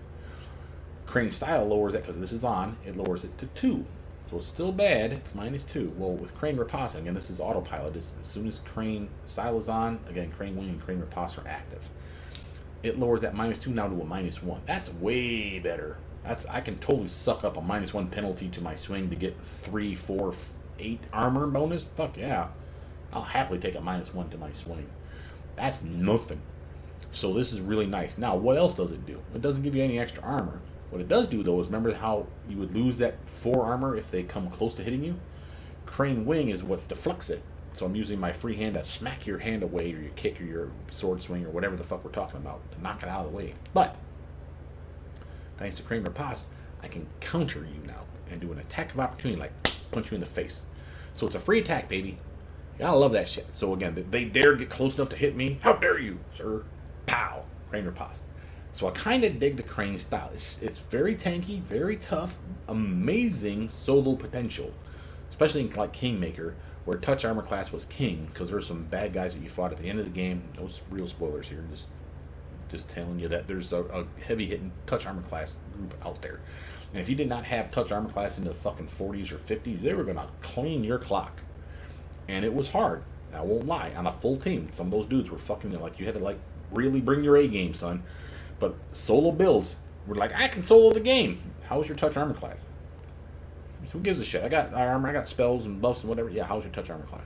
Crane style lowers that because this is on. It lowers it to 2. So it's still bad. It's -2. Well, with Crane Riposte, again, this is autopilot. As soon as Crane style is on, again, Crane Wing and Crane Riposte are active. It lowers that -2 now to a -1. That's way better. I can totally suck up a -1 penalty to my swing to get 3, 4, 8 armor bonus. Fuck yeah. I'll happily take a -1 to my swing. That's nothing. So this is really nice. Now, what else does it do? It doesn't give you any extra armor. What it does do, though, is remember how you would lose that 4 armor if they come close to hitting you? Crane Wing is what deflects it. So I'm using my free hand to smack your hand away, or your kick, or your sword swing, or whatever the fuck we're talking about, to knock it out of the way. But thanks to Crane Riposte, I can counter you now and do an attack of opportunity, like punch you in the face. So it's a free attack, baby. You gotta love that shit. So again, they dare get close enough to hit me. How dare you, sir? Pow! Crane Riposte. So I kind of dig the Crane style. It's very tanky, very tough, amazing solo potential, especially in like Kingmaker, where touch armor class was king, because there's some bad guys that you fought at the end of the game. No real spoilers here, just telling you that there's a heavy hitting touch armor class group out there. And if you did not have touch armor class in the fucking 40s or 50s, they were gonna clean your clock. And it was hard. I won't lie. On a full team, some of those dudes were fucking like, you had to like really bring your A game, son. But solo builds were like, I can solo the game. How's your touch armor class? So who gives a shit? I got armor, I got spells and buffs and whatever. Yeah, how's your touch armor class?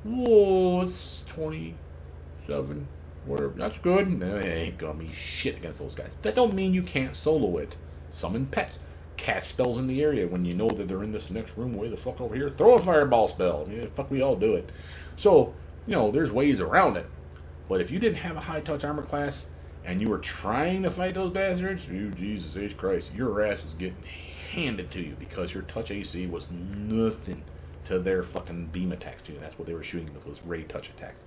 Whoa, it's 27. Whatever. That's good. No, it ain't gonna be shit against those guys. That don't mean you can't solo it. Summon pets. Cast spells in the area when you know that they're in this next room. Way the fuck over here. Throw a fireball spell. Yeah, fuck, we all do it. So, there's ways around it. But if you didn't have a high touch armor class and you were trying to fight those bastards, you Jesus H Christ, your ass was getting handed to you because your touch AC was nothing to their fucking beam attacks to you. That's what they were shooting with, was ray touch attacks,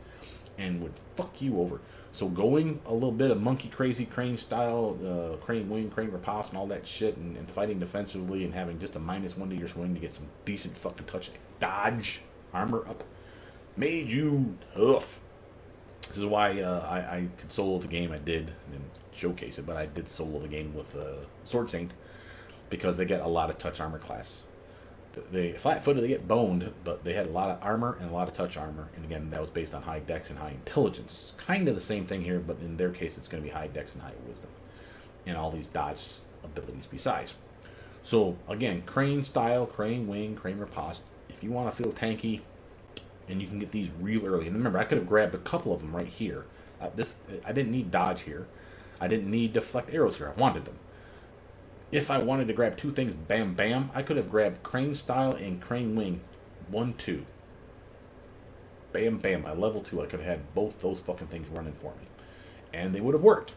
and would fuck you over. So going a little bit of monkey crazy Crane style, Crane Wing, Crane Riposte, and all that shit, and fighting defensively and having just a -1 to your swing to get some decent fucking touch dodge armor up, made you tough. This is why I could solo the game. I did, and showcase it, but I did solo the game with Sword Saint, because they get a lot of touch armor class. They flat-footed, they get boned, but they had a lot of armor and a lot of touch armor. And again, that was based on high dex and high intelligence. Kind of the same thing here, but in their case, it's going to be high dex and high wisdom, and all these dodge abilities besides. So again, Crane style, Crane Wing, Crane Riposte. If you want to feel tanky, and you can get these real early. And remember, I could have grabbed a couple of them right here. I didn't need dodge here. I didn't need deflect arrows here. I wanted them. If I wanted to grab 2 things, bam, bam, I could have grabbed Crane Style and Crane Wing, 1, 2. Bam, bam. By level 2, I could have had both those fucking things running for me. And they would have worked.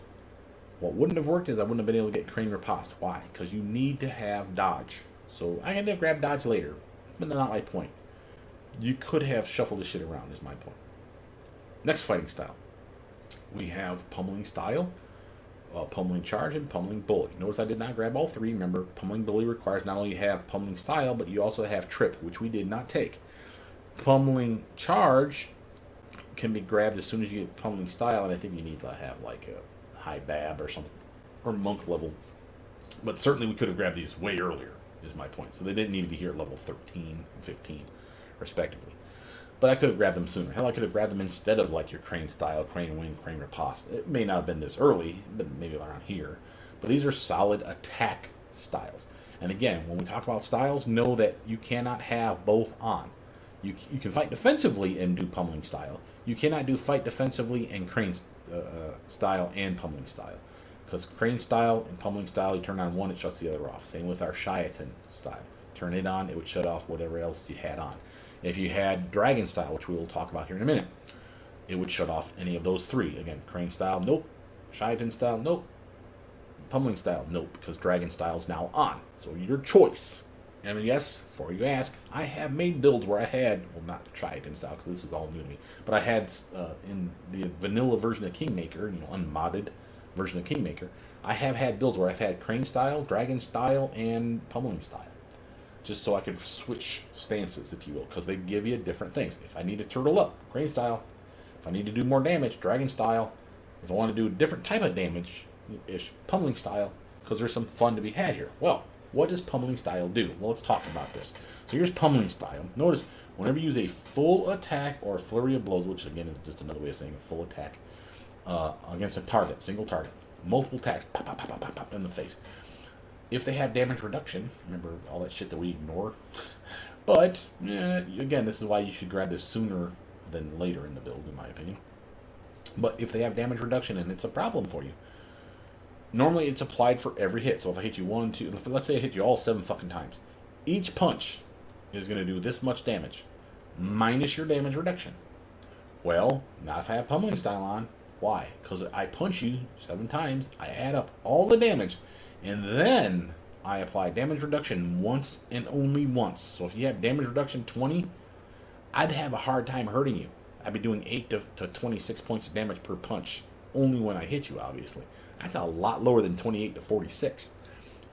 What wouldn't have worked is I wouldn't have been able to get Crane Riposte. Why? Because you need to have dodge. So I had to grab dodge later. But that's not my point. You could have shuffled this shit around, is my point. Next fighting style. We have Pummeling Style, Pummeling Charge, and Pummeling Bully. Notice I did not grab all 3. Remember, Pummeling Bully requires not only have Pummeling Style, but you also have Trip, which we did not take. Pummeling Charge can be grabbed as soon as you get Pummeling Style, and I think you need to have like a high Bab or something, or Monk level. But certainly we could have grabbed these way earlier, is my point. So they didn't need to be here at level 13 and 15. Respectively. But I could have grabbed them sooner. Hell, I could have grabbed them instead of like your Crane Style, Crane Wing, Crane Riposte. It may not have been this early, but maybe around here. But these are solid attack styles. And again, when we talk about styles, know that you cannot have both on. You can fight defensively and do Pummeling Style. You cannot do fight defensively and Crane Style and Pummeling Style. Because Crane Style and Pummeling Style, you turn on one, it shuts the other off. Same with our Shaitan style. Turn it on, it would shut off whatever else you had on. If you had Dragon Style, which we will talk about here in a minute, it would shut off any of those 3. Again, Crane Style, nope. Shaitan Style, nope. Pummeling Style, nope, because Dragon Style is now on. So your choice. And yes, before you ask, I have made builds where I had, well, not Shaitan Style, because this was all new to me, but I had, in the vanilla version of Kingmaker, unmodded version of Kingmaker, I have had builds where I've had Crane Style, Dragon Style, and Pummeling Style. Just so I could switch stances, if you will, because they give you different things. If I need to turtle up, Crane Style. If I need to do more damage, Dragon Style. If I want to do a different type of damage-ish, Pummeling Style, because there's some fun to be had here. Well, what does Pummeling Style do? Well, let's talk about this. So here's Pummeling Style. Notice, whenever you use a full attack or a flurry of blows, which again is just another way of saying a full attack, against a target, single target, multiple attacks, pop, pop, pop, pop, pop, pop, in the face. If they have damage reduction, remember all that shit that we ignore. But, again, this is why you should grab this sooner than later in the build, in my opinion. But if they have damage reduction and it's a problem for you, Normally it's applied for every hit. So if I hit you 1, 2, let's say I hit you all 7 fucking times. Each punch is going to do this much damage, minus your damage reduction. Well, not if I have Pummeling Style on. Why? Because I punch you 7 times, I add up all the damage, and then I apply damage reduction once and only once. So if you have damage reduction 20, I'd have a hard time hurting you. I'd be doing 8 to 26 points of damage per punch, only when I hit you, obviously. That's a lot lower than 28 to 46.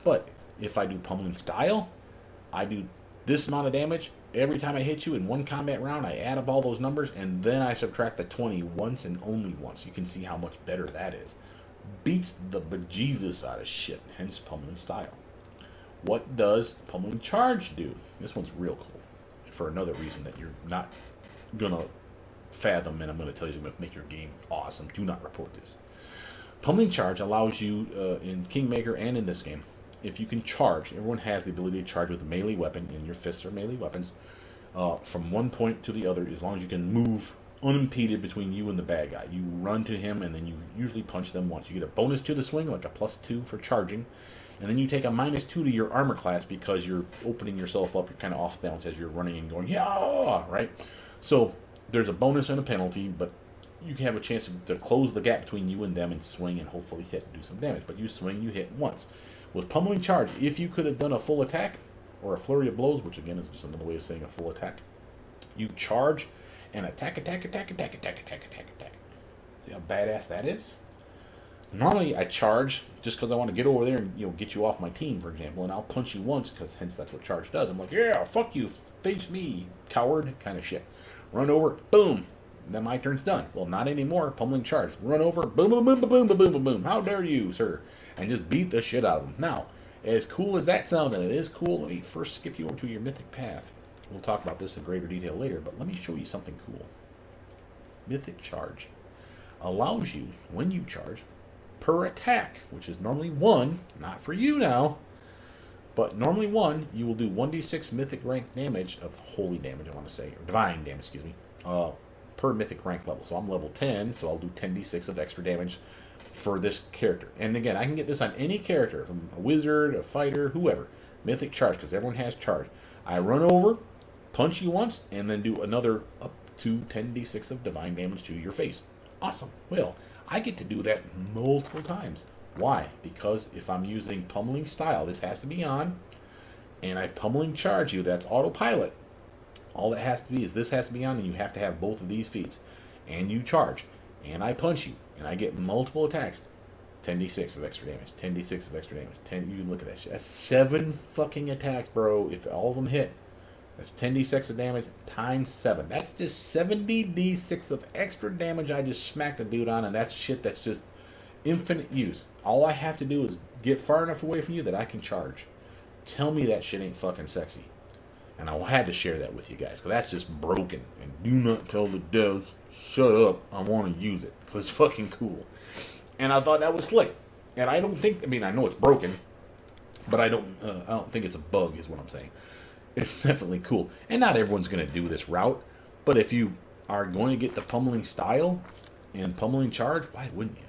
But if I do Pummeling Style, I do this amount of damage. Every time I hit you in one combat round, I add up all those numbers, and then I subtract the 20 once and only once. You can see how much better that is. Beats the bejesus out of shit, hence Pummeling Style. What does Pummeling Charge do? This one's real cool, for another reason that you're not going to fathom, and I'm going to tell you to make your game awesome. Do not report this. Pummeling Charge allows you, in Kingmaker and in this game, if you can charge, everyone has the ability to charge with a melee weapon, and your fists are melee weapons, from one point to the other, as long as you can move unimpeded between you and the bad guy. You run to him, and then you usually punch them once. You get a bonus to the swing, like a +2 for charging, and then you take a -2 to your armor class because you're opening yourself up. You're kind of off balance as you're running and going, yeah, right? So there's a bonus and a penalty, but you can have a chance to close the gap between you and them and swing and hopefully hit and do some damage. But you swing, you hit once. With Pummeling Charge, if you could have done a full attack or a flurry of blows, which again is just another way of saying a full attack, you charge and attack. See how badass that is? Normally I charge just because I want to get over there and get you off my team, for example, and I'll punch you once because hence that's what charge does. I'm like, yeah, fuck you, face me, coward, kind of shit. Run over, boom. Then my turn's done. Well, not anymore. Pummeling Charge. Run over, boom, boom, boom, boom, boom, boom, boom, boom. How dare you, sir? And just beat the shit out of them. Now, as cool as that sounds, and it is cool, let me first skip you over to your Mythic path. We'll talk about this in greater detail later, but let me show you something cool. Mythic Charge allows you, when you charge, per attack, which is normally 1, not for you now, but normally 1, you will do 1d6 Mythic rank damage of holy damage, I want to say, or divine damage, excuse me, per Mythic rank level. So I'm level 10, so I'll do 10d6 of extra damage for this character. And again, I can get this on any character, from a wizard, a fighter, whoever. Mythic Charge, because everyone has charge. I run over, punch you once, and then do another up to 10d6 of divine damage to your face. Awesome. Well, I get to do that multiple times. Why? Because if I'm using Pummeling Style, this has to be on, and I Pummeling Charge you, that's autopilot. All that has to be is this has to be on, and you have to have both of these feats. And you charge, and I punch you, and I get multiple attacks. 10d6 of extra damage, 10d6 of extra damage. You look at that shit. That's 7 fucking attacks, bro. If all of them hit, that's 10d6 of damage times 7. That's just 70d6 of extra damage I just smacked a dude on, and that's shit that's just infinite use. All I have to do is get far enough away from you that I can charge. Tell me that shit ain't fucking sexy. And I had to share that with you guys, because that's just broken. And do not tell the devs, shut up, I want to use it, because it's fucking cool. And I thought that was slick. And I don't think, I know it's broken, but I don't think it's a bug, is what I'm saying. It's definitely cool. And not everyone's going to do this route, but if you are going to get the Pummeling Style and Pummeling Charge, why wouldn't you?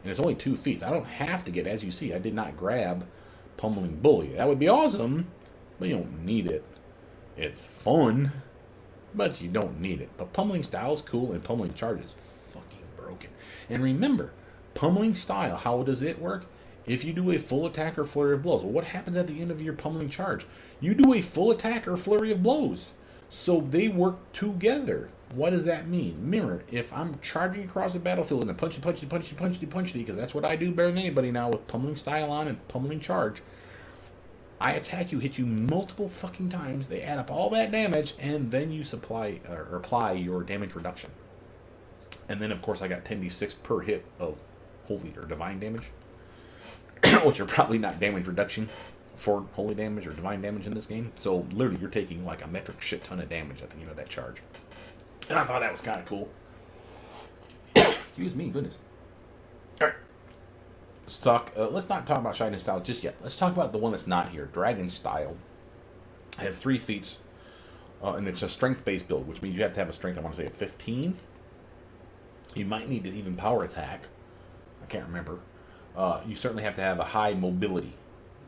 And it's only 2 feats. I don't have to get, as you see, I did not grab Pummeling Bully. That would be awesome, but you don't need it. It's fun, but you don't need it. But Pummeling Style is cool, and Pummeling Charge is fucking broken. And remember, Pummeling Style, how does it work? If you do a full attack or flurry of blows, well, what happens at the end of your Pummeling Charge? You do a full attack or flurry of blows. So they work together. What does that mean? Mirror, if I'm charging across the battlefield and punchy, because that's what I do better than anybody now with Pummeling Style on and Pummeling Charge, I attack you, hit you multiple fucking times, they add up all that damage, and then you apply your damage reduction. And then, of course, I got 10d6 per hit of holy or divine damage, which are probably not damage reduction for holy damage or divine damage in this game. So, literally, you're taking like a metric shit ton of damage at the end of that charge. And I thought that was kind of cool. Excuse me, goodness. All right. Let's not talk about Shaitan Style just yet. Let's talk about the one that's not here. Dragon Style has 3 feats, and it's a strength-based build, which means you have to have a strength, I want to say, of 15. You might need to even power attack. I can't remember. You certainly have to have a high mobility,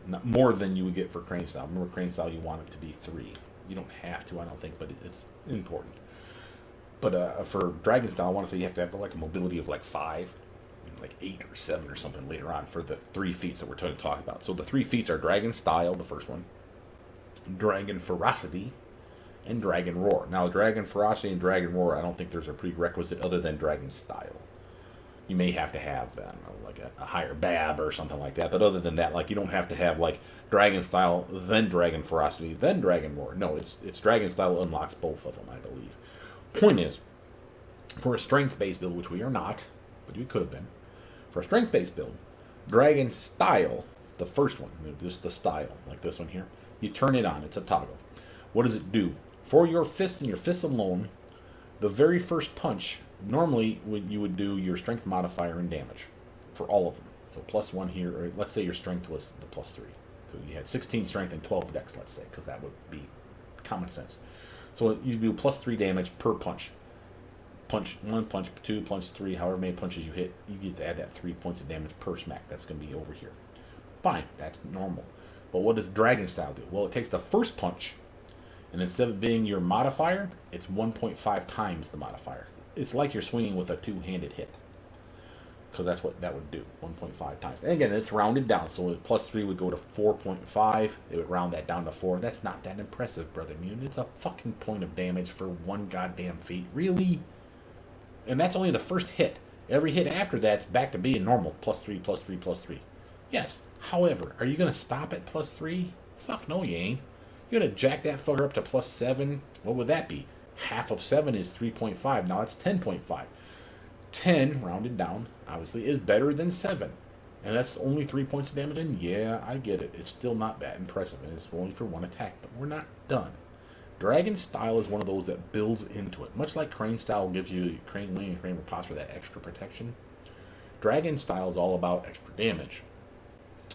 not more than you would get for Crane Style. Remember, Crane Style, you want it to be 3. You don't have to, I don't think, but it's important. But for Dragon Style, I want to say you have to have like a mobility of like 5, like 8 or 7 or something later on for the 3 feats that we're going to talk about. So the 3 feats are Dragon Style, the first one, Dragon Ferocity, and Dragon Roar. Now, Dragon Ferocity and Dragon Roar, I don't think there's a prerequisite other than Dragon Style. You may have to have, I don't know, like a higher BAB or something like that. But other than that, like, you don't have to have like Dragon Style, then Dragon Ferocity, then Dragon Roar. No, it's Dragon Style unlocks both of them, I believe. Point is, for a strength-based build, which we are not, but we could have been, for a strength-based build, Dragon Style, the first one, just the style, like this one here, you turn it on. It's a toggle. What does it do? For your fists and your fists alone, the very first punch, normally you would do your strength modifier and damage for all of them. So +1 here, or let's say your strength was the +3. So you had 16 strength and 12 dex, let's say, because that would be common sense. So you do +3 damage per punch. Punch 1, punch 2, punch 3, however many punches you hit, you get to add that 3 points of damage per smack. That's going to be over here. Fine, that's normal. But what does Dragon Style do? Well, it takes the first punch, and instead of being your modifier, it's 1.5 times the modifier. It's like you're swinging with a two-handed hit, because that's what that would do, 1.5 times. And again, it's rounded down, so +3 would go to 4.5. It would round that down to 4. That's not that impressive, Brother Mune. It's a fucking point of damage for one goddamn feat. Really? And that's only the first hit. Every hit after that's back to being normal, +3, +3, +3. Yes, however, are you going to stop at +3? Fuck no, you ain't. You're going to jack that fucker up to +7. What would that be? Half of 7 is 3.5. Now it's 10.5. 10, rounded down, obviously, is better than 7. And that's only 3 points of damage. And yeah, I get it. It's still not that impressive. And it's only for one attack. But we're not done. Dragon Style is one of those that builds into it. Much like Crane Style gives you Crane Wing and Crane Riposte for that extra protection. Dragon Style is all about extra damage.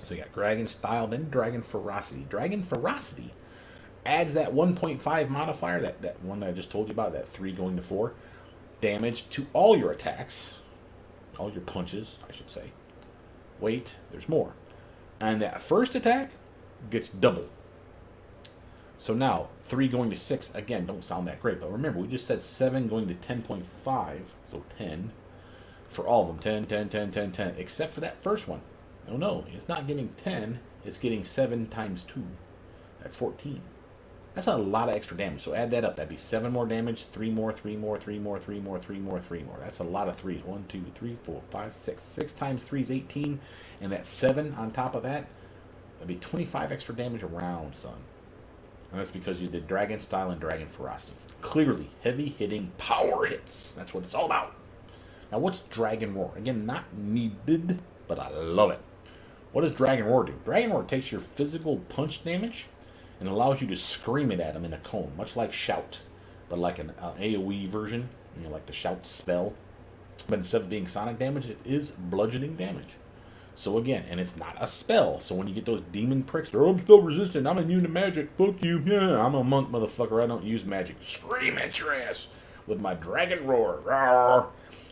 So you got Dragon Style, then Dragon Ferocity. Dragon Ferocity adds that 1.5 modifier, that one that I just told you about, that 3 going to 4, damage to all your attacks, all your punches, I should say. Wait, there's more. And that first attack gets double. So now, 3 going to 6, again, don't sound that great, but remember, we just said 7 going to 10.5, so 10, for all of them, 10, 10, 10, 10, 10, except for that first one. No, it's not getting 10, it's getting 7 times 2. That's 14. That's a lot of extra damage, so add that up. That'd be 7 more damage, 3 more, 3 more, 3 more, 3 more, 3 more, 3 more. That's a lot of 3s. 1, 2, 3, 4, 5, 6. 6 times 3 is 18, and that 7 on top of that, that'd be 25 extra damage around, son. And that's because you did Dragon Style and Dragon Ferocity. Clearly, heavy-hitting power hits. That's what it's all about. Now, what's Dragon Roar? Again, not needed, but I love it. What does Dragon Roar do? Dragon Roar takes your physical punch damage and allows you to scream it at them in a cone, much like Shout, but like an AoE version, like the Shout spell. But instead of being sonic damage, it is bludgeoning damage. So again, and it's not a spell. So when you get those demon pricks, I'm spell resistant, I'm immune to magic, fuck you, yeah, I'm a monk, motherfucker, I don't use magic. Scream at your ass with my Dragon Roar. Rawr.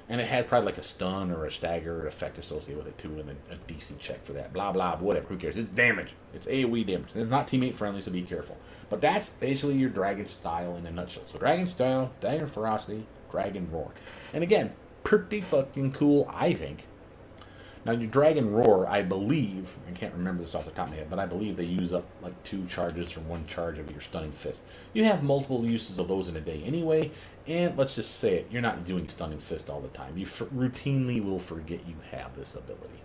And it has probably like a stun or a stagger effect associated with it too, and a DC check for that. Blah, blah, whatever, who cares? It's damage. It's AoE damage. And it's not teammate friendly, so be careful. But that's basically your Dragon Style in a nutshell. So Dragon Style, Dragon Ferocity, Dragon Roar. And again, pretty fucking cool, I think. Now, your Dragon Roar, I believe, I can't remember this off the top of my head, but I believe they use up like 2 charges or 1 charge of your Stunning Fist. You have multiple uses of those in a day anyway, and let's just say it, you're not doing Stunning Fist all the time. You routinely will forget you have this ability.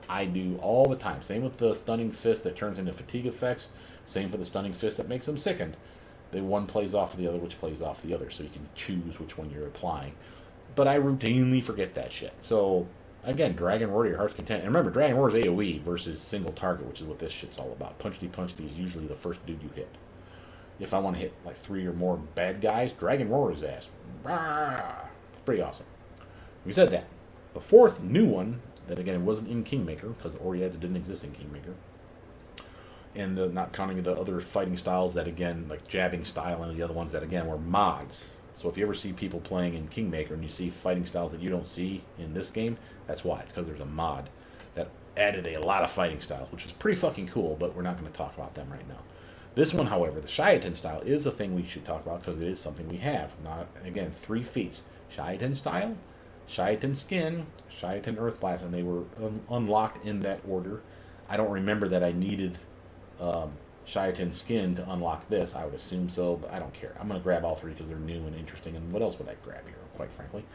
I do all the time. Same with the Stunning Fist that turns into fatigue effects. Same for the Stunning Fist that makes them sickened. The one plays off of the other, which plays off the other, so you can choose which one you're applying. But I routinely forget that shit. So again, Dragon Roar to your heart's content. And remember, Dragon Roar is AoE versus single target, which is what this shit's all about. Punchity is usually the first dude you hit. If I want to hit like 3 or more bad guys, Dragon Roar his ass. Pretty awesome. We said that. The fourth new one, that again wasn't in Kingmaker, because Oread didn't exist in Kingmaker. And not counting the other fighting styles that, again, like jabbing style and the other ones that, again, were mods. So if you ever see people playing in Kingmaker and you see fighting styles that you don't see in this game, that's why. It's because there's a mod that added a lot of fighting styles, which is pretty fucking cool, but we're not going to talk about them right now. This one, however, the Shaitan style, is a thing we should talk about because it is something we have. Not, again, 3 feats. Shaitan style, Shaitan skin, Shaitan earth blast, and they were unlocked in that order. I don't remember that I needed Shaitan skin to unlock this. I would assume so, but I don't care. I'm going to grab all 3 because they're new and interesting, and what else would I grab here, quite frankly?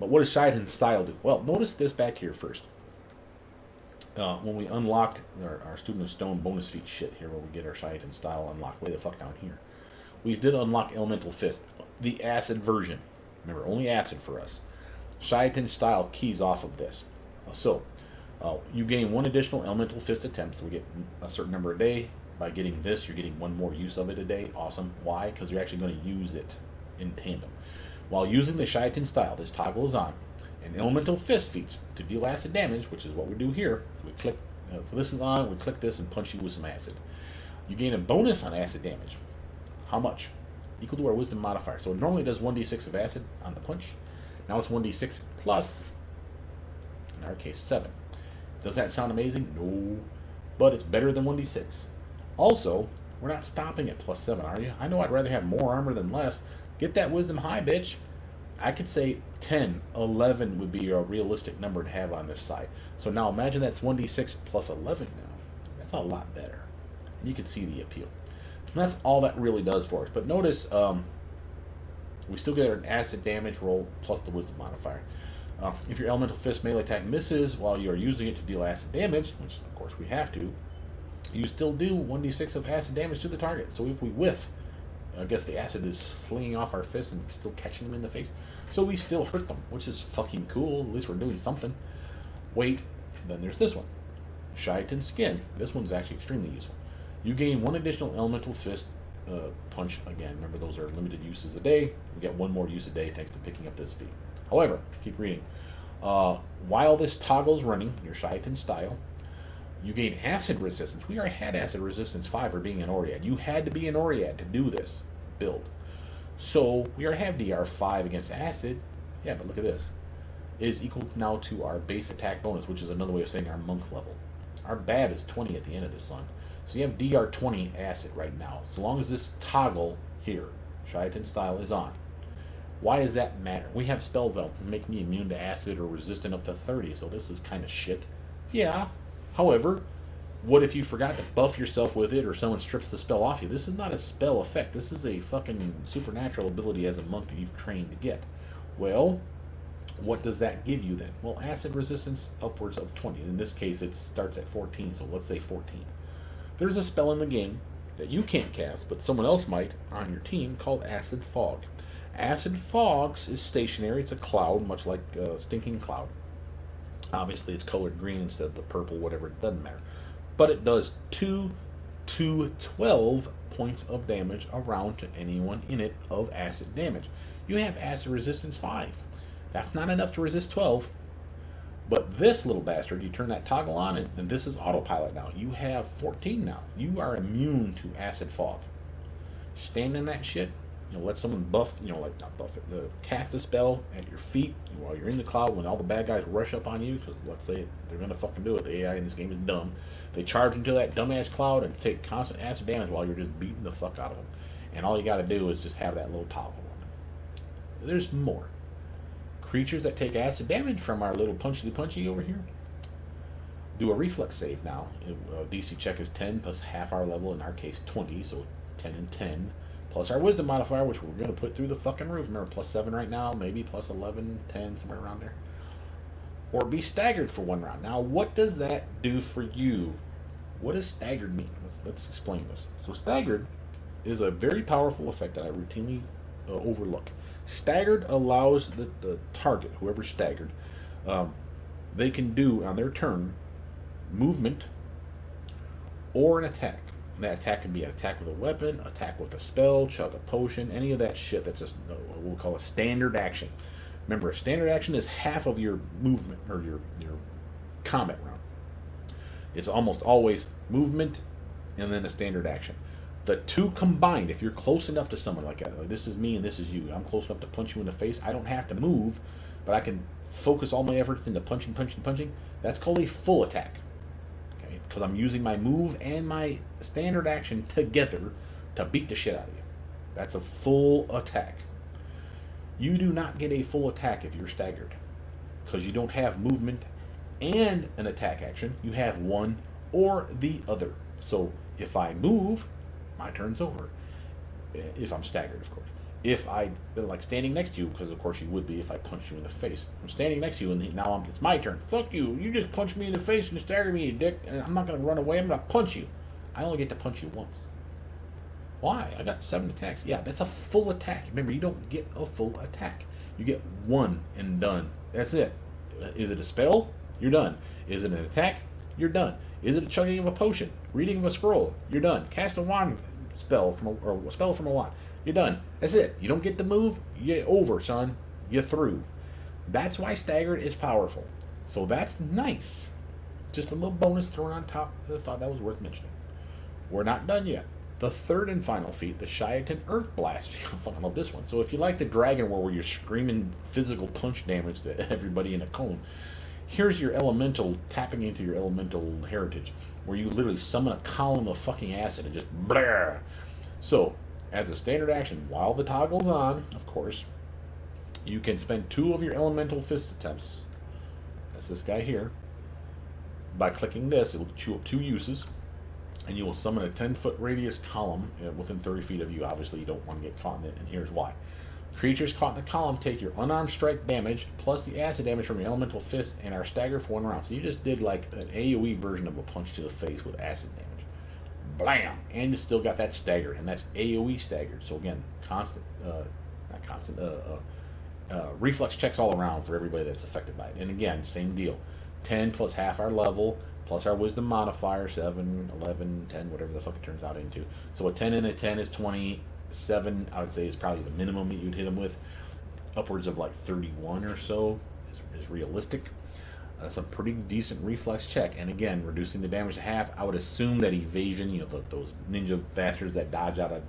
But what does Shaitan style do? Well, notice this back here first. When we unlocked our Student of Stone bonus feat shit here, where we get our Shaitan style unlocked, way the fuck down here, we did unlock Elemental Fist, the acid version. Remember, only acid for us. Shaitan style keys off of this. You gain 1 additional Elemental Fist attempt, so we get a certain number a day. By getting this, you're getting 1 more use of it a day. Awesome. Why? Because you're actually going to use it in tandem. While using the Shaitan style, this toggle is on. And Elemental Fist feats to deal acid damage, which is what we do here. So we click, so this is on, we click this and punch you with some acid. You gain a bonus on acid damage. How much? Equal to our wisdom modifier. So it normally does 1d6 of acid on the punch. Now it's 1d6 plus, in our case, 7. Does that sound amazing? No. But it's better than 1d6. Also, we're not stopping at plus 7, are you? I know I'd rather have more armor than less. Get that wisdom high, bitch. I could say 10, 11 would be a realistic number to have on this side. So now imagine that's 1d6 plus 11 now. That's a lot better. And you can see the appeal. So that's all that really does for us. But notice we still get an acid damage roll plus the wisdom modifier. If your Elemental Fist melee attack misses while you are using it to deal acid damage, which of course we have to, you still do 1d6 of acid damage to the target. So if we whiff, I guess the acid is slinging off our fist and still catching them in the face. So we still hurt them, which is fucking cool. At least we're doing something. Wait, then there's this one. Shaitan Skin. This one's actually extremely useful. You gain 1 additional Elemental Fist punch. Again, remember those are limited uses a day. We get 1 more use a day thanks to picking up this feat. However, keep reading. While this toggle's running, your Shaitan style, you gain acid resistance. We already had acid resistance 5 for being an Oread. You had to be an Oread to do this build. So we already have DR 5 against acid. Yeah, but look at this. It is equal now to our base attack bonus, which is another way of saying our monk level. Our BAB is 20 at the end of this, son. So you have DR 20 acid right now. So long as this toggle here, Shaitan style, is on. Why does that matter? We have spells that make me immune to acid or resistant up to 30, so this is kind of shit. Yeah. However, what if you forgot to buff yourself with it or someone strips the spell off you? This is not a spell effect. This is a fucking supernatural ability as a monk that you've trained to get. Well, what does that give you then? Well, acid resistance upwards of 20. In this case, it starts at 14, so let's say 14. There's a spell in the game that you can't cast, but someone else might on your team, called Acid Fog. Acid Fogs is stationary. It's a cloud, much like a stinking cloud. Obviously, it's colored green instead of the purple, whatever. It doesn't matter. But it does 2 to 12 points of damage around to anyone in it of acid damage. You have acid resistance 5. That's not enough to resist 12. But this little bastard, you turn that toggle on, and this is autopilot now. You have 14 now. You are immune to acid fog. Stand in that shit. Let someone buff, like not buff it, cast a spell at your feet while you're in the cloud when all the bad guys rush up on you, because let's say they're going to fucking do it. The AI in this game is dumb. They charge into that dumbass cloud and take constant acid damage while you're just beating the fuck out of them. And all you got to do is just have that little toggle on them. There's more. Creatures that take acid damage from our little punchy over here do a reflex save now. DC check is 10 plus half our level, in our case 20, so 10 and 10. Plus our wisdom modifier, which we're going to put through the fucking roof. Remember, plus 7 right now, maybe plus 11, 10, somewhere around there. Or be staggered for 1 round. Now, what does that do for you? What does staggered mean? Let's explain this. So staggered is a very powerful effect that I routinely overlook. Staggered allows the target, whoever's staggered, they can do on their turn movement or an attack. And that attack can be an attack with a weapon, attack with a spell, chug a potion, any of that shit. That's just what we'll call a standard action. Remember, a standard action is half of your movement or your combat round. It's almost always movement and then a standard action. The two combined, if you're close enough to someone, like this is me and this is you, I'm close enough to punch you in the face, I don't have to move, but I can focus all my efforts into punching. That's called a full attack. because I'm using my move and my standard action together to beat the shit out of you. That's a full attack. You do not get a full attack if you're staggered, because you don't have movement and an attack action. You have one or the other. So if I move, my turn's over. If I'm staggered, of course. If I, like standing next to you, because of course you would be if I punched you in the face. I'm standing next to you and now it's my turn. Fuck you. You just punched me in the face and staggered me, you dick. And I'm not going to run away. I'm going to punch you. I only get to punch you once. Why? I got 7 attacks. Yeah, that's a full attack. Remember, you don't get a full attack. You get one and done. That's it. Is it a spell? You're done. Is it an attack? You're done. Is it a chugging of a potion? Reading of a scroll? You're done. Cast a wand spell or a spell from a wand. You're done. That's it. You don't get to move. You're over, son. You're through. That's why staggered is powerful. So that's nice. Just a little bonus thrown on top. I thought that was worth mentioning. We're not done yet. The third and final feat, the Shaitan Earth Blast. I fucking love this one. So if you like the Dragon War where you're screaming physical punch damage to everybody in a cone, here's your elemental tapping into your elemental heritage, where you literally summon a column of fucking acid and just blah. So, as a standard action, while the toggle's on, of course, you can spend 2 of your elemental fist attempts. That's this guy here. By clicking this, it'll chew up 2 uses, and you will summon a 10-foot radius column within 30 feet of you. Obviously, you don't want to get caught in it, and here's why. Creatures caught in the column take your unarmed strike damage plus the acid damage from your elemental fist and are staggered for 1 round. So you just did like an AoE version of a punch to the face with acid damage. Blam! And you still got that staggered, and that's AoE staggered. So again, reflex checks all around for everybody that's affected by it. And again, same deal. 10 plus half our level plus our wisdom modifier, 7, 11, 10, whatever the fuck it turns out into. So a 10 and a 10 is 27, I would say, is probably the minimum that you'd hit him with. Upwards of like 31 or so is realistic. That's a pretty decent reflex check. And again, reducing the damage to half, I would assume that evasion, those ninja bastards that dodge out of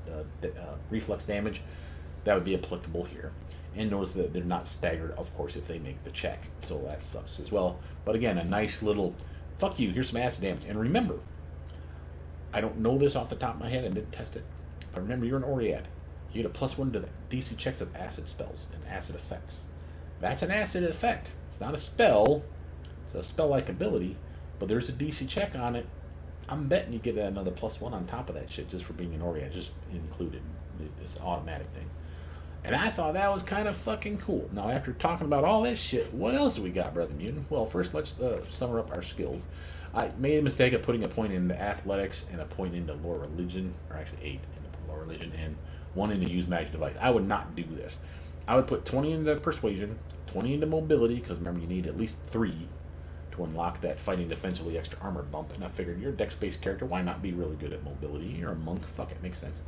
reflex damage, that would be applicable here. And notice that they're not staggered, of course, if they make the check. So that sucks as well. But again, a nice little, fuck you, here's some acid damage. And remember, I don't know this off the top of my head, I didn't test it. But remember, you're an Oread. You get a +1 to the DC checks of acid spells and acid effects. That's an acid effect. It's not a spell. It's a spell-like ability, but there's a DC check on it. I'm betting you get another +1 on top of that shit just for being an Oread, just included. It's an automatic thing. And I thought that was kind of fucking cool. Now, after talking about all this shit, what else do we got, Brother Mutant? Well, first, let's sum up our skills. I made a mistake of putting a point into athletics and a point into lore religion, or actually 8 into lore religion, and 1 into use magic device. I would not do this. I would put 20 into persuasion, 20 into mobility, because remember, you need at least 3 to unlock that fighting defensively extra armor bump. And I figured you're a dex-based character, why not be really good at mobility? You're a monk, fuck it, makes sense.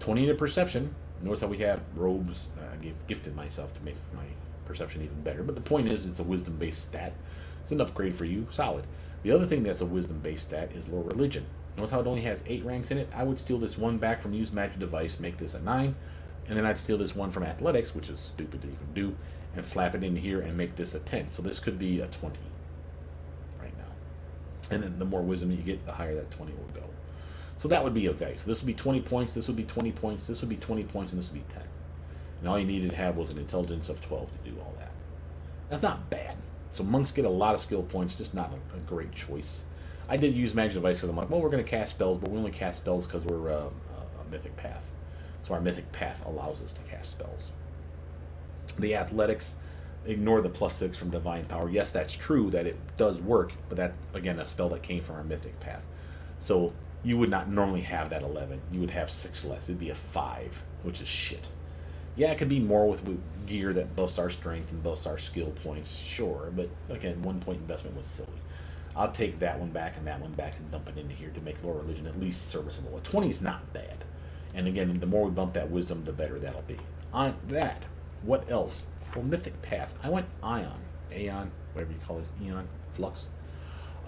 20 into perception. Notice how we have robes. I gifted myself to make my perception even better. But the point is, it's a wisdom-based stat. It's an upgrade for you. Solid. The other thing that's a wisdom-based stat is lore religion. Notice how it only has 8 ranks in it? I would steal this 1 back from use magic device, make this a 9. And then I'd steal this 1 from athletics, which is stupid to even do, and slap it in here and make this a 10. So this could be a 20 right now. And then the more wisdom you get, the higher that 20 will go. So that would be a value. So this would be 20 points, this would be 20 points, this would be 20 points, and this would be 10. And all you needed to have was an intelligence of 12 to do all that. That's not bad. So monks get a lot of skill points, just not a great choice. I did use magic device because I'm like, well, we're going to cast spells, but we only cast spells because we're a mythic path. So our mythic path allows us to cast spells. The athletics, ignore the +6 from divine power. Yes, that's true that it does work, but that, again, a spell that came from our mythic path. So you would not normally have that 11. You would have 6 less. It'd be a 5, which is shit. Yeah, it could be more with gear that buffs our strength and buffs our skill points, sure. But again, 1 point investment was silly. I'll take that one back and that one back and dump it into here to make lore religion at least serviceable. A 20 is not bad. And again, the more we bump that wisdom, the better that'll be. On that, what else? For mythic path, I went Aeon, whatever you call this, Aeon, Flux.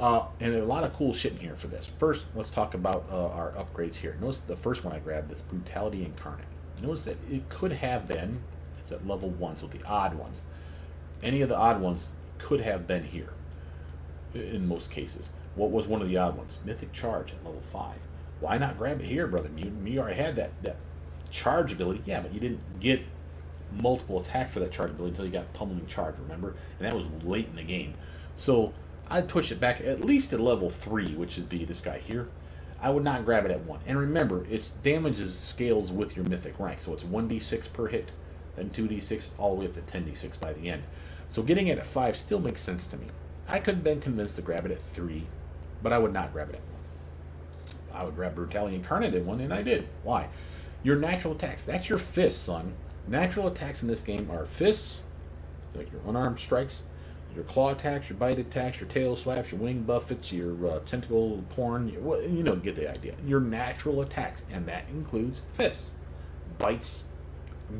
And a lot of cool shit in here for this. First, let's talk about our upgrades here. Notice the first one I grabbed, this Brutality Incarnate. Notice that it could have been, it's at level 1, so the odd ones. Any of the odd ones could have been here, in most cases. What was one of the odd ones? Mythic Charge at level 5. Why not grab it here, brother? You already had that charge ability. Yeah, but you didn't get multiple attack for that charge ability until you got Pummeling Charge, remember? And that was late in the game. So I'd push it back at least to level 3, which would be this guy here. I would not grab it at 1. And remember, its damages scales with your mythic rank. So it's 1d6 per hit, then 2d6, all the way up to 10d6 by the end. So getting it at 5 still makes sense to me. I could have been convinced to grab it at 3, but I would not grab it at 1. I would grab Brutality Incarnate at 1, and I did. Why? Your natural attacks. That's your fists, son. Natural attacks in this game are fists, like your unarmed strikes, your claw attacks, your bite attacks, your tail slaps, your wing buffets, your tentacle porn. Get the idea. Your natural attacks, and that includes fists, bites,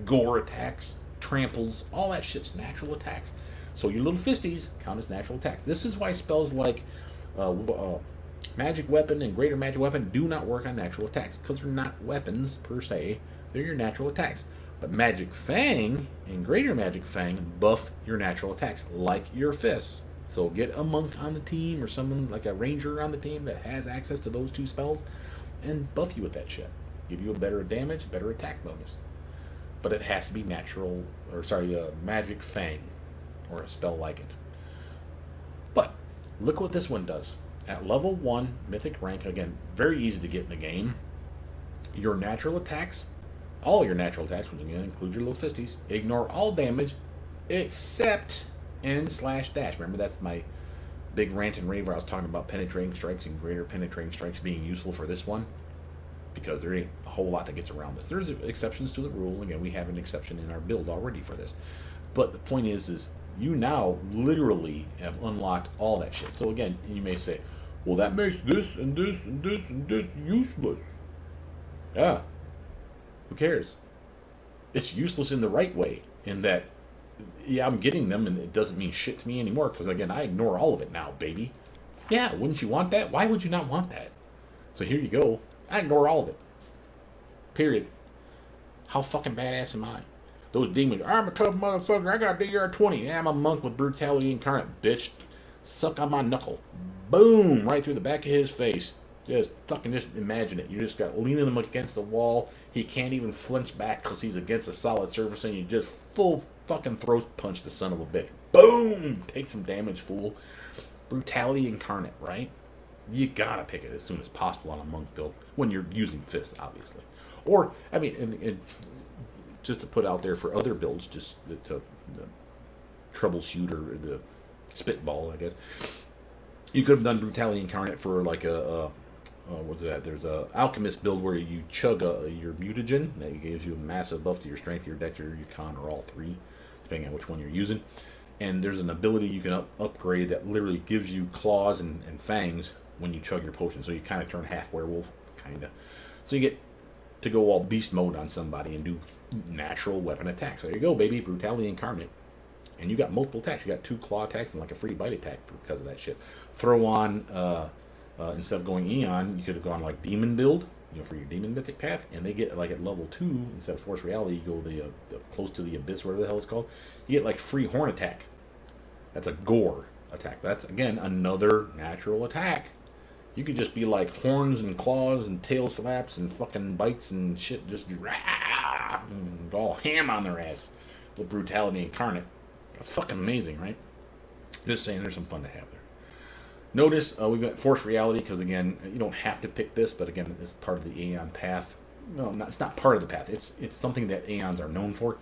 gore attacks, tramples, all that shit's natural attacks. So your little fisties count as natural attacks. This is why spells like Magic Weapon and Greater Magic Weapon do not work on natural attacks, because they're not weapons per se. They're your natural attacks. But Magic Fang and Greater Magic Fang buff your natural attacks, like your fists. So get a monk on the team or someone like a ranger on the team that has access to those two spells and buff you with that shit. Give you a better damage, better attack bonus. But it has to be Magic Fang or a spell like it. But look what this one does. At level 1, Mythic rank, again, very easy to get in the game. Your natural attacks, all your natural attacks, which again include your little fisties, ignore all damage except N/dash. Remember, that's my big rant and rave where I was talking about penetrating strikes and greater penetrating strikes being useful for this one, because there ain't a whole lot that gets around this. There's exceptions to the rule. Again, we have an exception in our build already for this. But the point is you now literally have unlocked all that shit. So again, you may say, well, that makes this and this and this and this useless. Yeah. Who cares? It's useless in the right way, in that, yeah, I'm getting them and it doesn't mean shit to me anymore, because again, I ignore all of it now, baby. Yeah, wouldn't you want that? Why would you not want that? So here you go. I ignore all of it. Period. How fucking badass am I? Those demons, I'm a tough motherfucker, I got a DR 20. Yeah, I'm a monk with Brutality Incarnate, bitch. Suck on my knuckle. Boom! Right through the back of his face. Just imagine it. You just got leaning him against the wall. He can't even flinch back because he's against a solid surface, and you just full fucking throat punch the son of a bitch. Boom! Take some damage, fool. Brutality Incarnate, right? You gotta pick it as soon as possible on a monk build when you're using fists, obviously. Or, I mean, and just to put out there for other builds, just to the troubleshoot or the spitball, I guess. You could have done Brutality Incarnate for like what's that? There's a Alchemist build where you chug your mutagen. That gives you a massive buff to your strength, your dex, your con, or all three, depending on which one you're using. And there's an ability you can upgrade that literally gives you claws and fangs when you chug your potion. So you kind of turn half werewolf, kind of. So you get to go all beast mode on somebody and do natural weapon attacks. So there you go, baby. Brutality Incarnate. And you got multiple attacks. You got 2 claw attacks and like a free bite attack because of that shit. Throw on, instead of going Aeon, you could have gone like Demon build, for your Demon Mythic path. And they get like at level 2, instead of Force Reality, you go the close to the Abyss, whatever the hell it's called. You get like free Horn attack. That's a gore attack. That's, again, another natural attack. You could just be like horns and claws and tail slaps and fucking bites and shit, just and all ham on their ass with Brutality Incarnate. That's fucking amazing, right? Just saying, there's some fun to have there. Notice we got Force Reality, because again, you don't have to pick this, but again, it's part of the Aeon path. No, it's not part of the path. It's something that Aeons are known for.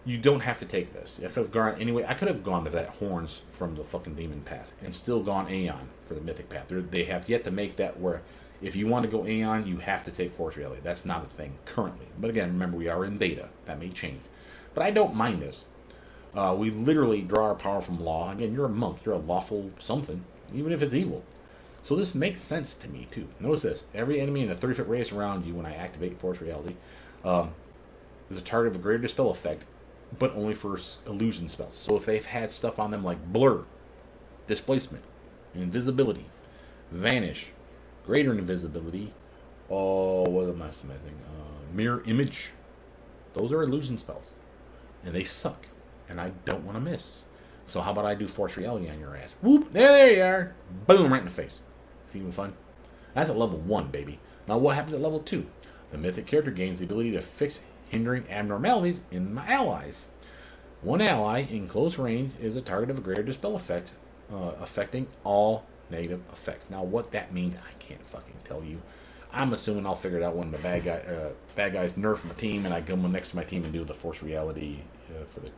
You don't have to take this. I could have gone anyway. I could have gone to that horns from the fucking demon path and still gone Aeon for the mythic path. They have yet to make that where if you want to go Aeon, you have to take Force Reality. That's not a thing currently. But again, remember, we are in beta. That may change. But I don't mind this. We literally draw our power from law. Again, you're a monk. You're a lawful something, even if it's evil. So this makes sense to me, too. Notice this. Every enemy in a 30-foot radius around you when I activate Force Reality is a target of a greater dispel effect, but only for illusion spells. So if they've had stuff on them like Blur, Displacement, Invisibility, Vanish, Greater Invisibility, what am I saying? Mirror Image. Those are illusion spells. And they suck. And I don't want to miss. So how about I do Force Reality on your ass? Whoop! There you are! Boom! Right in the face. It's even fun. That's at level 1, baby. Now what happens at level 2? The mythic character gains the ability to fix hindering abnormalities in my allies. One ally in close range is a target of a greater dispel effect, affecting all negative effects. Now what that means, I can't fucking tell you. I'm assuming I'll figure it out when the bad guys nerf my team and I go next to my team and do the force reality for the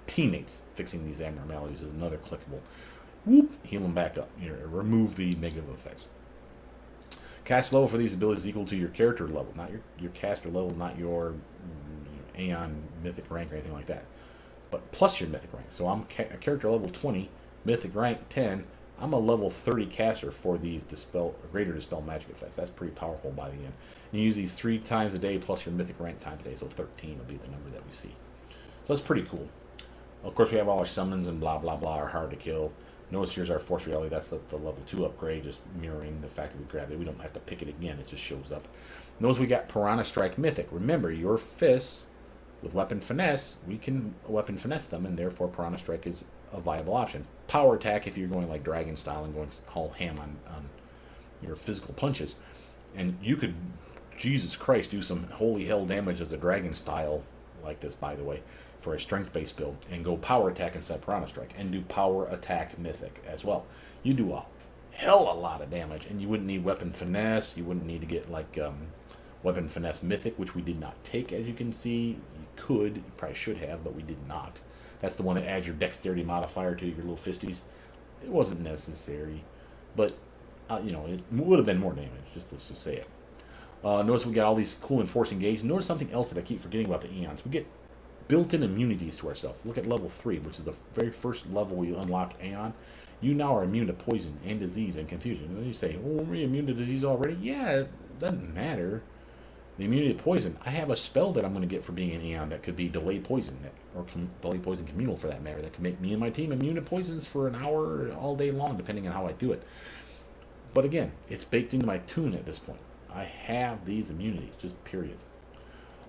teammates. Fixing these abnormalities is another clickable. Whoop, heal them back up. Remove the negative effects. Cast level for these abilities is equal to your character level, not your caster level, not your Aeon Mythic rank or anything like that, but plus your Mythic rank. So I'm a character level 20, Mythic rank 10. I'm a level 30 caster for these greater dispel magic effects. That's pretty powerful by the end. You use these 3 times a day plus your Mythic rank times a day, so 13 will be the number that we see. So that's pretty cool. Of course, we have all our summons and blah blah blah are hard to kill. Notice here's our force reality. That's the level 2 upgrade, just mirroring the fact that we grabbed it. We don't have to pick it again. It just shows up. Notice we got Piranha Strike Mythic. Remember, your fists with Weapon Finesse, we can Weapon Finesse them, and therefore Piranha Strike is a viable option. Power Attack if you're going like Dragon style and going all ham on your physical punches. And you could, Jesus Christ, do some holy hell damage as a Dragon style like this, by the way, for a strength-based build, and go Power Attack instead of Piranha Strike, and do Power Attack Mythic as well. You do a hell of a lot of damage, and you wouldn't need Weapon Finesse. You wouldn't need to get like Weapon Finesse Mythic, which we did not take, as you can see. You could, you probably should have, but we did not. That's the one that adds your Dexterity modifier to your little fisties. It wasn't necessary, but it would have been more damage. Let's just say it. Notice we got all these cool enforcing gauges. Notice something else that I keep forgetting about the Eons. We get built-in immunities to ourselves. Look at level 3, which is the very first level you unlock Aeon. You now are immune to poison and disease and confusion. And then you say, "Oh, we're immune to disease already?" Yeah, it doesn't matter. The immunity to poison. I have a spell that I'm going to get for being an Aeon that could be delay poison, or delay poison communal for that matter, that could make me and my team immune to poisons for an hour all day long, depending on how I do it. But again, it's baked into my tune at this point. I have these immunities, just period.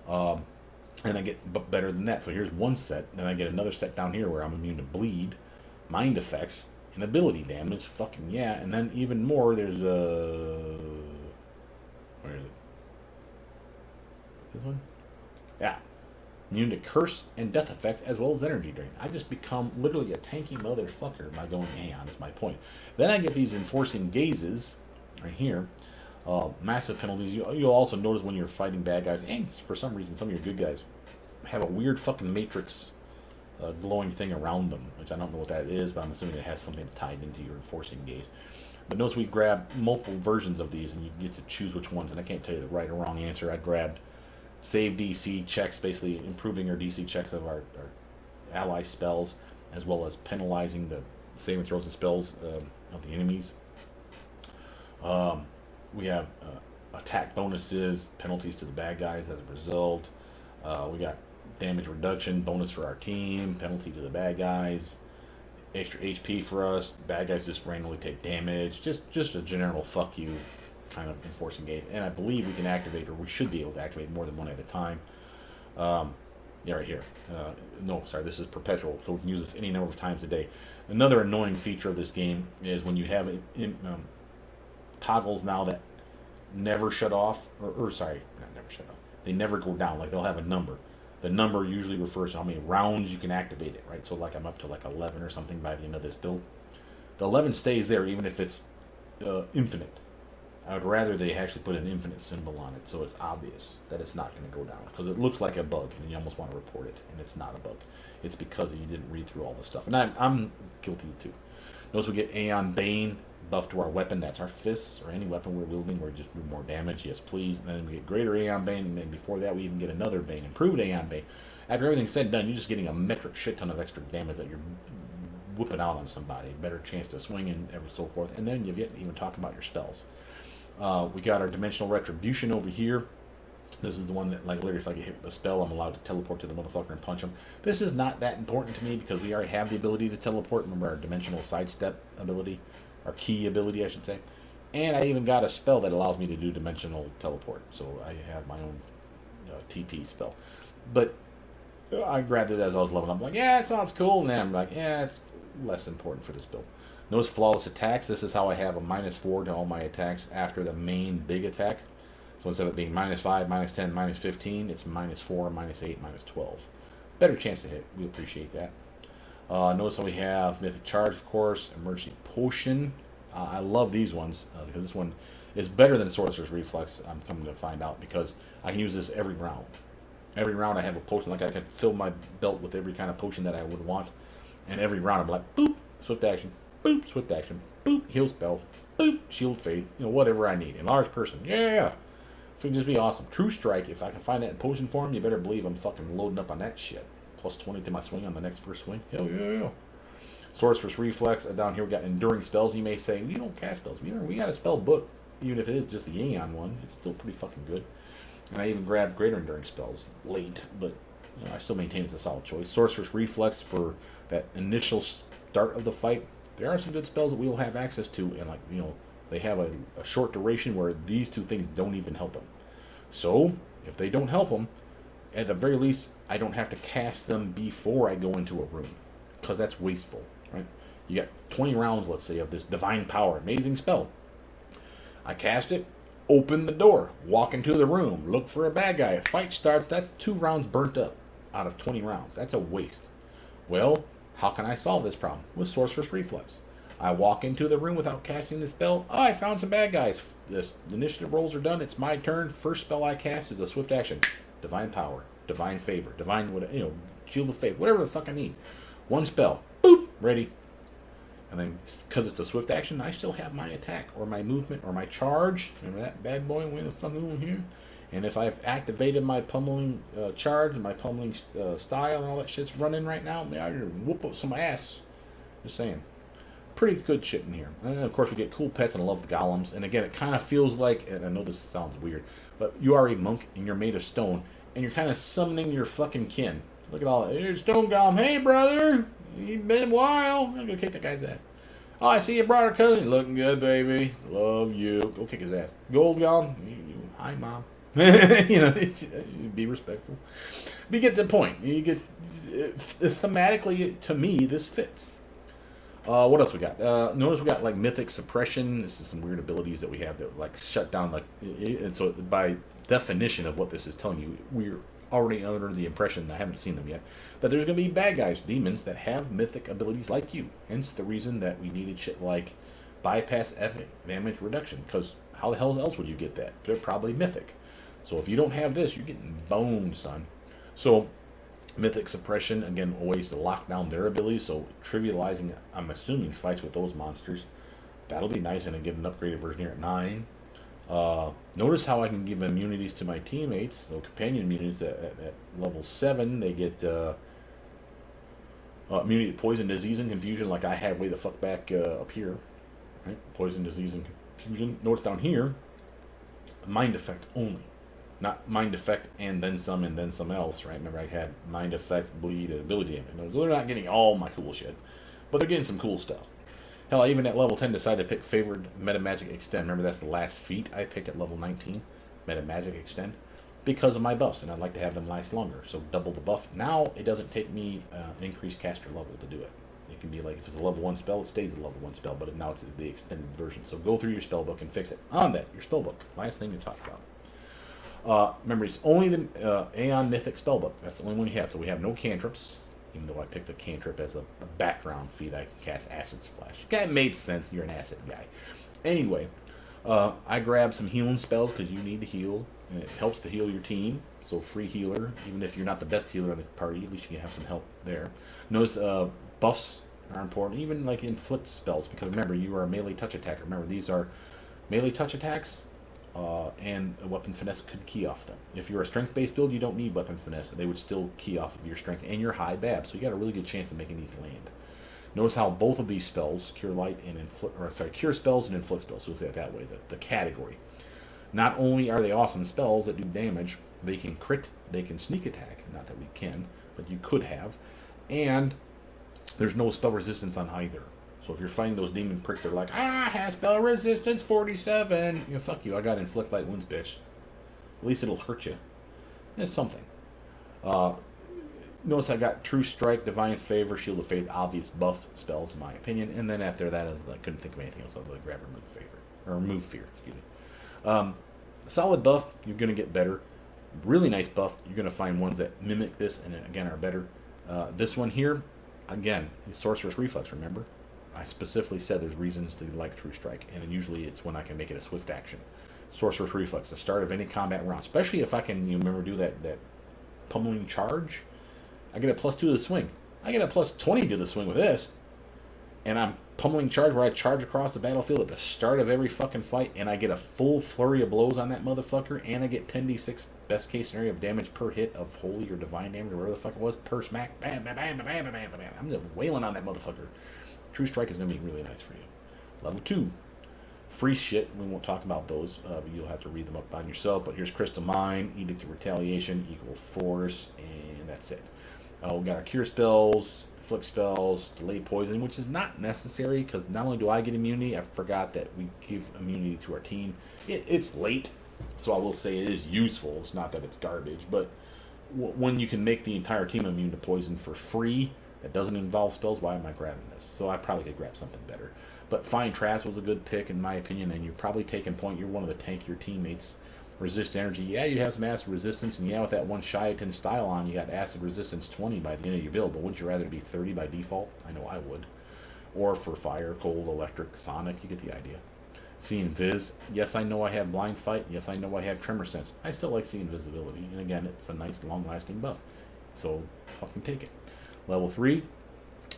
And I get better than that. So here's one set. Then I get another set down here where I'm immune to bleed, mind effects, and ability damage. Fucking yeah. And then even more, there's a... Where is it? This one? Yeah. Immune to curse and death effects as well as energy drain. I just become literally a tanky motherfucker by going Aeon, is my point. Then I get these enforcing gazes right here. Massive penalties. You'll also notice when you're fighting bad guys, and for some reason some of your good guys have a weird fucking matrix glowing thing around them, which I don't know what that is, but I'm assuming it has something tied into your enforcing gaze. But notice we grabbed multiple versions of these, and you get to choose which ones, and I can't tell you the right or wrong answer. I grabbed save DC checks, basically improving our DC checks of our ally spells, as well as penalizing the saving throws and spells of the enemies. We have attack bonuses, penalties to the bad guys as a result. We got damage reduction bonus for our team, penalty to the bad guys, extra HP for us. Bad guys just randomly take damage. Just a general fuck you kind of enforcing gaze. And I believe we can activate, or we should be able to activate more than one at a time. Yeah, right here. No, sorry, this is perpetual, so we can use this any number of times a day. Another annoying feature of this game is when you have toggles now that never shut off, or sorry, not never shut off. They never go down. Like they'll have a number. The number usually refers to how many rounds you can activate it, right? So like I'm up to like 11 or something by the end of this build. The 11 stays there even if it's infinite. I would rather they actually put an infinite symbol on it so it's obvious that it's not going to go down, because it looks like a bug and you almost want to report it, and it's not a bug. It's because you didn't read through all the stuff, and I'm guilty too. Notice we get Aeon Bane buff to our weapon. That's our fists, or any weapon we're wielding where we just do more damage. Yes, please. And then we get greater Aeon Bane, and then before that we even get another Bane, improved Aeon Bane. After everything's said and done, you're just getting a metric shit ton of extra damage that you're whooping out on somebody. Better chance to swing and ever so forth. And then you've yet to even talk about your spells. We got our Dimensional Retribution over here. This is the one that, like, literally if I get hit with a spell, I'm allowed to teleport to the motherfucker and punch him. This is not that important to me because we already have the ability to teleport. Remember our Dimensional Sidestep ability, our key ability, I should say. And I even got a spell that allows me to do Dimensional Teleport. So I have my own TP spell. But I grabbed it as I was leveling up. I'm like, yeah, it sounds cool. And then I'm like, yeah, it's less important for this build. Notice flawless attacks. This is how I have a -4 to all my attacks after the main big attack. So instead of it being -5, -10, -15, it's -4, -8, -12. Better chance to hit. We appreciate that. Notice how we have Mythic Charge, of course, Emergency Potion. I love these ones because this one is better than Sorcerer's Reflex, I'm coming to find out, because I can use this every round. Every round I have a potion. Like I could fill my belt with every kind of potion that I would want. And every round I'm like, boop, swift action, boop, swift action, boop, heal spell, boop, shield faith, whatever I need. Enlarged person, yeah. It would just be awesome. True Strike, if I can find that in potion form, you better believe I'm fucking loading up on that shit. Plus 20 to my swing on the next first swing. Hell yeah. Sorcerer's Reflex. Down here we got Enduring Spells. You may say, we don't cast spells. We got a spell book. Even if it is just the Aeon one, it's still pretty fucking good. And I even grabbed Greater Enduring Spells late, but I still maintain it's a solid choice. Sorcerer's Reflex for that initial start of the fight. There are some good spells that we will have access to, and they have a short duration where these two things don't even help them. So, if they don't help them, at the very least, I don't have to cast them before I go into a room, because that's wasteful, right? You got 20 rounds, let's say, of this Divine Power, amazing spell. I cast it, open the door, walk into the room, look for a bad guy. A fight starts, that's 2 rounds burnt up out of 20 rounds. That's a waste. Well, how can I solve this problem? With Sorcerer's Reflex. I walk into the room without casting the spell. Oh, I found some bad guys. The initiative rolls are done. It's my turn. First spell I cast is a swift action. Divine Power, Divine Favor, Divine, Shield of Faith, whatever the fuck I need. 1 spell. Boop, ready. And then, because it's a swift action, I still have my attack, or my movement, or my charge. Remember that bad boy? Where the fuck over here? And if I've activated my pummeling charge, and my pummeling style, and all that shit's running right now, I whoop up some ass. Just saying. Pretty good shit in here. And then, of course, we get cool pets, and I love the golems. And again, it kind of feels like, and I know this sounds weird, but you are a monk, and you're made of stone, and you're kind of summoning your fucking kin. Look at all that. Here's Stone Golem. Hey, brother. You've been a while. I'm going to go kick that guy's ass. Oh, I see you brought her cousin. Looking good, baby. Love you. Go kick his ass. Gold Golem. Hi, Mom. Be respectful. But you get the point. You get thematically, to me, this fits. What else we got? Notice we got Mythic Suppression. This is some weird abilities that we have that shut down and so by definition of what this is telling you, we're already under the impression, I haven't seen them yet, that there's going to be bad guys, demons, that have mythic abilities like you. Hence the reason that we needed shit like bypass epic damage reduction, because how the hell else would you get that? They're probably mythic. So if you don't have this, you're getting boned, son. So Mythic Suppression, again, always to lock down their abilities, so trivializing, I'm assuming, fights with those monsters. That'll be nice, and I get an upgraded version here at 9. Notice how I can give immunities to my teammates. So companion immunities at level 7, they get immunity to poison, disease, and confusion, like I had way the fuck back up here. Right? Poison, disease, and confusion. Notice down here, mind effect only. Not mind effect and then some else, right? Remember I had mind effect, bleed, and ability damage. They're not getting all my cool shit, but they're getting some cool stuff. Hell, I even at level 10 decided to pick Favored Meta Magic Extend. Remember, that's the last feat I picked at level 19, Meta Magic Extend, because of my buffs, and I'd like to have them last longer. So double the buff. Now it doesn't take me increased caster level to do it. It can be like, if it's a level 1 spell, it stays a level 1 spell, but now it's the extended version. So go through your spellbook and fix it. On that, your spellbook. Last thing to talk about. Remember, it's only the Aeon Mythic spellbook. That's the only one you have. So we have no cantrips. Even though I picked a cantrip as a background feat, I can cast Acid Splash. That made sense. You're an acid guy. Anyway, I grabbed some healing spells because you need to heal. And it helps to heal your team. So free healer. Even if you're not the best healer in the party, at least you can have some help there. Notice buffs are important. Even like inflict spells. Because remember, you are a melee touch attacker. Remember, these are melee touch attacks. And a weapon finesse could key off them. If you're a strength-based build, you don't need weapon finesse. They would still key off of your strength and your high BAB, so you got a really good chance of making these land. Notice how both of these spells, Cure Light and Cure spells and Inflict spells, so we'll say it that way, the category. Not only are they awesome spells that do damage, they can crit, they can sneak attack, not that we can, but you could have, and there's no spell resistance on either. So if you're fighting those demon pricks that are like, has spell resistance 47. Fuck you. I got Inflict Light Wounds, bitch. At least it'll hurt you. It's something. Notice I got True Strike, Divine Favor, Shield of Faith, obvious buff spells in my opinion, and then after that I couldn't think of anything else other than grab Remove Favor or Remove Fear. Excuse me. Solid buff, you're gonna get better. Really nice buff, you're gonna find ones that mimic this and again are better. This one here, again, is Sorcerer's Reflex. Remember, I specifically said there's reasons to like True Strike, and usually it's when I can make it a swift action. Sorcerer's Reflex, the start of any combat round, especially if I can, you remember, do that pummeling charge. I get a +2 to the swing. I get a +20 to the swing with this. And I'm pummeling charge where I charge across the battlefield at the start of every fucking fight. And I get a full flurry of blows on that motherfucker. And I get 10d6 best case scenario of damage per hit of holy or divine damage or whatever the fuck it was. Per smack. Bam, bam, bam, bam, bam, bam, bam, bam. I'm just wailing on that motherfucker. True Strike is going to be really nice for you. Level 2. Free shit. We won't talk about those. You'll have to read them up on yourself. But here's Crystal Mine, Edict of Retaliation, Equal Force, and that's it. We got our Cure spells, Afflict spells, Delay Poison, which is not necessary because not only do I get immunity, I forgot that we give immunity to our team. It's late, so I will say it is useful. It's not that it's garbage, but when you can make the entire team immune to poison for free, that doesn't involve spells, why am I grabbing this? So I probably could grab something better. But Find Traps was a good pick in my opinion, and you're probably taking point. You're one of the tankier teammates. Resist energy, yeah, you have some acid resistance, and yeah, with that one Shaitan style on, you got acid resistance 20 by the end of your build, but wouldn't you rather be 30 by default? I know I would. Or for fire, cold, electric, sonic, you get the idea. Seeing Viz, yes, I know I have Blind Fight, yes, I know I have Tremorsense. I still like Seeing Invisibility, and again, it's a nice, long-lasting buff, so fucking take it. Level 3,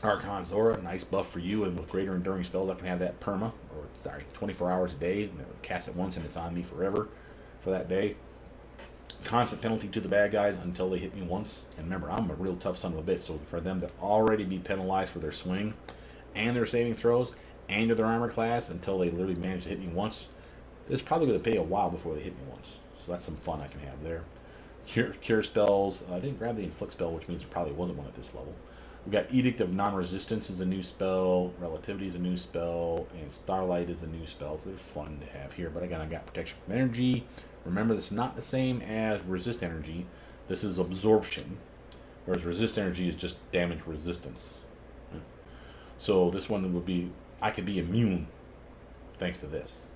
Archon Zora, nice buff for you, and with greater enduring spells, I can have that 24 hours a day, cast it once and it's on me forever. For that day. Constant penalty to the bad guys until they hit me once. And remember, I'm a real tough son of a bitch, so for them to already be penalized for their swing and their saving throws and their armor class until they literally manage to hit me once, it's probably going to take a while before they hit me once. So that's some fun I can have there. Cure spells. I didn't grab the Inflict spell, which means there probably wasn't one at this level. We got Edict of Non-Resistance is a new spell, Relativity is a new spell, and Starlight is a new spell, so they're fun to have here. But again, I got Protection from Energy. Remember, this is not the same as Resist Energy. This is Absorption, whereas Resist Energy is just damage resistance. So this one would be, I could be immune thanks to this.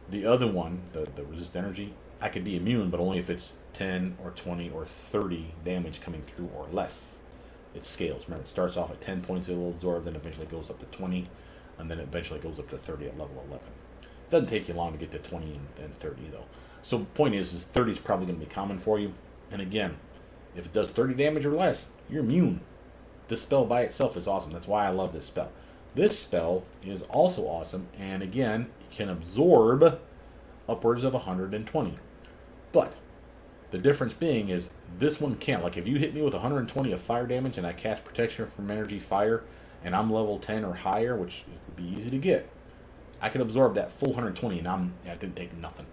The other one, the Resist Energy, I could be immune, but only if it's 10 or 20 or 30 damage coming through or less. It scales. Remember, it starts off at 10 points of absorb, then eventually goes up to 20, and then eventually goes up to 30 at level 11. It doesn't take you long to get to 20 and 30, though. So the point is 30 is probably going to be common for you. And again, if it does 30 damage or less, you're immune. This spell by itself is awesome. That's why I love this spell. This spell is also awesome, and again, it can absorb upwards of 120. But the difference being is this one can't. Like if you hit me with 120 of fire damage and I cast Protection from Energy Fire and I'm level 10 or higher, which would be easy to get, I can absorb that full 120 and I didn't take nothing.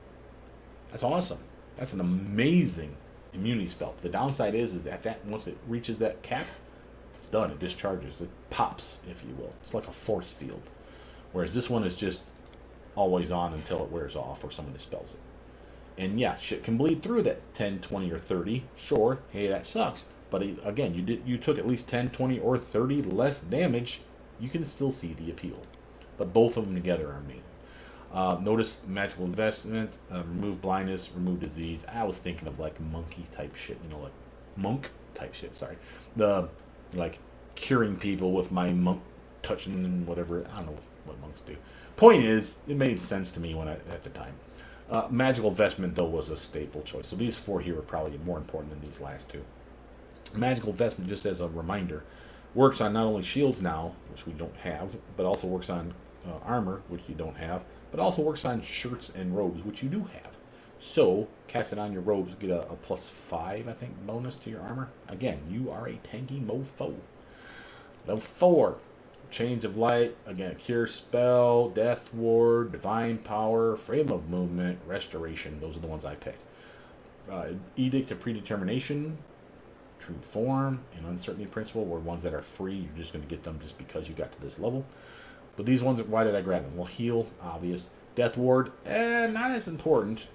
That's awesome. That's an amazing immunity spell. The downside is that once it reaches that cap, it's done. It discharges. It pops, if you will. It's like a force field. Whereas this one is just always on until it wears off or someone dispels it. And yeah, shit can bleed through that 10, 20, or 30. Sure, hey, that sucks. But again, you took at least 10, 20, or 30 less damage. You can still see the appeal. But both of them together are amazing. Notice Magical Investment, remove blindness, remove disease. I was thinking of like monkey type shit, like monk type shit, sorry. The like curing people with my monk touching whatever. I don't know what monks do. Point is, it made sense to me at the time. Magical Vestment, though, was a staple choice. So these 4 here are probably more important than these last 2. Magical Vestment, just as a reminder, works on not only shields now, which we don't have, but also works on armor, which you don't have, but also works on shirts and robes, which you do have. So, cast it on your robes, get a +5, I think, bonus to your armor. Again, you are a tanky mofo. Level 4. Chains of Light, again, Cure Spell, Death Ward, Divine Power, Freedom of Movement, Restoration. Those are the ones I picked. Edict of Predetermination, True Form, and Uncertainty Principle were ones that are free. You're just going to get them just because you got to this level. But these ones, why did I grab them? Well, Heal, obvious. Death Ward, not as important.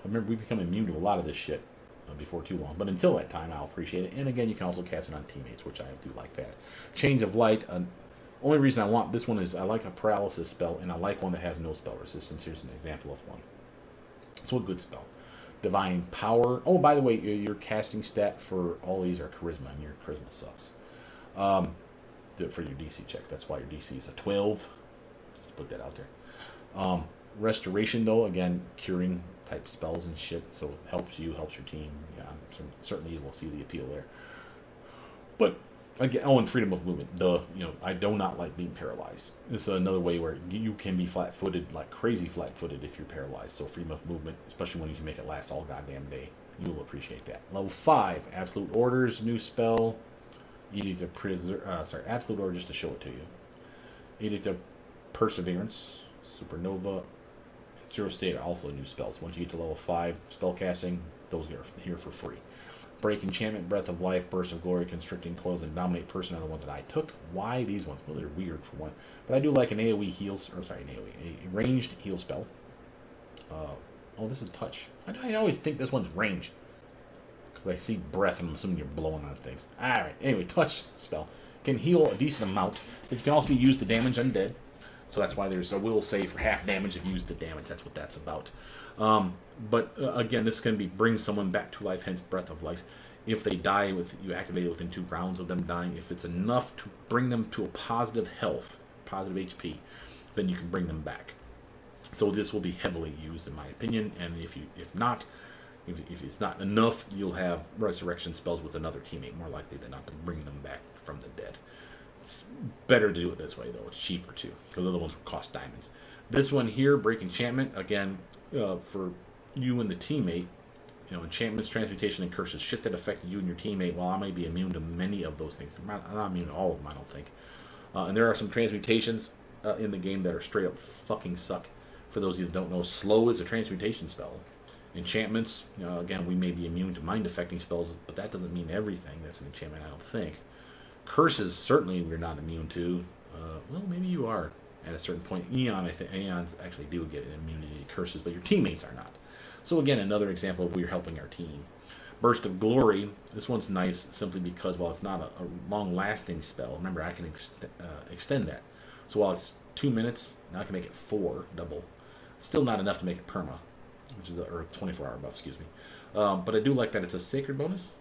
Remember, we become immune to a lot of this shit. before too long. But until that time, I'll appreciate it. And again, you can also cast it on teammates, which I do like that. Change of Light. Only reason I want this one is I like a paralysis spell, and I like one that has no spell resistance. Here's an example of one. So a good spell. Divine Power. Oh, by the way, your casting stat for all these are Charisma, and your Charisma sucks. For your DC check. That's why your DC is a 12. Just put that out there. Restoration, though, again, curing type spells and shit, so it helps you, helps your team. Yeah, certainly you will see the appeal there. But again, and freedom of movement. I do not like being paralyzed. This is another way where you can be flat-footed, like crazy flat-footed, if you're paralyzed. So freedom of movement, especially when you can make it last all goddamn day, you will appreciate that. Level 5, Absolute Orders, new spell. Edict of Absolute Order, just to show it to you. Edict of Perseverance, Supernova, Zero State are also new spells. Once you get to level 5 spellcasting, those are here for free. Break Enchantment, Breath of Life, Burst of Glory, Constricting Coils, and Dominate Person are the ones that I took. Why these ones? Well, they're weird for one. But I do like an AoE heals, a ranged heal spell. Oh, this is touch. I always think this one's ranged. Because I see breath and I'm assuming you're blowing on things. Alright, anyway, touch spell. Can heal a decent amount, but you can also be used to damage undead. So that's why there's a will save for half damage if you use the damage. That's what that's about. Again, this can bring someone back to life, hence Breath of Life. If they die, you activate it within 2 rounds of them dying. If it's enough to bring them to a positive health, positive HP, then you can bring them back. So this will be heavily used, in my opinion. And if it's not enough, you'll have resurrection spells with another teammate, more likely than not, to bring them back from the dead. It's better to do it this way, though. It's cheaper, too, because the other ones will cost diamonds. This one here, Break Enchantment, again, for you and the teammate, enchantments, transmutation, and curses, shit that affected you and your teammate. Well, I may be immune to many of those things. I'm not immune to all of them, I don't think. And there are some transmutations in the game that are straight up fucking suck. For those of you that don't know, Slow is a transmutation spell. Enchantments, again, we may be immune to mind-affecting spells, but that doesn't mean everything. That's an enchantment, I don't think. Curses, certainly we're not immune to. Well, maybe you are at a certain point. Aeons actually do get an immunity to curses, but your teammates are not. So again, another example of we're helping our team. Burst of Glory, this one's nice simply because while it's not a long-lasting spell, remember I can extend that. So while it's 2 minutes, now I can make it 4, double. Still not enough to make it perma, or 24-hour buff, excuse me. But I do like that it's a sacred bonus,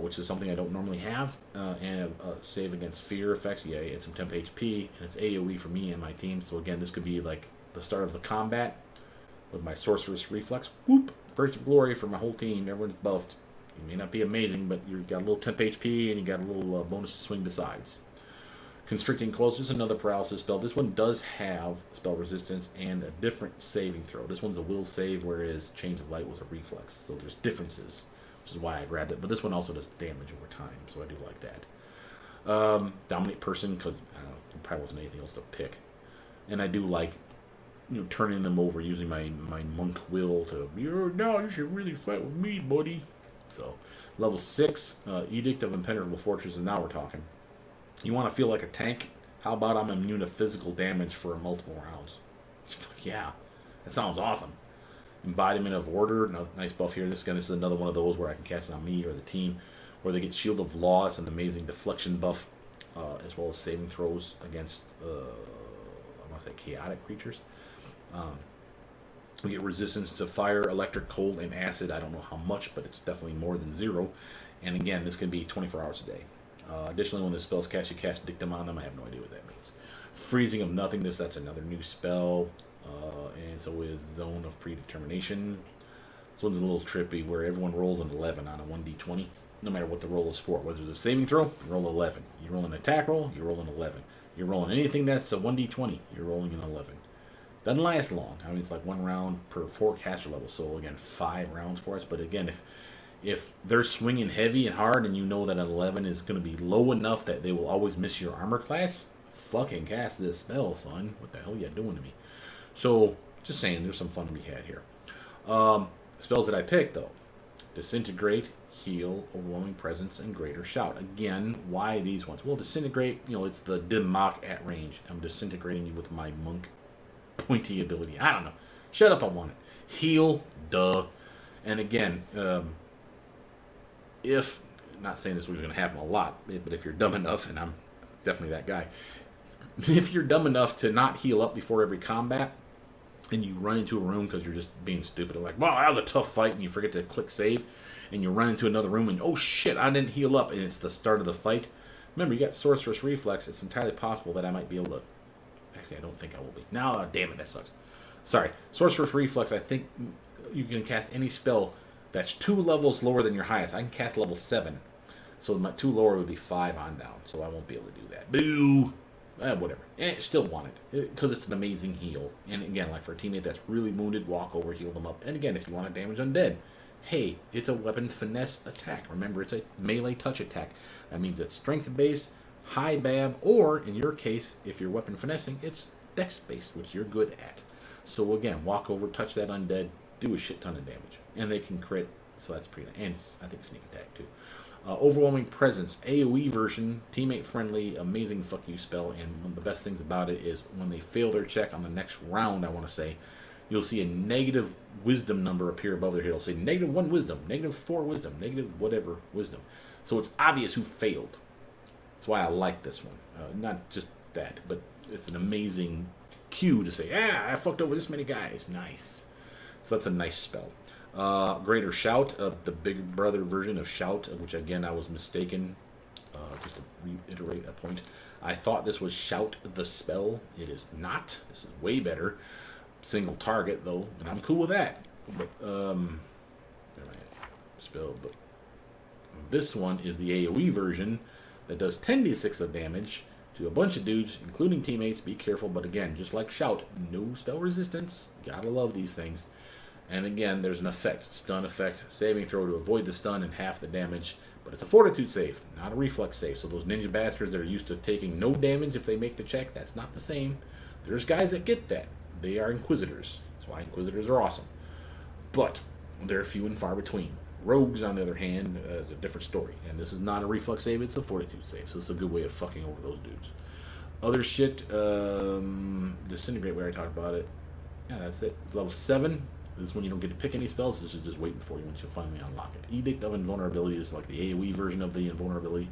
which is something I don't normally have, and a save against fear effects. Yeah, it's some temp HP, and it's AoE for me and my team. So again, this could be like the start of the combat with my Sorceress Reflex. Whoop! Burst of Glory for my whole team. Everyone's buffed. You may not be amazing, but you got a little temp HP, and you got a little bonus to swing besides. Constricting Coils, just another paralysis spell. This one does have spell resistance and a different saving throw. This one's a will save, whereas Chains of Light was a reflex. So there's differences, which is why I grabbed it. But this one also does damage over time, so I do like that. Dominate Person, because I don't know, there probably wasn't anything else to pick. And I do like turning them over, using my monk will to, you should really fight with me, buddy. So, level 6, Edict of Impenetrable Fortress, and now we're talking. You want to feel like a tank? How about I'm immune to physical damage for multiple rounds? Yeah, that sounds awesome. Embodiment of Order, another nice buff here. This is another one of those where I can cast it on me or the team, where they get Shield of Law. It's an amazing deflection buff, as well as saving throws against, I want to say chaotic creatures. We get resistance to fire, electric, cold, and acid. I don't know how much, but it's definitely more than 0. And again, this can be 24 hours a day. Additionally, when the spell's cast, you cast Dictum on them. I have no idea what that means. Freezing of Nothingness, that's another new spell. And so is Zone of Predetermination. This one's a little trippy, where everyone rolls an 11 on a 1d20, no matter what the roll is for. Whether it's a saving throw, you roll 11. You roll an attack roll, you roll an 11. You're rolling anything that's a 1d20, you're rolling an 11. Doesn't last long. I mean, it's like 1 round per 4 caster levels. So again, 5 rounds for us. But again, if they're swinging heavy and hard, and you know that an 11 is going to be low enough that they will always miss your armor class, fucking cast this spell, son. What the hell are you doing to me? So, just saying, there's some fun to be had here. Spells that I picked, though. Disintegrate, Heal, Overwhelming Presence, and Greater Shout. Again, why these ones? Well, Disintegrate, it's the Dimmock at range. I'm disintegrating you with my monk pointy ability. I don't know. Shut up, I want it. Heal, duh. And again, if, not saying this was going to happen a lot, but if you're dumb enough, and I'm definitely that guy, if you're dumb enough to not heal up before every combat, and you run into a room because you're just being stupid, like, wow, that was a tough fight, and you forget to click save, and you run into another room, and oh shit, I didn't heal up, and it's the start of the fight. Remember, you got Sorceress Reflex. It's entirely possible that I might be able to... Actually, I don't think I will be. Now, damn it, that sucks. Sorry. Sorceress Reflex, I think you can cast any spell that's 2 levels lower than your highest. I can cast level 7. So my 2 lower would be 5 on down. So I won't be able to do that. Boo! Whatever. Still want it. Because it's an amazing heal. And again, like for a teammate that's really wounded, walk over, heal them up. And again, if you want to damage undead, hey, it's a weapon finesse attack. Remember, it's a melee touch attack. That means it's strength-based, high BAB, or, in your case, if you're weapon finessing, it's dex-based, which you're good at. So again, walk over, touch that undead, do a shit ton of damage. And they can crit, so that's pretty nice. And I think sneak attack, too. Overwhelming Presence, AoE version, teammate-friendly, amazing fuck you spell, and one of the best things about it is when they fail their check on the next round, I want to say, you'll see a negative wisdom number appear above their head. It'll say -1 wisdom, -4 wisdom, negative whatever wisdom. So it's obvious who failed. That's why I like this one. Not just that, but it's an amazing cue to say, I fucked over this many guys. Nice. So that's a nice spell. Greater Shout, the big brother version of Shout, which again I was mistaken. Just to reiterate a point. I thought this was Shout the spell. It is not. This is way better. Single target though, and I'm cool with that. But Spellbook. This one is the AoE version that does 10d6 of damage to a bunch of dudes, including teammates. Be careful, but again, just like Shout, no spell resistance. Gotta love these things. And again, there's an effect, stun effect, saving throw to avoid the stun and half the damage. But it's a fortitude save, not a reflex save. So those ninja bastards that are used to taking no damage if they make the check, that's not the same. There's guys that get that. They are Inquisitors. That's why Inquisitors are awesome. But they're few and far between. Rogues, on the other hand, is a different story. And this is not a reflex save, it's a fortitude save. So it's a good way of fucking over those dudes. Other shit, Disintegrate, we already talked about it. Yeah, that's it. Level 7. This is when you don't get to pick any spells. This is just waiting for you once you finally unlock it. Edict of Invulnerability is like the AoE version of the Invulnerability.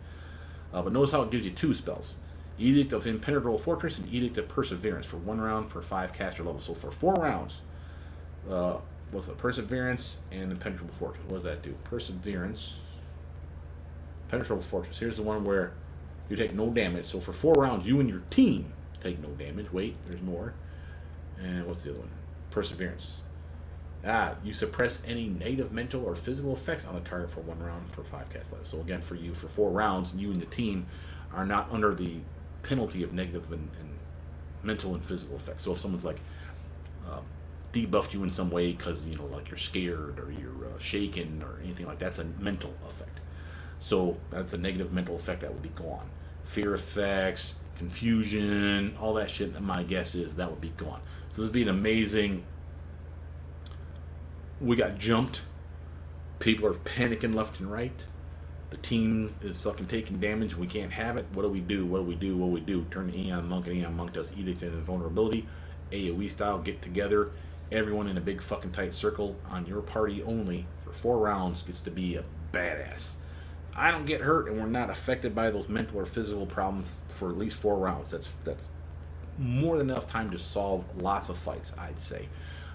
But notice how it gives you 2 spells. Edict of Impenetrable Fortress and Edict of Perseverance for 1 round for 5 caster levels. So for 4 rounds, what's it? Perseverance and Impenetrable Fortress. What does that do? Perseverance, Impenetrable Fortress. Here's the one where you take no damage. So for 4 rounds, you and your team take no damage. Wait, there's more. And what's the other one? Perseverance. You suppress any negative mental or physical effects on the target for 1 round for 5 cast levels. So again, for you, for 4 rounds, you and the team are not under the penalty of negative and mental and physical effects. So if someone's like debuffed you in some way because, you know, like you're scared or you're shaken or anything like that, that's a mental effect. So that's a negative mental effect that would be gone. Fear effects, confusion, all that shit, my guess is that would be gone. So this would be an amazing... We got jumped. People are panicking left and right. The team is fucking taking damage. We can't have it. What do we do? What do we do? What do we do? Turn to Aeon Monk, and Aeon Monk does Edict and Invulnerability. AoE style, get together. Everyone in a big fucking tight circle on your party only for 4 rounds gets to be a badass. I don't get hurt, and we're not affected by those mental or physical problems for at least 4 rounds. That's more than enough time to solve lots of fights, I'd say.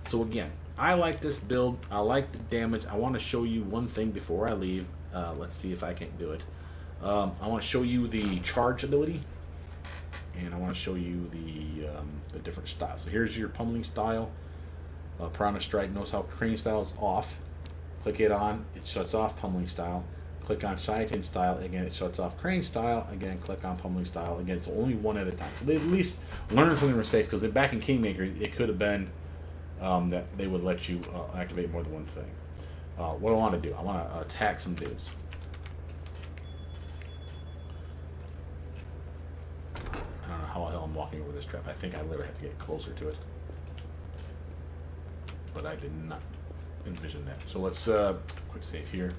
So again, I like this build. I like the damage. I want to show you one thing before I leave. Let's see if I can do it. I want to show you the charge ability, and I want to show you the different styles. So here's your Pummeling style. Piranha Strike. Notice how Crane style is off. Click it on, it shuts off Pummeling style. Click on Shaitan style, again it shuts off Crane style. Again, click on Pummeling style. Again, it's only one at a time. So they at least learn from their mistakes, because back in Kingmaker, it could have been that they would let you activate more than one thing. What I want to do, I want to attack some dudes. I don't know how the hell I'm walking over this trap. I think I literally have to get closer to it. But I did not envision that. So let's quick save here.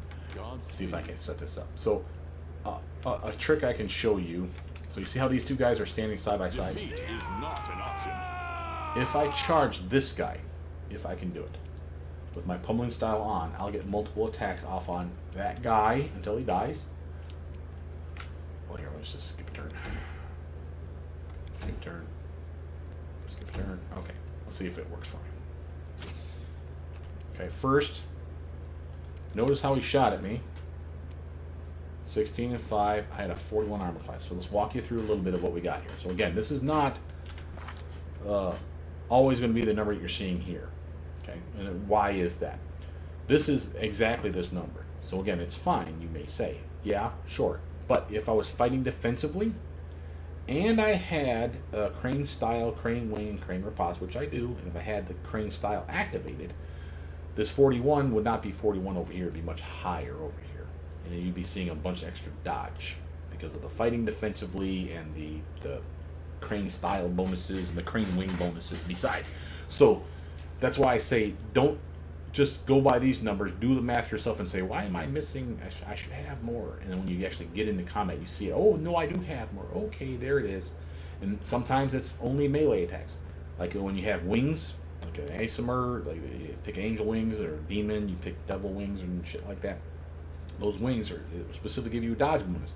See if I can set this up. So a trick I can show you. So you see how these two guys are standing side by side?
Defeat is not an option.
If I charge this guy, if I can do it. with my Pummeling style on, I'll get multiple attacks off on that guy until he dies. Well, here, let's just skip a turn. Skip a turn. Skip a turn. Okay, let's see if it works for me. Okay, first, notice how he shot at me. 16 and 5. I had a 41 armor class. So let's walk you through a little bit of what we got here. So again, this is not always going to be the number that you're seeing here. Okay, and why is that? This is exactly this number. So again, it's fine, you may say. Yeah, sure. But if I was fighting defensively, and I had Crane style, Crane wing, and Crane riposte, which I do, and if I had the Crane style activated, this 41 would not be 41 over here, it'd be much higher over here. And then you'd be seeing a bunch of extra dodge because of the fighting defensively and the Crane style bonuses and the Crane wing bonuses besides. So that's why I say don't just go by these numbers, do the math yourself and say, why am I missing? I should have more. And then when you actually get into combat, you see, oh, no, I do have more. Okay, there it is. And sometimes it's only melee attacks. Like when you have wings, like an Aesomer, like you pick angel wings or demon, you pick devil wings and shit like that. Those wings are specifically give you a dodge bonus.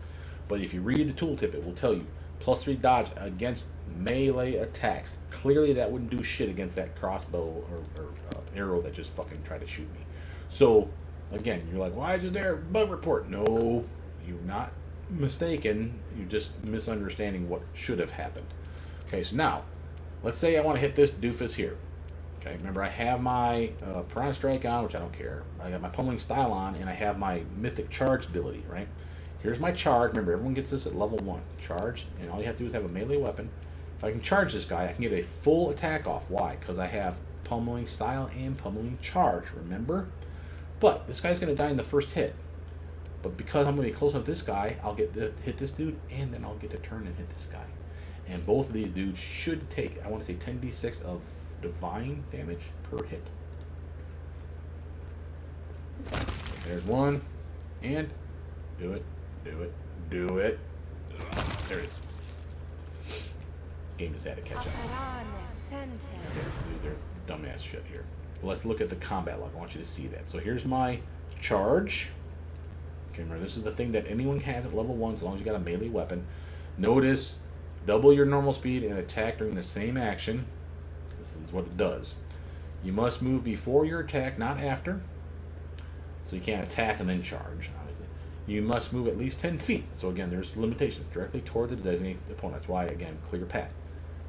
But if you read the tooltip, it will tell you +3 dodge against melee attacks. Clearly that wouldn't do shit against that crossbow or arrow that just fucking tried to shoot me. So again, you're like, why is it there? Bug report. No, you're not mistaken. You're just misunderstanding what should have happened. Okay, so now let's say I want to hit this doofus here. Okay, remember I have my Piranha Strike on, which I don't care. I got my Pummeling style on, and I have my Mythic Charge ability, right? Here's my charge. Remember, everyone gets this at level 1. Charge, and all you have to do is have a melee weapon. If I can charge this guy, I can get a full attack off. Why? Because I have Pummeling style and Pummeling charge, remember? But this guy's going to die in the first hit. But because I'm going to be close enough to this guy, I'll get to hit this dude, and then I'll get to turn and hit this guy. And both of these dudes should take, I want to say 10d6 of divine damage per hit. There's one, and do it. Do it. Do it. There it is. Game just had to catch up. Do their dumbass shit here. Let's look at the combat log. I want you to see that. So here's my charge. Okay, remember, this is the thing that anyone has at level 1 as long as you got a melee weapon. Notice, double your normal speed and attack during the same action. This is what it does. You must move before your attack, not after. So you can't attack and then charge. You must move at least 10 feet. So again, there's limitations directly toward the designated opponent. That's why, again, clear path.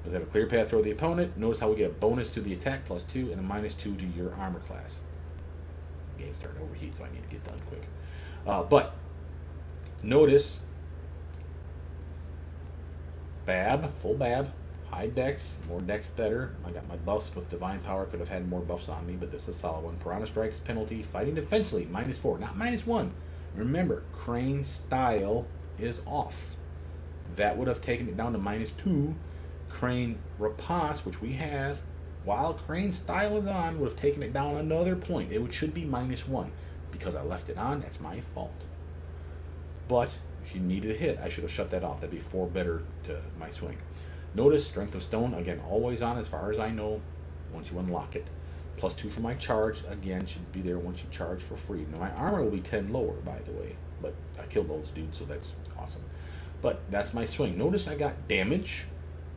Let's have a clear path toward the opponent. Notice how we get a bonus to the attack +2 and a -2 to your armor class. The game's starting to overheat, so I need to get done quick. But notice, Bab, full Bab, high dex, more dex better. I got my buffs with divine power. Could have had more buffs on me, but this is a solid one. Piranha Strikes penalty, fighting defensively, -4, not -1. Remember, Crane style is off. That would have taken it down to -2. Crane riposte, which we have, while Crane style is on, would have taken it down another point. It should be -1. Because I left it on, that's my fault. But if you needed a hit, I should have shut that off. That'd be 4 better to my swing. Notice Strength of Stone, again, always on as far as I know once you unlock it. +2 for my charge, again, should be there once you charge for free. Now my armor will be 10 lower, by the way, but I killed those dudes, so that's awesome. But that's my swing. Notice I got damage,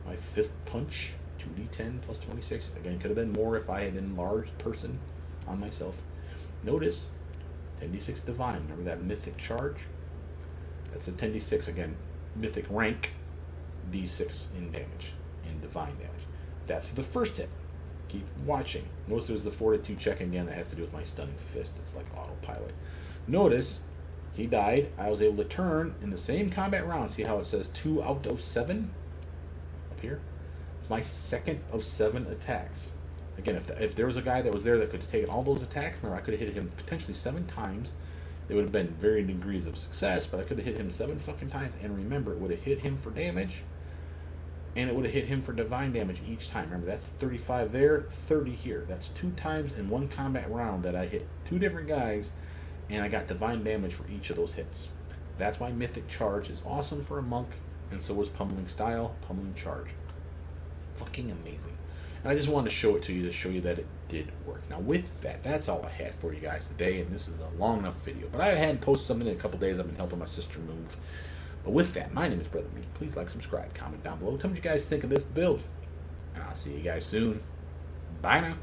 my fist punch, 2d10 +26. Again, could have been more if I had enlarged person on myself. Notice 10d6 divine. Remember that mythic charge? That's a 10d6, again, mythic rank, d6 in damage, in divine damage. That's the first hit. Keep watching. Notice there's the fortitude check again that has to do with my stunning fist. It's like autopilot. Notice he died. I was able to turn in the same combat round. See how it says 2 out of 7 up here? It's my 2nd of 7 attacks. Again, if there was a guy that was there that could have taken all those attacks, remember I could have hit him potentially 7 times. They would have been varying degrees of success, but I could have hit him 7 fucking times. And remember, it would have hit him for damage. And it would have hit him for divine damage each time. Remember, that's 35 there, 30 here. That's 2 times in one combat round that I hit 2 different guys, and I got divine damage for each of those hits. That's why Mythic Charge is awesome for a monk, and so is Pummeling Style, Pummeling Charge. Fucking amazing. I just wanted to show it to show you that it did work. Now with that, that's all I had for you guys today, and this is a long enough video. But I hadn't posted something in a couple days. I've been helping my sister move. But with that, my name is Brother Meat. Please like, subscribe, comment down below. Tell me what you guys think of this build. And I'll see you guys soon. Bye now.